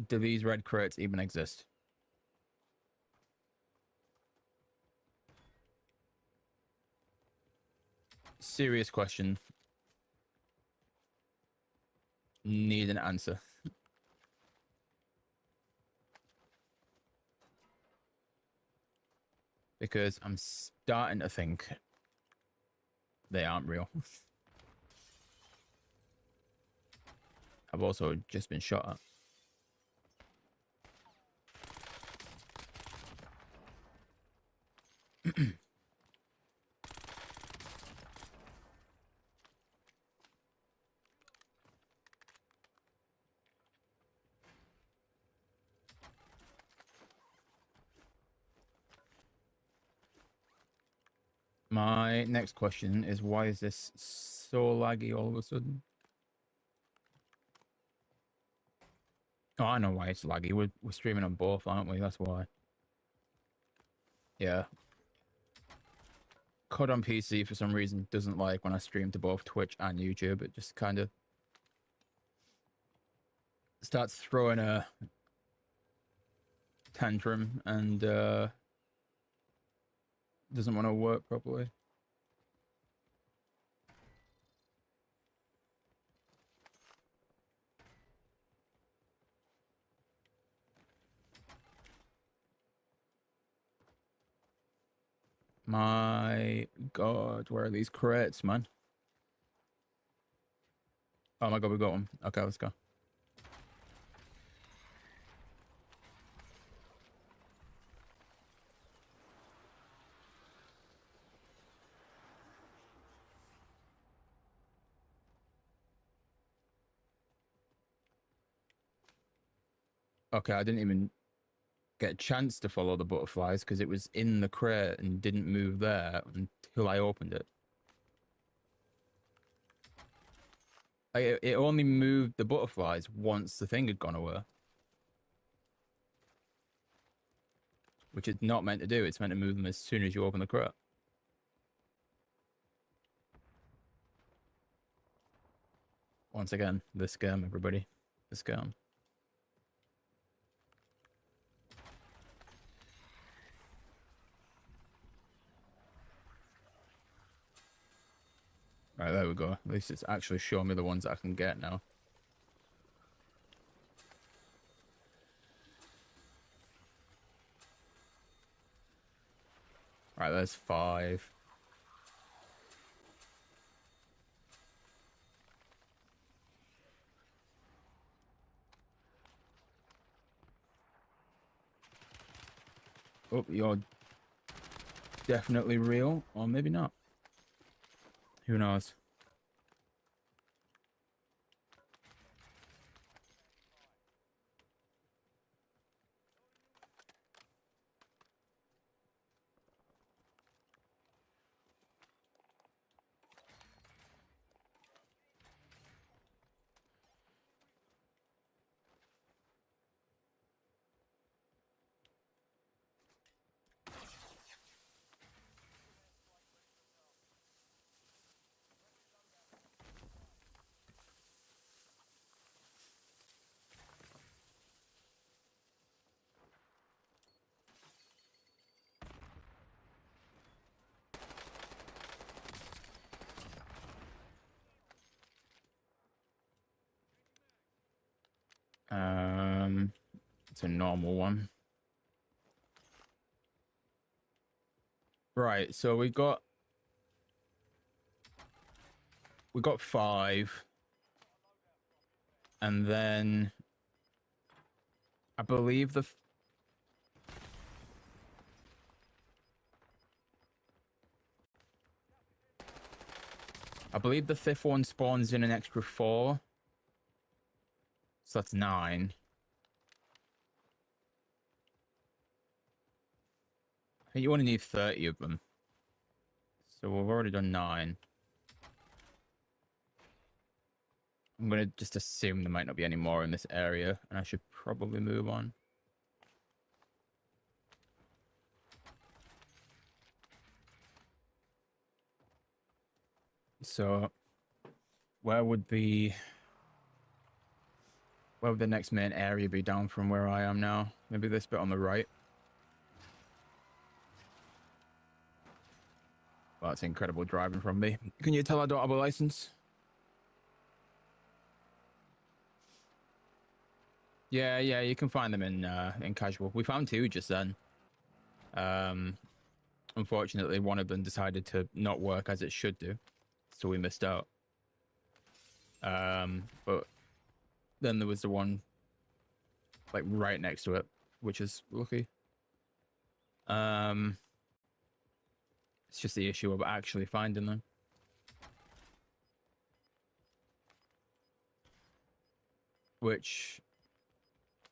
do these red crates even exist? Serious question. Need an answer. Because I'm starting to think they aren't real. I've also just been shot at. My next question is, why is this so laggy all of a sudden? Oh, I know why it's laggy. We're streaming on both, aren't we? That's why. Yeah. COD on PC, for some reason, doesn't like when I stream to both Twitch and YouTube. It just kind of starts throwing a tantrum and doesn't want to work properly. My God, where are these crates, man? Oh my God, we got them. Okay, let's go. Okay, I didn't even get a chance to follow the butterflies because it was in the crate and didn't move there until I opened it. It only moved the butterflies once the thing had gone away. Which it's not meant to do. It's meant to move them as soon as you open the crate. Once again, the scam, everybody. The scam. Right, there we go. At least it's actually showing me the ones that I can get now. Right, there's 5. Oh, you're definitely real, or maybe not. Who knows? It's a normal one. Right, so we got 5, and then I believe the fifth one spawns in an extra 4, so that's 9. I think you only need 30 of them, so we've already done 9. I'm gonna just assume there might not be any more in this area, and I should probably move on. So, where would the next main area be down from where I am now? Maybe this bit on the right. Well, that's incredible driving from me. Can you tell I don't have a license? Yeah, you can find them in casual. We found 2 just then. Unfortunately, one of them decided to not work as it should do, so we missed out. But then there was the one like right next to it, which is lucky. It's just the issue of actually finding them. Which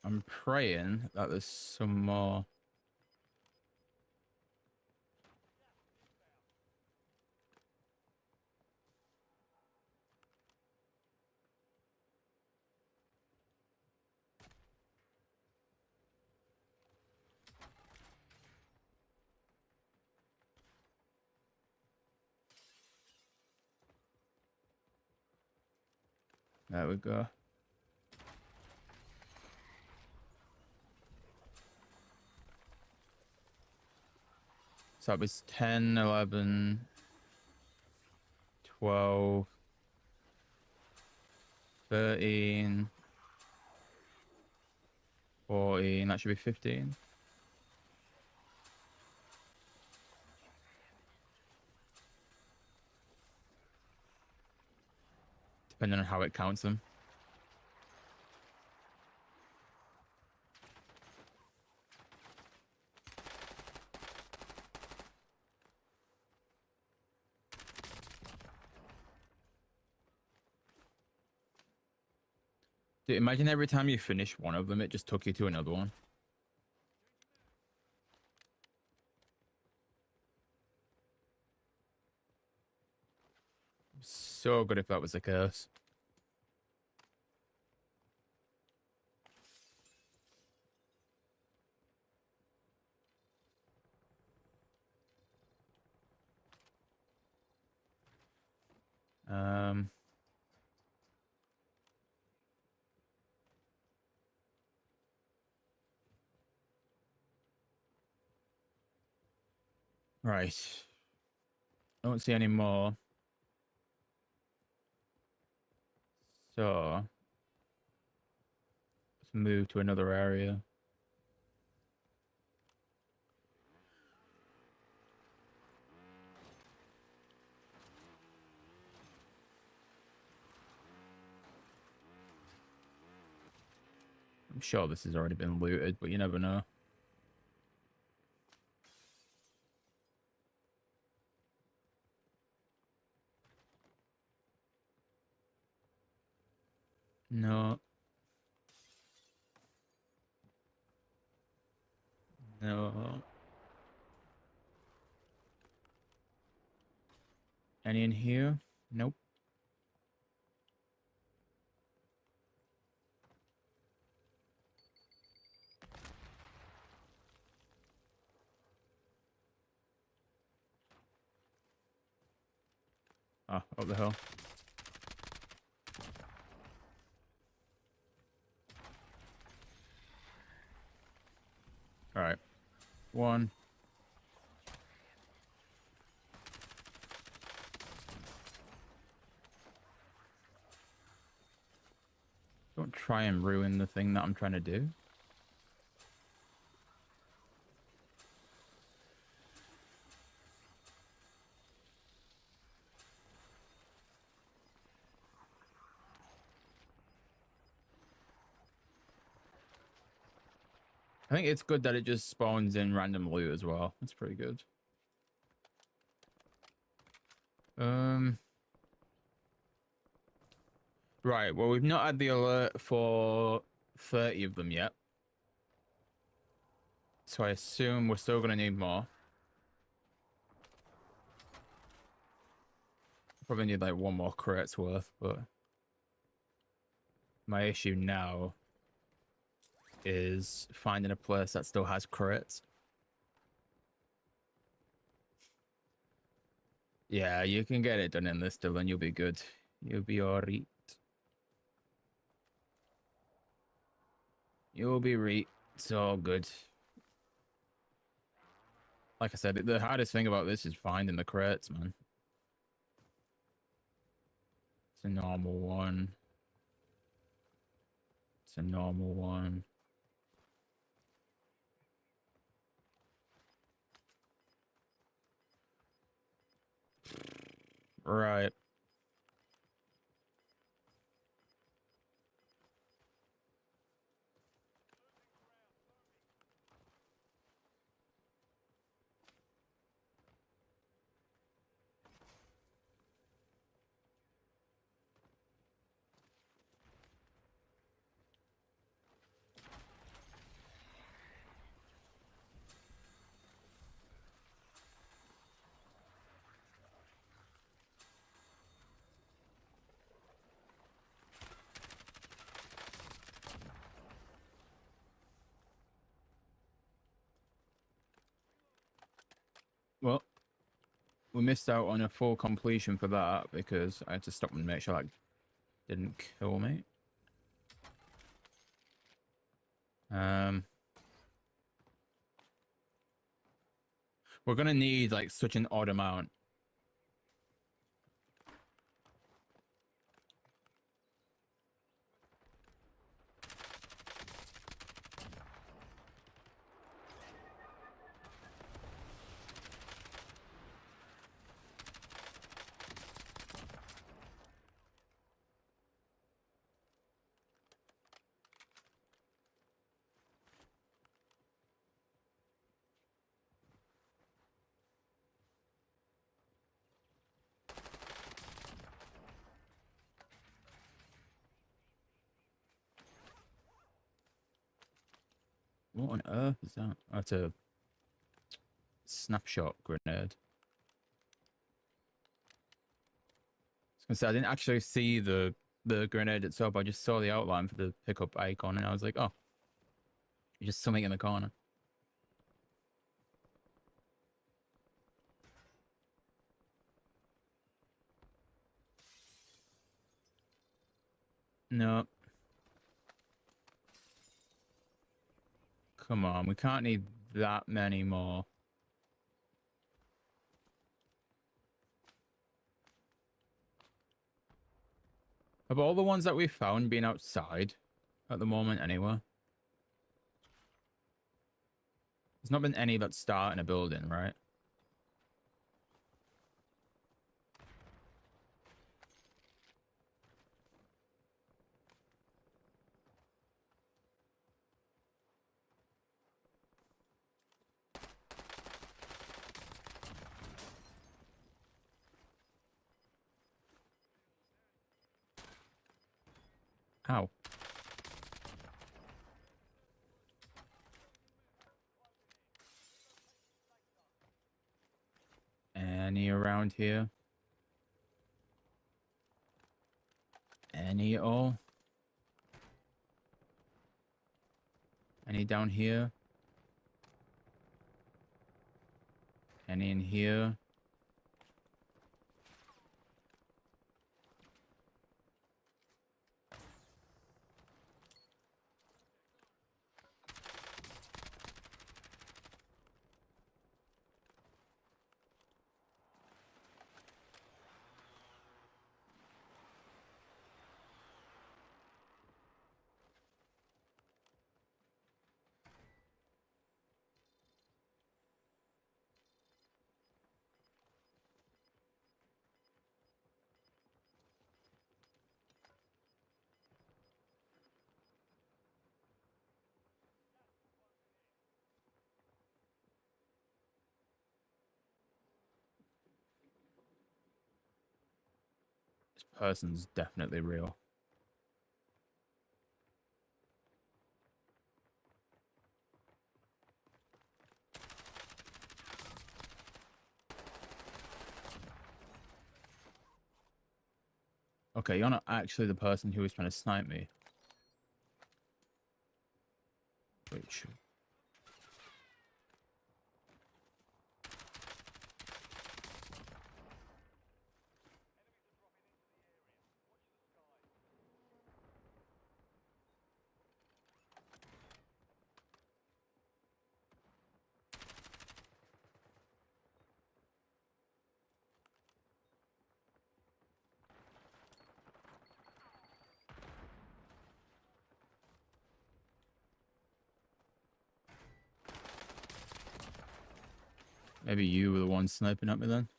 I'm praying that there's some more. There we go. So it was 10, 11, 12, 13, 14, that should be 15. Depending on how it counts them. Dude, imagine every time you finish one of them, it just took you to another one. So good if that was the case. Right. Don't see any more. So let's move to another area. I'm sure this has already been looted, but you never know. No. No. Any in here? Nope. Ah, up the hill. All right. One. Don't try and ruin the thing that I'm trying to do. I think it's good that it just spawns in random loot as well. That's pretty good. Right. Well, we've not had the alert for 30 of them yet. So I assume we're still going to need more. Probably need like one more crate's worth, but my issue now is finding a place that still has crates. Yeah, you can get it done in this, Dylan. You'll be good. You'll be alright. You'll be right. It's all good. Like I said, the hardest thing about this is finding the crates, man. It's a normal one. It's a normal one. Right. Well, we missed out on a full completion for that because I had to stop and make sure that didn't kill me. We're gonna need like such an odd amount. What on earth is that? Oh, it's a snapshot grenade. I was gonna say I didn't actually see the grenade itself. I just saw the outline for the pickup icon, and I was like, oh, just something in the corner. No. Come on, we can't need that many more. Have all the ones that we found been outside at the moment anyway? There's not been any that start in a building, right? Ow. Any around here? Any at all? Any down here? Any in here? This person's definitely real. Okay, you're not actually the person who was trying to snipe me. Which... Maybe you were the one sniping at me then?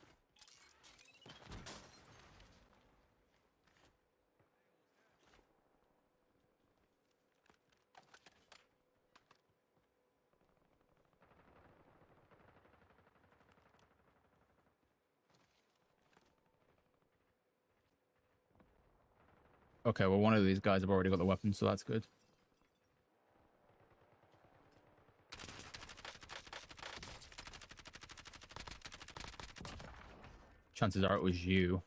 Okay, well, one of these guys have already got the weapon, so that's good. Chances are it was you.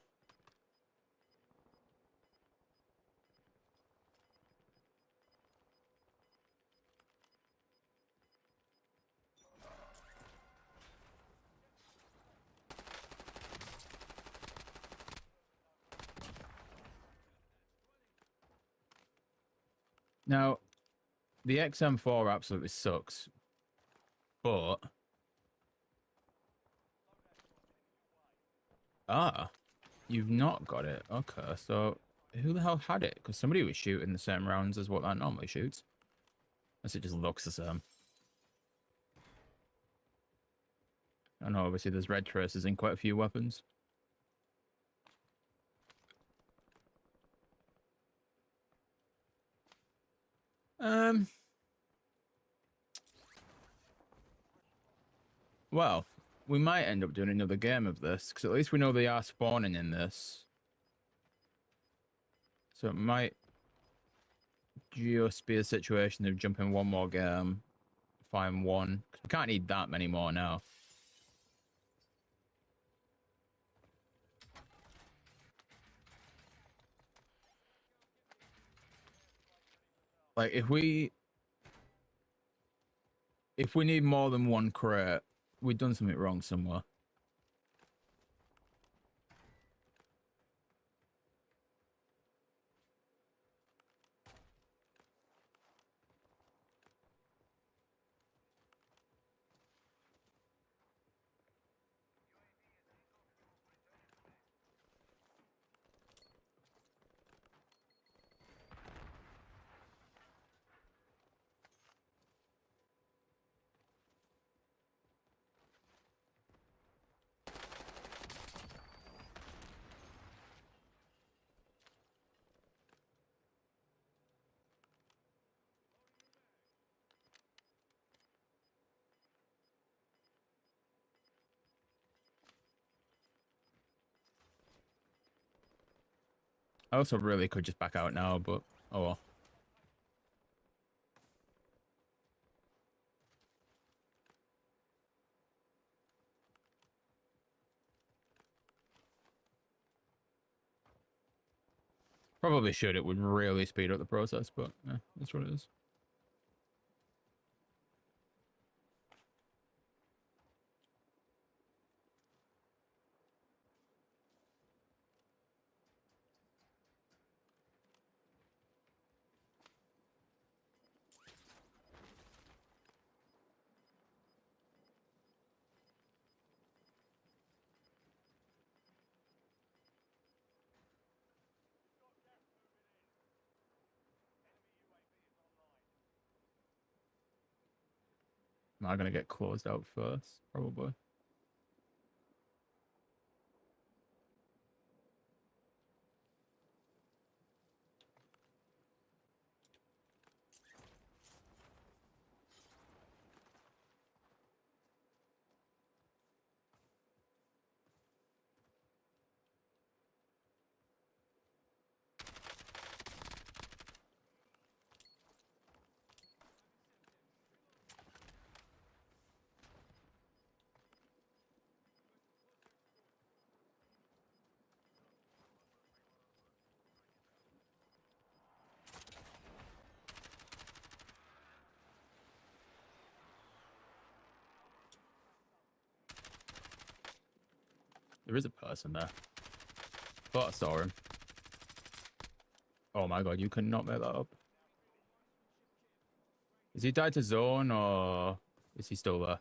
Now, the XM4 absolutely sucks, but... Ah, you've not got it. Okay, so who the hell had it? Because somebody was shooting the same rounds as what that normally shoots. Unless it just looks the same. I know, obviously, there's red traces in quite a few weapons. Well, we might end up doing another game of this, because at least we know they are spawning in this. So it might just be a situation of jumping one more game, find one. We can't need that many more now. Like, if we need more than one crate, we've done something wrong somewhere. I also really could just back out now, but Oh well. Probably should. It would really speed up the process, but yeah, that's what it is. Am I gonna get closed out first? Probably. There is a person there. Thought I saw him. Oh my god, you could not make that up. Is he died to zone or is he still there?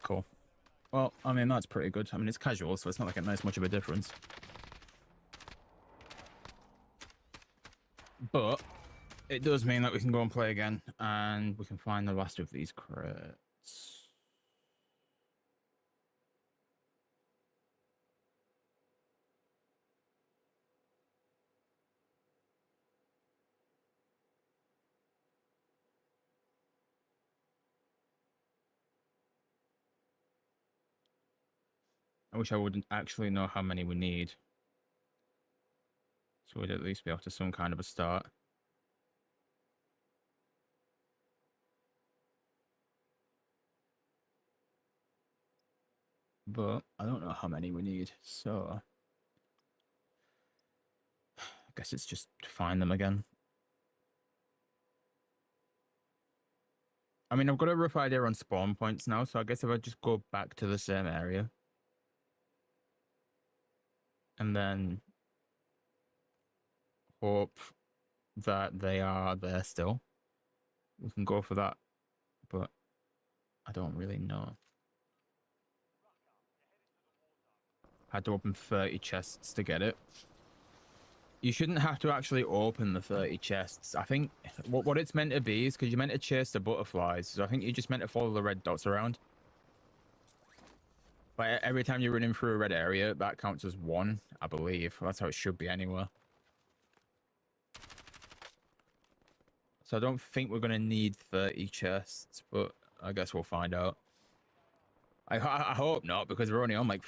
Cool. Well, I mean, that's pretty good. I mean, it's casual, so it's not like it makes much of a difference. But it does mean that we can go and play again, and we can find the last of these crates. I wish I would actually know how many we need. So we'd at least be able to some kind of a start. But I don't know how many we need, so I guess it's just to find them again. I mean, I've got a rough idea on spawn points now, so I guess if I just go back to the same area and then hope that they are there still, we can go for that. But I don't really know. Had to open 30 chests to get it. You shouldn't have to actually open the 30 chests. I think what it's meant to be is because you're meant to chase the butterflies. So I think you're just meant to follow the red dots around. But every time you're running through a red area, that counts as one, I believe. That's how it should be anyway. So I don't think we're going to need 30 chests, but I guess we'll find out. I hope not, because we're only on like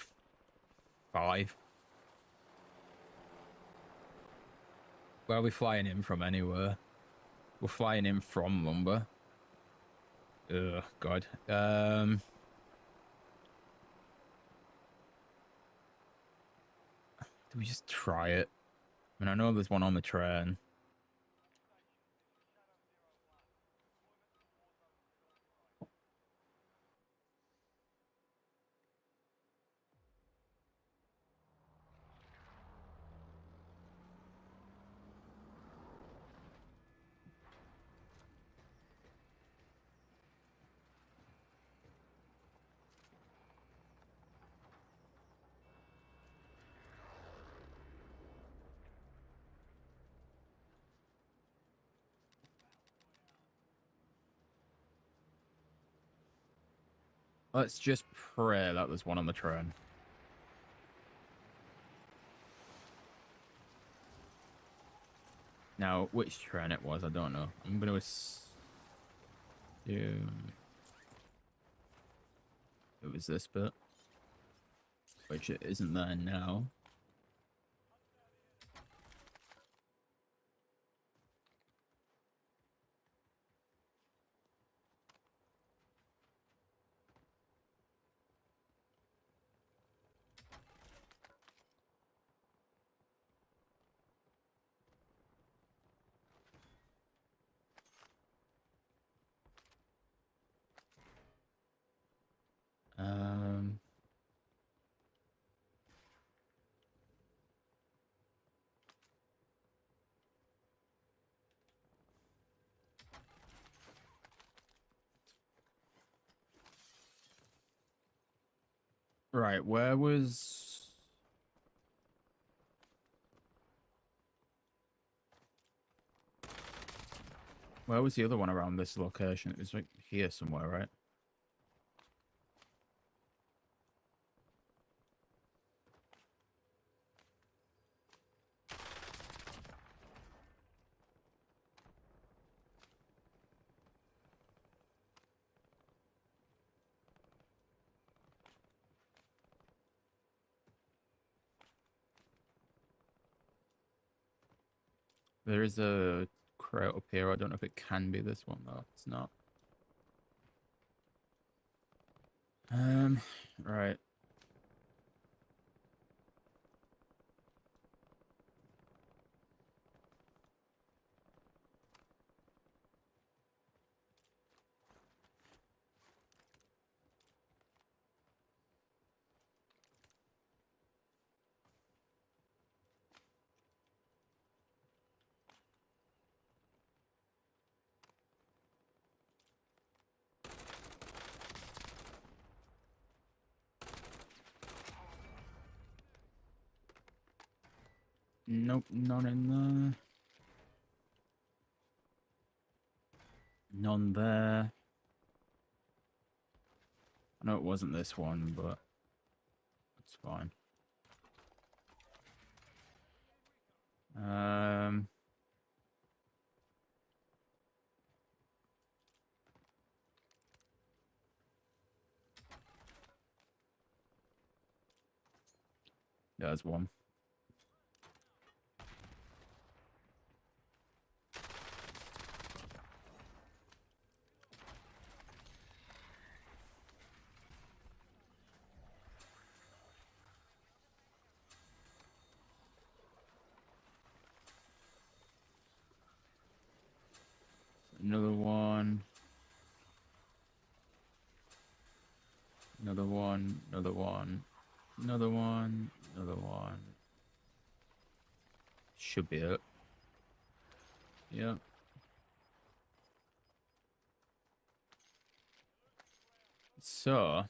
5. Where are we flying in from anywhere? We're flying in from Lumber. Ugh, God. Do we just try it? I mean, I know there's one on the train. Let's just pray that there's one on the train. Now, which train it was, I don't know. I'm going to assume it was this bit, which it isn't there now. Um, right, where was... Where was the other one around this location? It was like here somewhere, right? There is a crate up here. I don't know if it can be this one though. It's not. Right. Nope, none in there. None there. I know it wasn't this one, but it's fine. There's one. Another one. Another one. Another one. Another one. Another one. Should be it. Yeah. So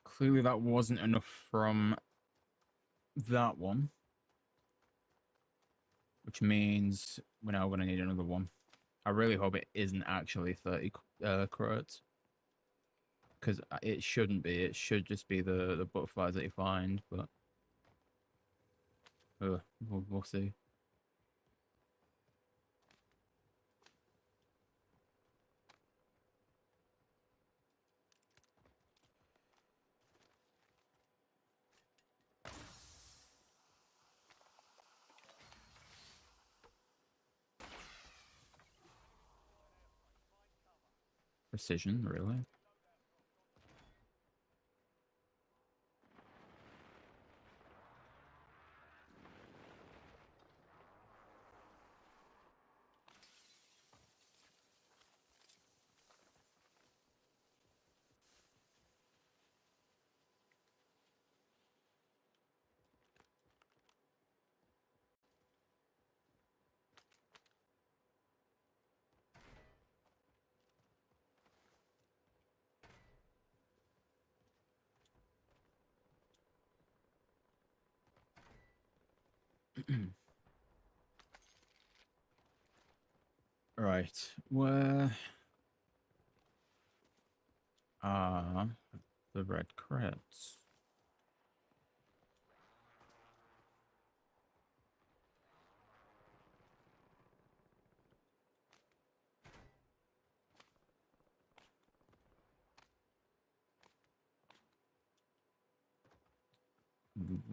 clearly that wasn't enough from that one, which means we're now going to need another one. I really hope it isn't actually 30 crates, because it shouldn't be. It should just be the butterflies that you find, but we'll see. Precision, really? Right, where are the red crits.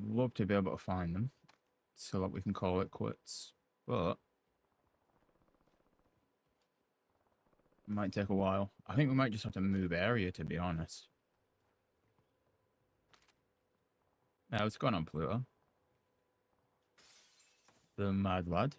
Love to be able to find them so that we can call it quits, but it might take a while. I think we might just have to move area, to be honest. Now, what's going on, Pluto? The mad lad.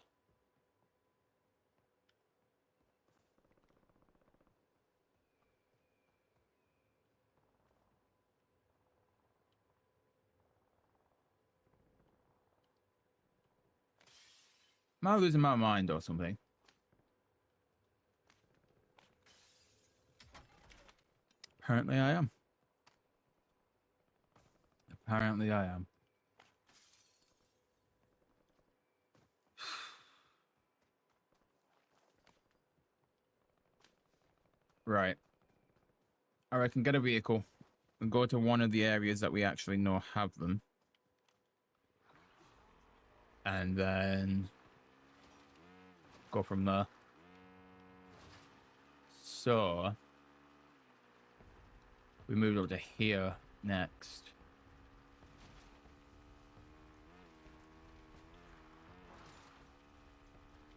Am I losing my mind or something? Apparently I am. Apparently I am. Right. I reckon get a vehicle and go to one of the areas that we actually know have them. And then go from there. So we moved over to here next.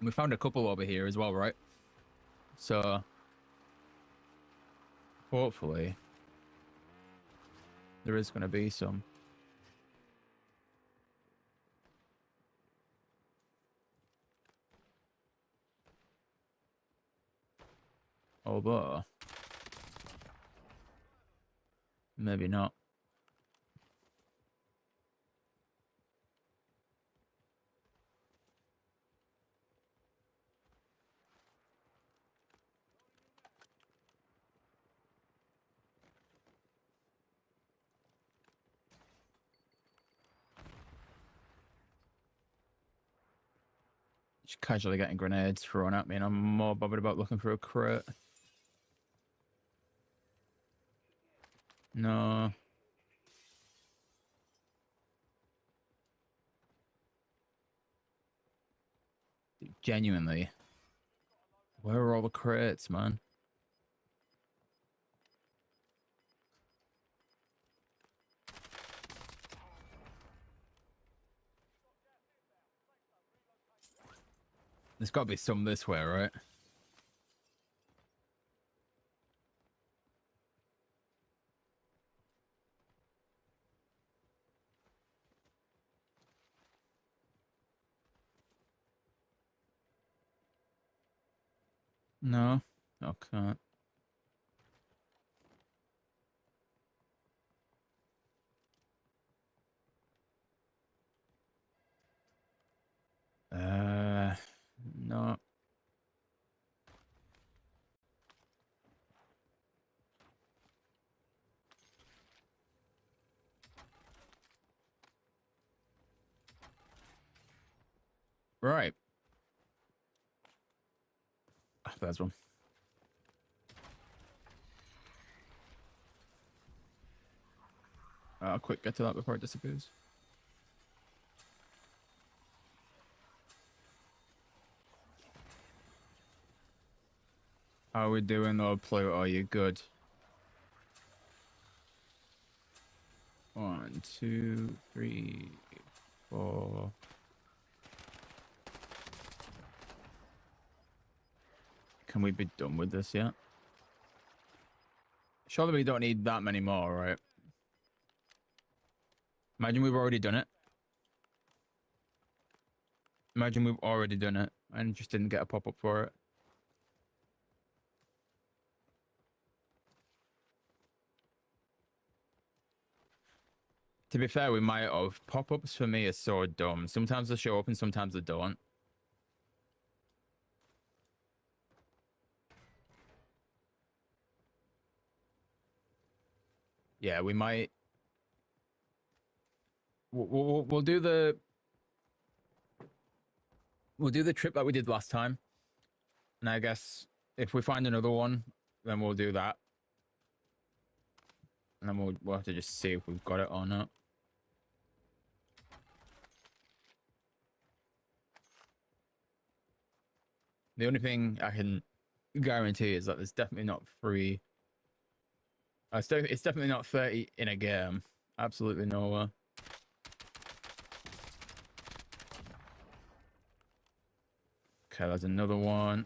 We found a couple over here as well, right? So hopefully there is going to be some. Although maybe not. Just casually getting grenades thrown at me, and I'm more bothered about looking for a crate. No. Genuinely. Where are all the crates, man? There's got to be some this way, right? No. Okay. No. Right. Ah, there's one. Quick, get to that before it disappears. How are we doing, though, Pluto? Are you good? 1, 2, 3, 4. Can we be done with this yet? Surely we don't need that many more, right? Imagine we've already done it. Imagine we've already done it and just didn't get a pop-up for it. To be fair, we might have. Pop-ups for me are so dumb. Sometimes they show up and sometimes they don't. Yeah, we might. We'll do the. We'll do the trip that we did last time. And I guess if we find another one, then we'll do that. And then we'll have to just see if we've got it or not. The only thing I can guarantee is that there's definitely not free. It's definitely not 30 in a game. Absolutely nowhere. Okay, there's another one.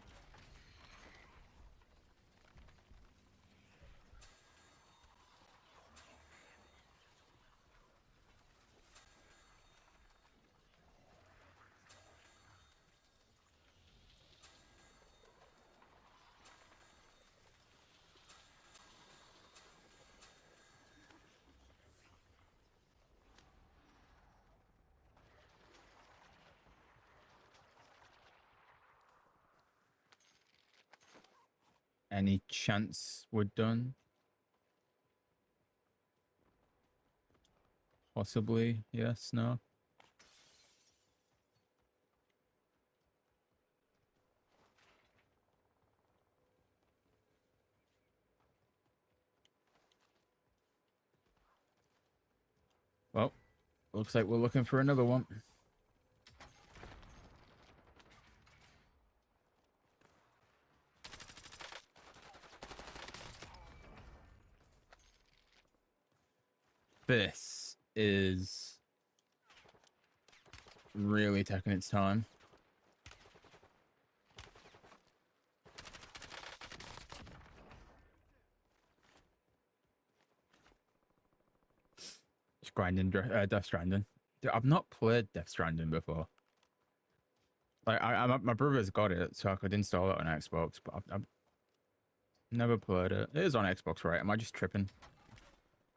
Any chance we're done? Possibly, yes, no. Well, looks like we're looking for another one. This is really taking its time. Just grinding Death Stranding. Dude, I've not played Death Stranding before. Like, my brother's got it, so I could install it on Xbox, but I've never played it. It is on Xbox, right? Am I just tripping?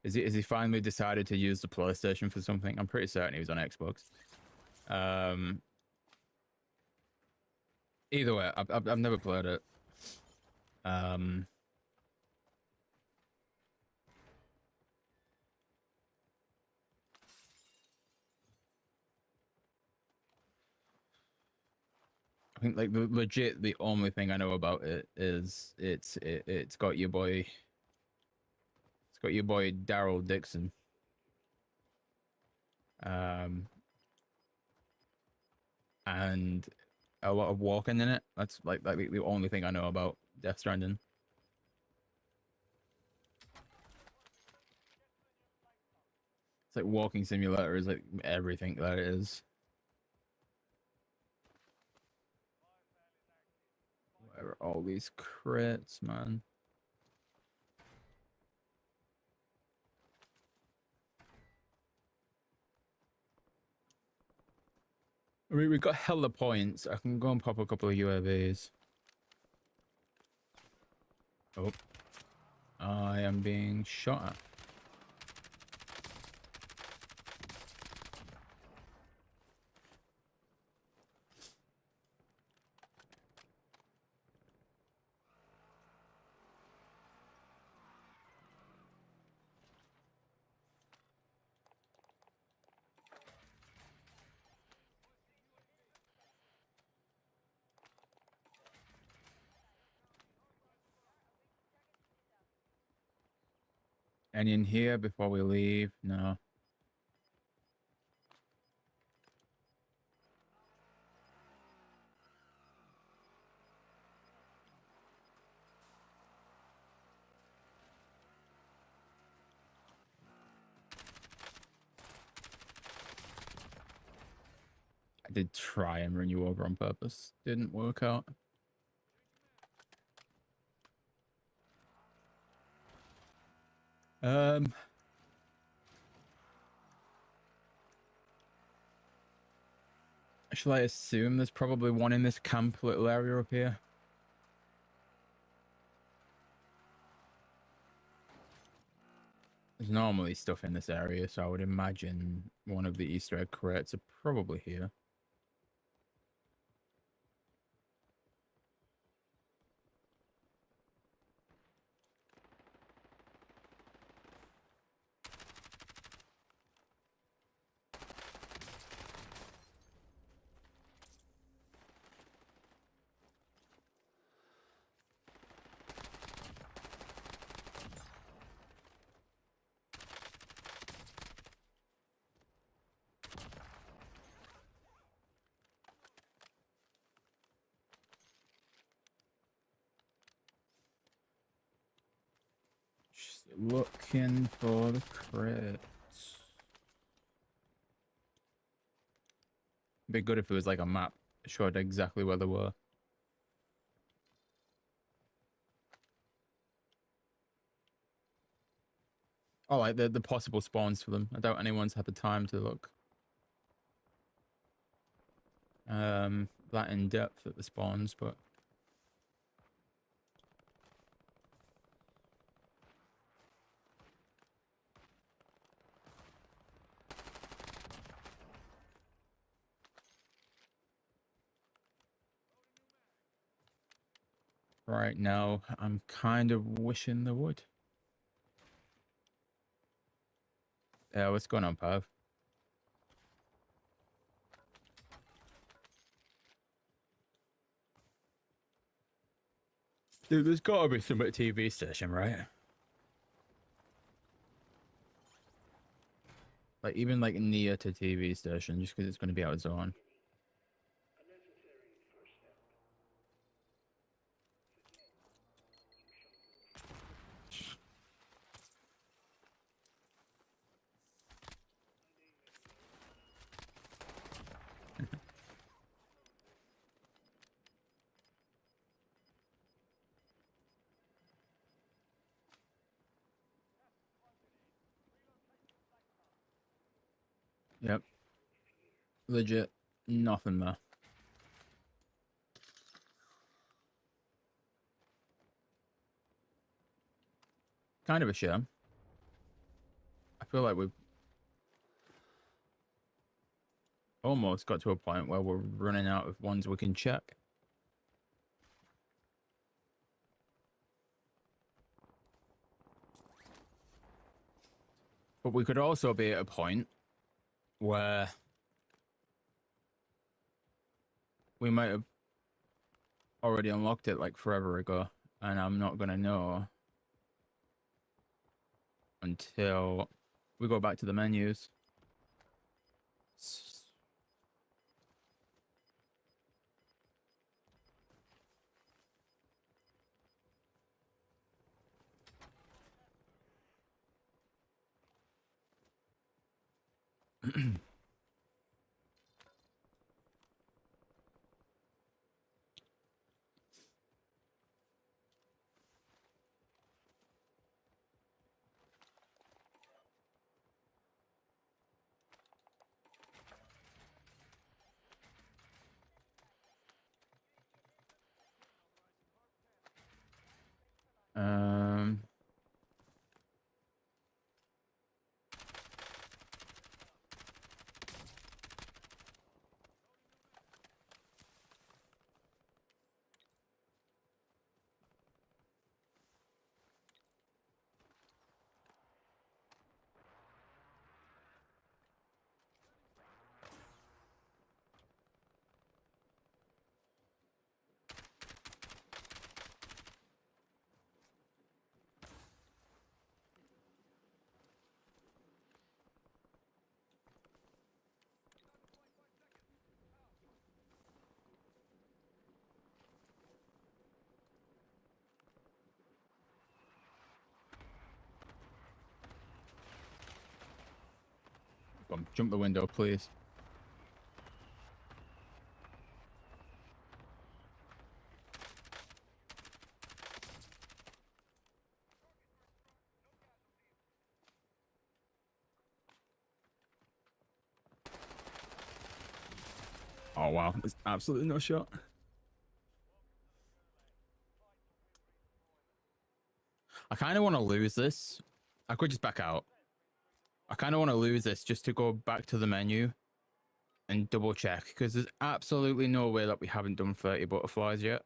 Is he finally decided to use the PlayStation for something? I'm pretty certain he was on Xbox. Either way, I've never played it. I think like the only thing I know about it is it's got your boy. It's got your boy Daryl Dixon. And a lot of walking in it. That's like the only thing I know about Death Stranding. It's like walking simulator is like everything that it is. Where are all these crits, man? I mean, we've got hella points. I can go and pop a couple of UAVs. Oh. I am being shot at. Any in here before we leave? No. I did try and run you over on purpose. Didn't work out. Shall I assume there's probably one in this camp little area up here? There's normally stuff in this area, so I would imagine one of the Easter egg crates are probably here. Looking for the crates. Be good if it was like a map showed exactly where they were. Oh, like the possible spawns for them. I doubt anyone's had the time to look that in depth at the spawns, but right now I'm kind of wishing they would. Yeah, what's going on, Pav? Dude, there's gotta be some at TV station, right? Like even like near to TV station, just because it's going to be out of zone. Yep. Legit nothing there. Kind of a shame. I feel like we've almost got to a point where we're running out of ones we can check. But we could also be at a point where we might have already unlocked it like forever ago, and I'm not going to know until we go back to the menus. Um, Come, jump the window, please. Oh wow, there's absolutely no shot. I kind of want to lose this. I could just back out. I kind of want to lose this just to go back to the menu and double check, because there's absolutely no way that we haven't done 30 butterflies yet.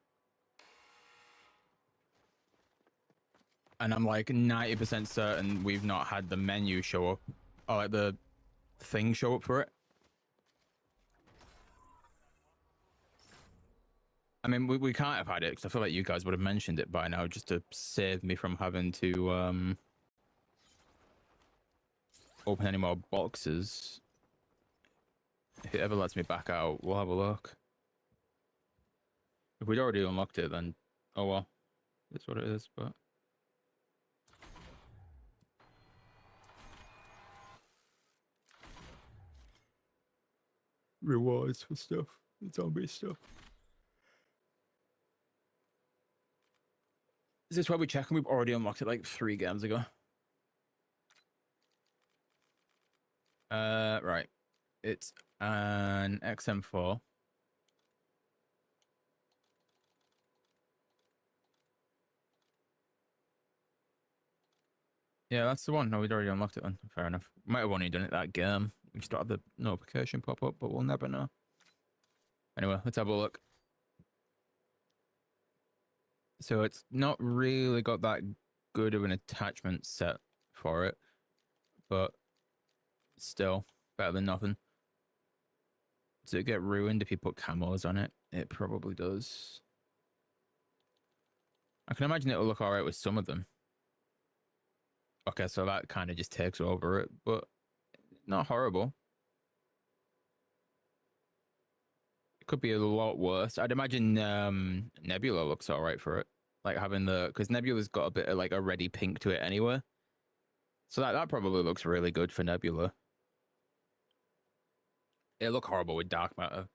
And I'm like 90% certain we've not had the menu show up, or like the thing show up for it. I mean, we can't have had it, because I feel like you guys would have mentioned it by now just to save me from having to open any more boxes. If it ever lets me back out, we'll have a look. If we'd already unlocked it, then oh well, that's what it is. But rewards for stuff, zombie stuff. Is this why we check and we've already unlocked it like 3 games ago? Right. It's an XM4. Yeah, that's the one. No, we'd already unlocked it then. Fair enough. Might have only done it that game. We just don't have the notification pop up, but we'll never know. Anyway, let's have a look. So it's not really got that good of an attachment set for it, but still better than nothing. Does it get ruined if you put camos on it? It probably does. I can imagine it'll look alright with some of them. Okay, so that kind of just takes over it, but not horrible. It could be a lot worse. I'd imagine Nebula looks alright for it. Like having because Nebula's got a bit of like a reddy pink to it anyway. So that probably looks really good for Nebula. It'll look horrible with dark matter.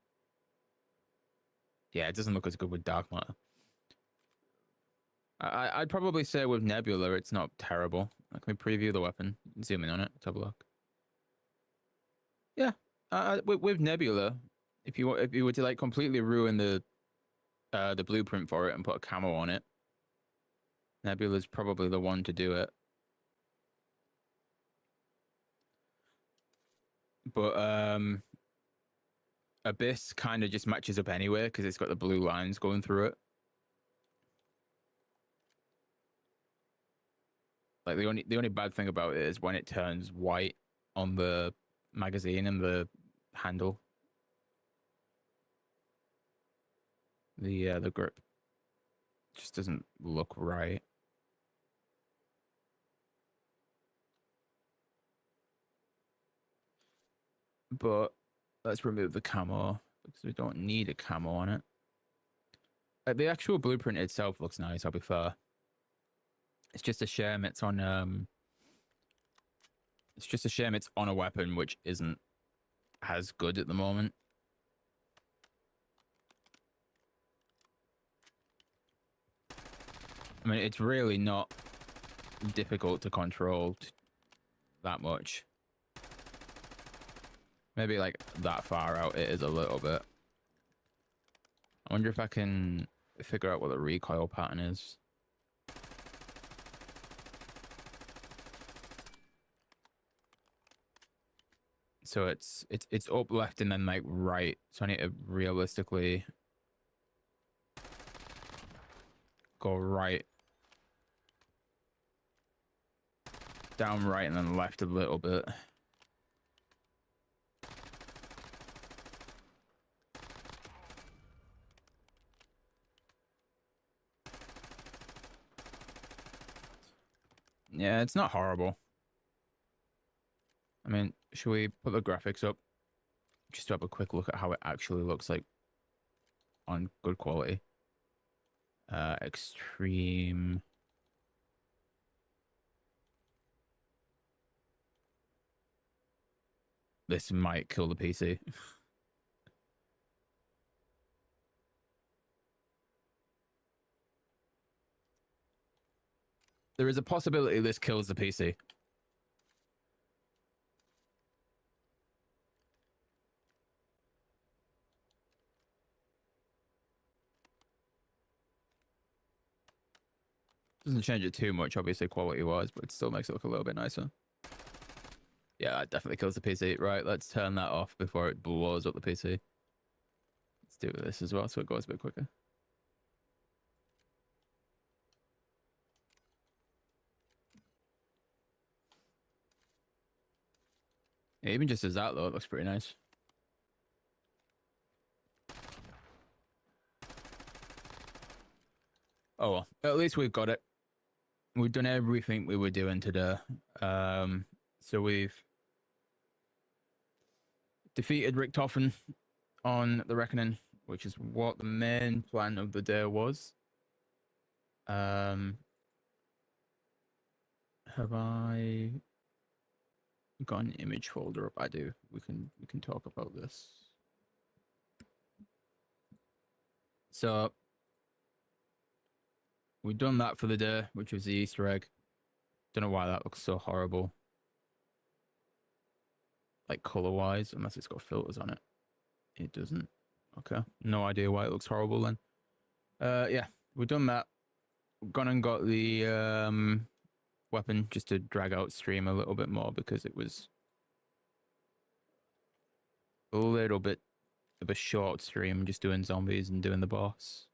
Yeah, it doesn't look as good with dark matter. I'd probably say with Nebula, it's not terrible. Let me preview the weapon. Zoom in on it. Let's have a look. Yeah, with Nebula, if you were to like completely ruin the blueprint for it and put a camo on it, Nebula's probably the one to do it. But Abyss kind of just matches up anyway because it's got the blue lines going through it. Like the only bad thing about it is when it turns white on the magazine and the handle. The grip just doesn't look right. But let's remove the camo because we don't need a camo on it. The actual blueprint itself looks nice, I'll be fair. It's just a shame it's on a weapon which isn't as good at the moment. I mean, it's really not difficult to control that much. Maybe like that far out it is a little bit. I wonder if I can figure out what the recoil pattern is. So it's up, left, and then like right. So I need to realistically go right, down, right, and then left a little bit. Yeah, it's not horrible. I mean, should we put the graphics up just to have a quick look at how it actually looks like on good quality? Extreme. This might kill the PC. There is a possibility this kills the PC. Doesn't change it too much, obviously, quality-wise, but it still makes it look a little bit nicer. Yeah, that definitely kills the PC. Right, let's turn that off before it blows up the PC. Let's do this as well so it goes a bit quicker. Yeah, even just as that, though, it looks pretty nice. Oh, well. At least we've got it. We've done everything we were doing today. So we've defeated Richtofen on the Reckoning, which is what the main plan of the day was. Have I got an image folder up? I do. We can talk about this. So we've done that for the day, which was the Easter egg. Don't know why that looks so horrible. Like color-wise, unless it's got filters on it. It doesn't. Okay. No idea why it looks horrible then. Yeah, we've done that. Gone and got the weapon just to drag out stream a little bit more because it was a little bit of a short stream just doing zombies and doing the boss.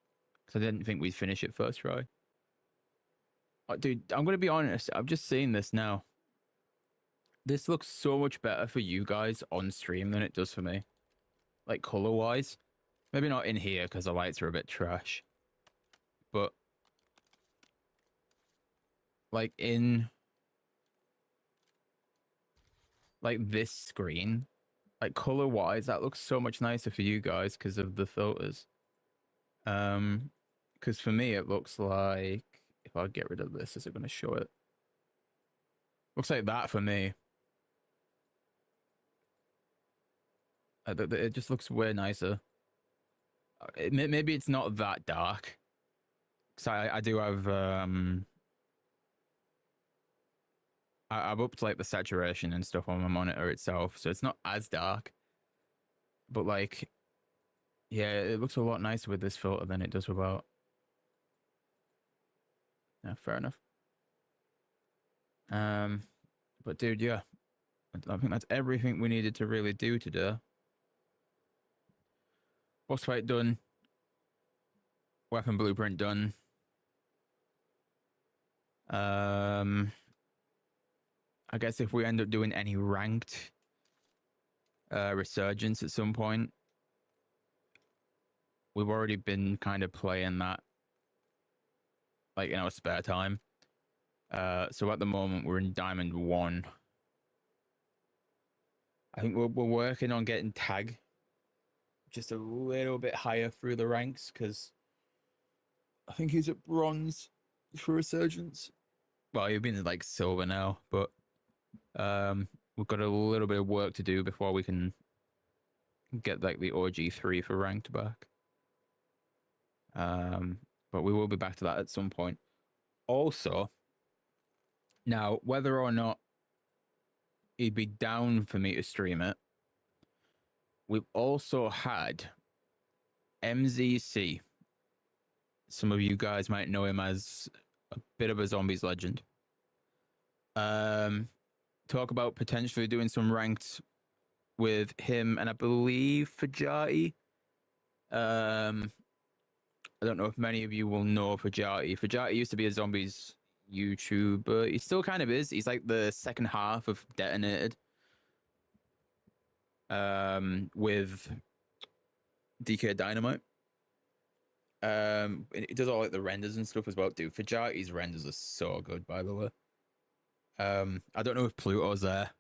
Because I didn't think we'd finish it first try. Dude, I'm going to be honest. I've just seen this now. This looks so much better for you guys on stream than it does for me. Like color-wise. Maybe not in here because the lights are a bit trash. But like in like this screen, like color-wise, that looks so much nicer for you guys because of the filters. Because for me it looks like, if I get rid of this, is it going to show it? Looks like that for me. It just looks way nicer. Maybe it's not that dark. Because I do have I've upped like the saturation and stuff on my monitor itself, so it's not as dark. But like, yeah, it looks a lot nicer with this filter than it does without. Yeah, fair enough. But dude, yeah, I think that's everything we needed to really do today. Boss fight done. Weapon blueprint done. I guess if we end up doing any ranked resurgence at some point, we've already been kind of playing that like in our spare time. So at the moment we're in Diamond 1. I think we're working on getting tag just a little bit higher through the ranks because I think he's at bronze for resurgence. Well, you've been like silver now, but we've got a little bit of work to do before we can get like the OG3 for ranked back. But we will be back to that at some point. Also, now whether or not it'd be down for me to stream it, we've also had MZC. Some of you guys might know him as a bit of a zombies legend. Talk about potentially doing some ranked with him and I believe Fajati. I don't know if many of you will know Fajati. Fajati used to be a zombies YouTuber. He still kind of is. He's like the second half of Detonated. With DK Dynamite. It does all like the renders and stuff as well. Dude, Fajati's renders are so good, by the way. I don't know if Pluto's there.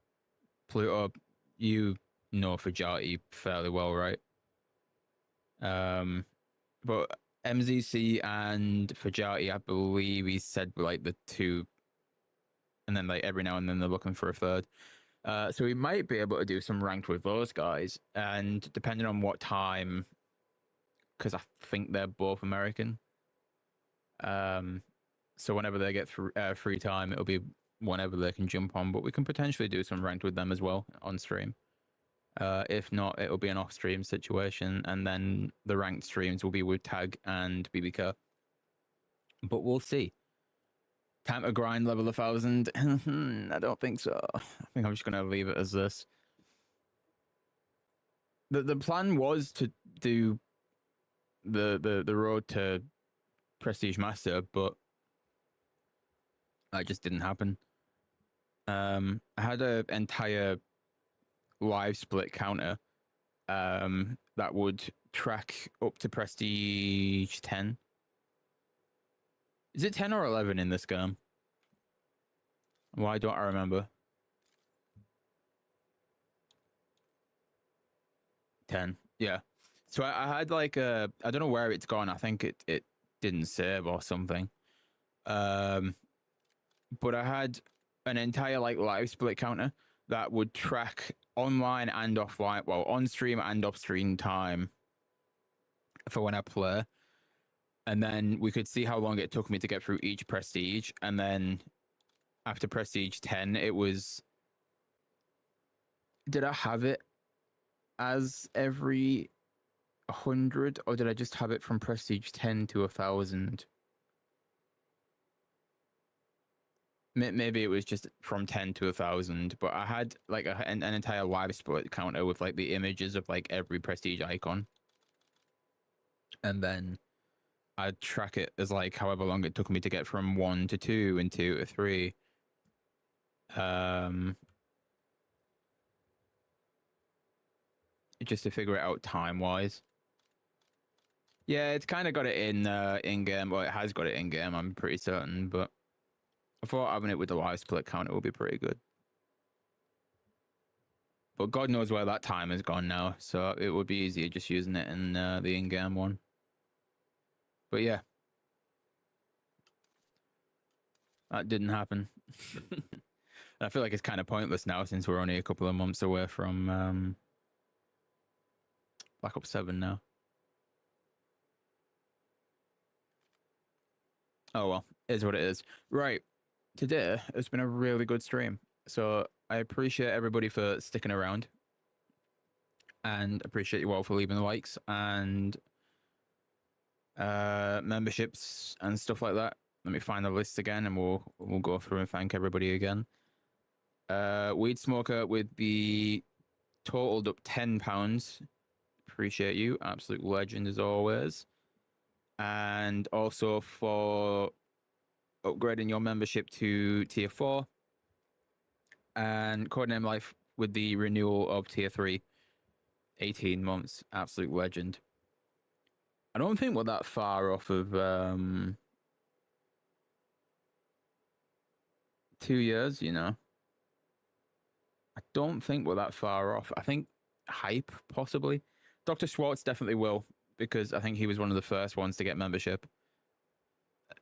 Pluto, you know Fajati fairly well, right? But MZC and Fajati, I believe he said like the two, and then like every now and then they're looking for a third. So we might be able to do some ranked with those guys, and depending on what time, because I think they're both American. So whenever they get free time, it'll be whenever they can jump on, but we can potentially do some ranked with them as well on stream. If not, it'll be an off-stream situation, and then the ranked streams will be with Tag and BBK. But we'll see. Time to grind level 1,000? I don't think so. I think I'm just going to leave it as this. The plan was to do the road to Prestige Master, but that just didn't happen. I had an entire live split counter that would track up to Prestige 10. Is it 10 or 11 in this game? Why don't I remember? 10, yeah. So I had like I don't know where it's gone. I think it didn't save or something. But I had an entire like live split counter that would track online and offline, well, on stream and off stream time for when I play. And then we could see how long it took me to get through each prestige. And then after prestige 10, it was... Did I have it as every 100, or did I just have it from prestige 10 to 1,000? Maybe it was just from 10 to 1,000, but I had like an entire live split counter with like the images of like every prestige icon. And then I'd track it as like however long it took me to get from 1 to 2 and 2 to 3. Just to figure it out time-wise. Yeah, it's kind of got it in-game. Well, it has got it in-game, I'm pretty certain, but I thought having it with the live split counter would be pretty good. But God knows where that time has gone now, so it would be easier just using it in the in-game one. But yeah. That didn't happen. I feel like it's kind of pointless now since we're only a couple of months away from Black Ops 7 now. Oh well, it is what it is. Right. Today has been a really good stream. So I appreciate everybody for sticking around. And appreciate you all for leaving the likes and memberships and stuff like that. Let me find the list again and we'll go through and thank everybody again. Weed Smoker with the totaled up £10. Appreciate you. Absolute legend as always. And also for upgrading your membership to tier 4. And Codename Life with the renewal of tier 3. 18 months. Absolute legend. I don't think we're that far off of 2 years, you know. I don't think we're that far off. I think Hype, possibly. Dr. Schwartz definitely will, because I think he was one of the first ones to get membership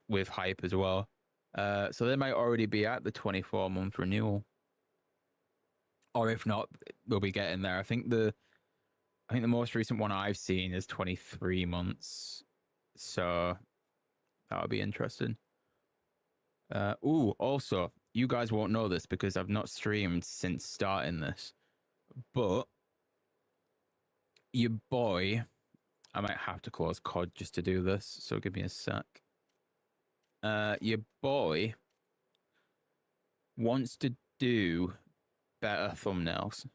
with Hype as well. So they might already be at the 24-month renewal. Or if not, they'll be getting there. I think the most recent one I've seen is 23 months. So that'll be interesting. Also, you guys won't know this because I've not streamed since starting this. But your boy, I might have to close COD just to do this, so give me a sec. Your boy wants to do better thumbnails.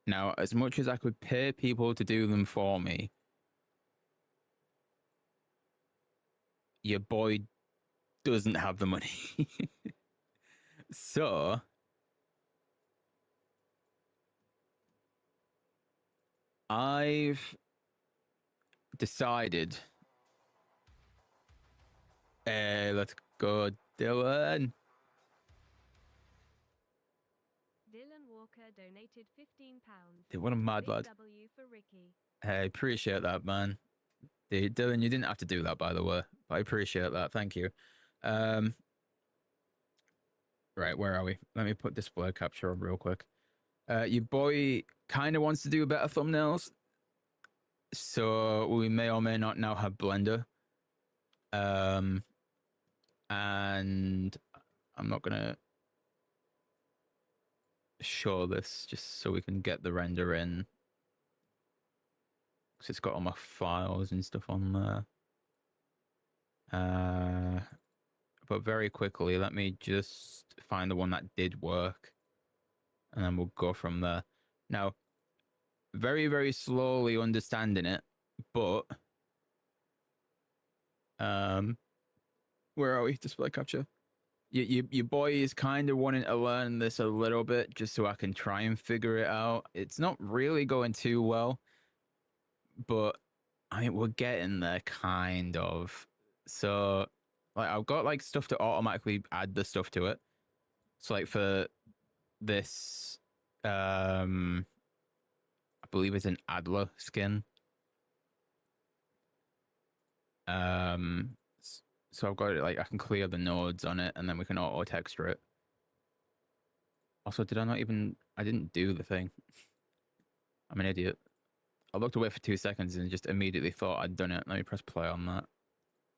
Now, as much as I could pay people to do them for me, your boy doesn't have the money. So I've decided, let's go, Dylan. Dylan Walker donated £15. Dude, what a mad lad. W for Ricky. Hey, appreciate that, man. Dude, Dylan, you didn't have to do that, by the way. But I appreciate that. Thank you. Right, where are we? Let me put display capture up real quick. Your boy kind of wants to do better thumbnails. So we may or may not now have Blender. And I'm not going to show this just so we can get the render in. Because it's got all my files and stuff on there. But very quickly, let me just find the one that did work. And then we'll go from there. Now, very, very slowly understanding it, but where are we? Display capture. Your boy is kind of wanting to learn this a little bit just so I can try and figure it out. It's not really going too well, but I mean, we're getting there kind of. So like I've got like stuff to automatically add the stuff to it. So like for this, I believe it's an Adler skin. So I've got it like I can clear the nodes on it and then we can auto texture it. Also, I didn't do the thing. I'm an idiot. I looked away for 2 seconds and just immediately thought I'd done it. Let me press play on that,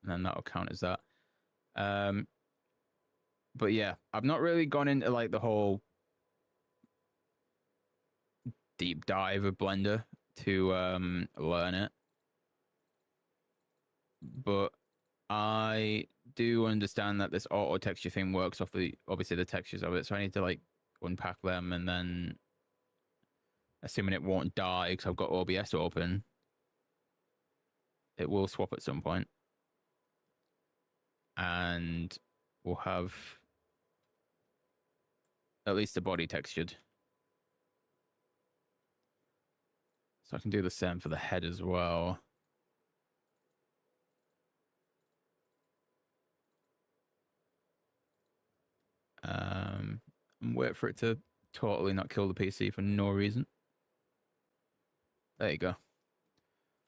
and then that'll count as that. But yeah, I've not really gone into like the whole deep dive of Blender to learn it, but I do understand that this auto texture thing works off the obviously the textures of it, so I need to like unpack them, and then assuming it won't die because I've got OBS open, it will swap at some point, and we'll have at least the body textured. So I can do the same for the head as well. And wait for it to totally not kill the PC for no reason. There you go.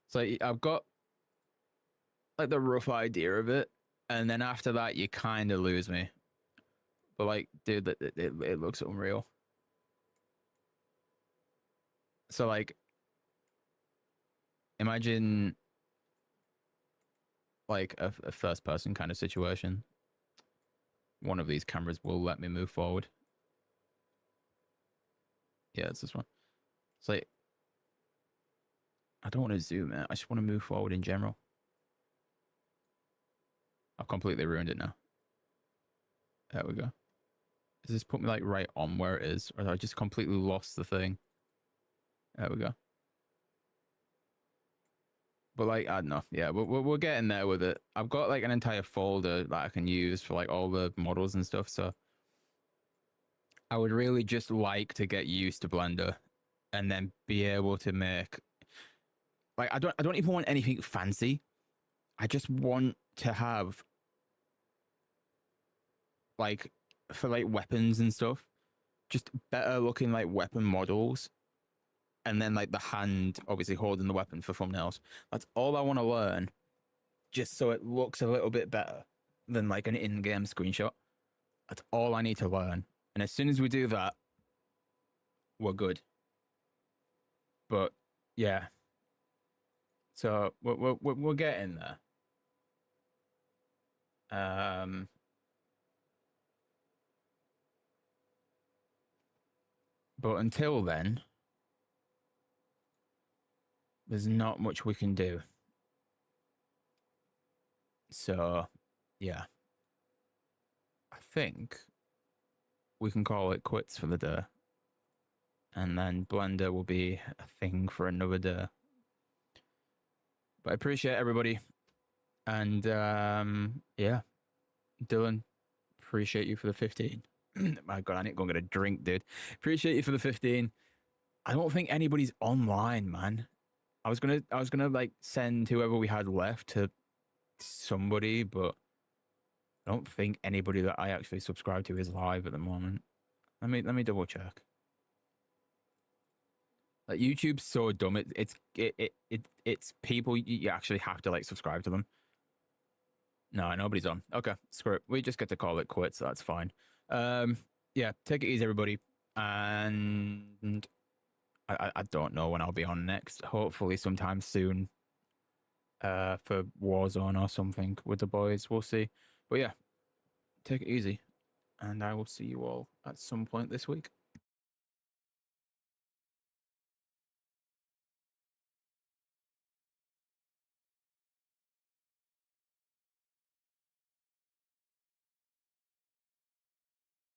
So I've got like the rough idea of it, and then after that you kind of lose me. But like, dude, it looks unreal. So like, imagine like a first person kind of situation. One of these cameras will let me move forward. Yeah, it's this one. It's like, I don't want to zoom it. I just want to move forward in general. I've completely ruined it now. There we go. Does this put me like right on where it is? Or have I just completely lost the thing? There we go. But like, I don't know. Yeah, we're getting there with it. I've got like an entire folder that I can use for like all the models and stuff. So I would really just like to get used to Blender and then be able to make like, I don't even want anything fancy. I just want to have like, for like weapons and stuff, just better looking like weapon models, and then like the hand obviously holding the weapon for thumbnails. That's all I want to learn, just so it looks a little bit better than like an in-game screenshot. That's all I need to learn, and as soon as we do that, we're good. But yeah, so we're getting there. But until then, there's not much we can do. So, yeah. I think we can call it quits for the day. And then Blender will be a thing for another day. But I appreciate everybody. And, yeah. Dylan, appreciate you for the 15. My God, I need to go and get a drink, dude. Appreciate you for the 15. I don't think anybody's online, man. I was gonna like send whoever we had left to somebody, but I don't think anybody that I actually subscribe to is live at the moment. Let me double check. Like, YouTube's so dumb. It's people you actually have to like subscribe to them. No, nobody's on. Okay, screw it. We just get to call it quits. So that's fine. Yeah, take it easy, everybody. And I don't know when I'll be on next. Hopefully sometime soon. For Warzone or something with the boys. We'll see. But yeah, take it easy. And I will see you all at some point this week.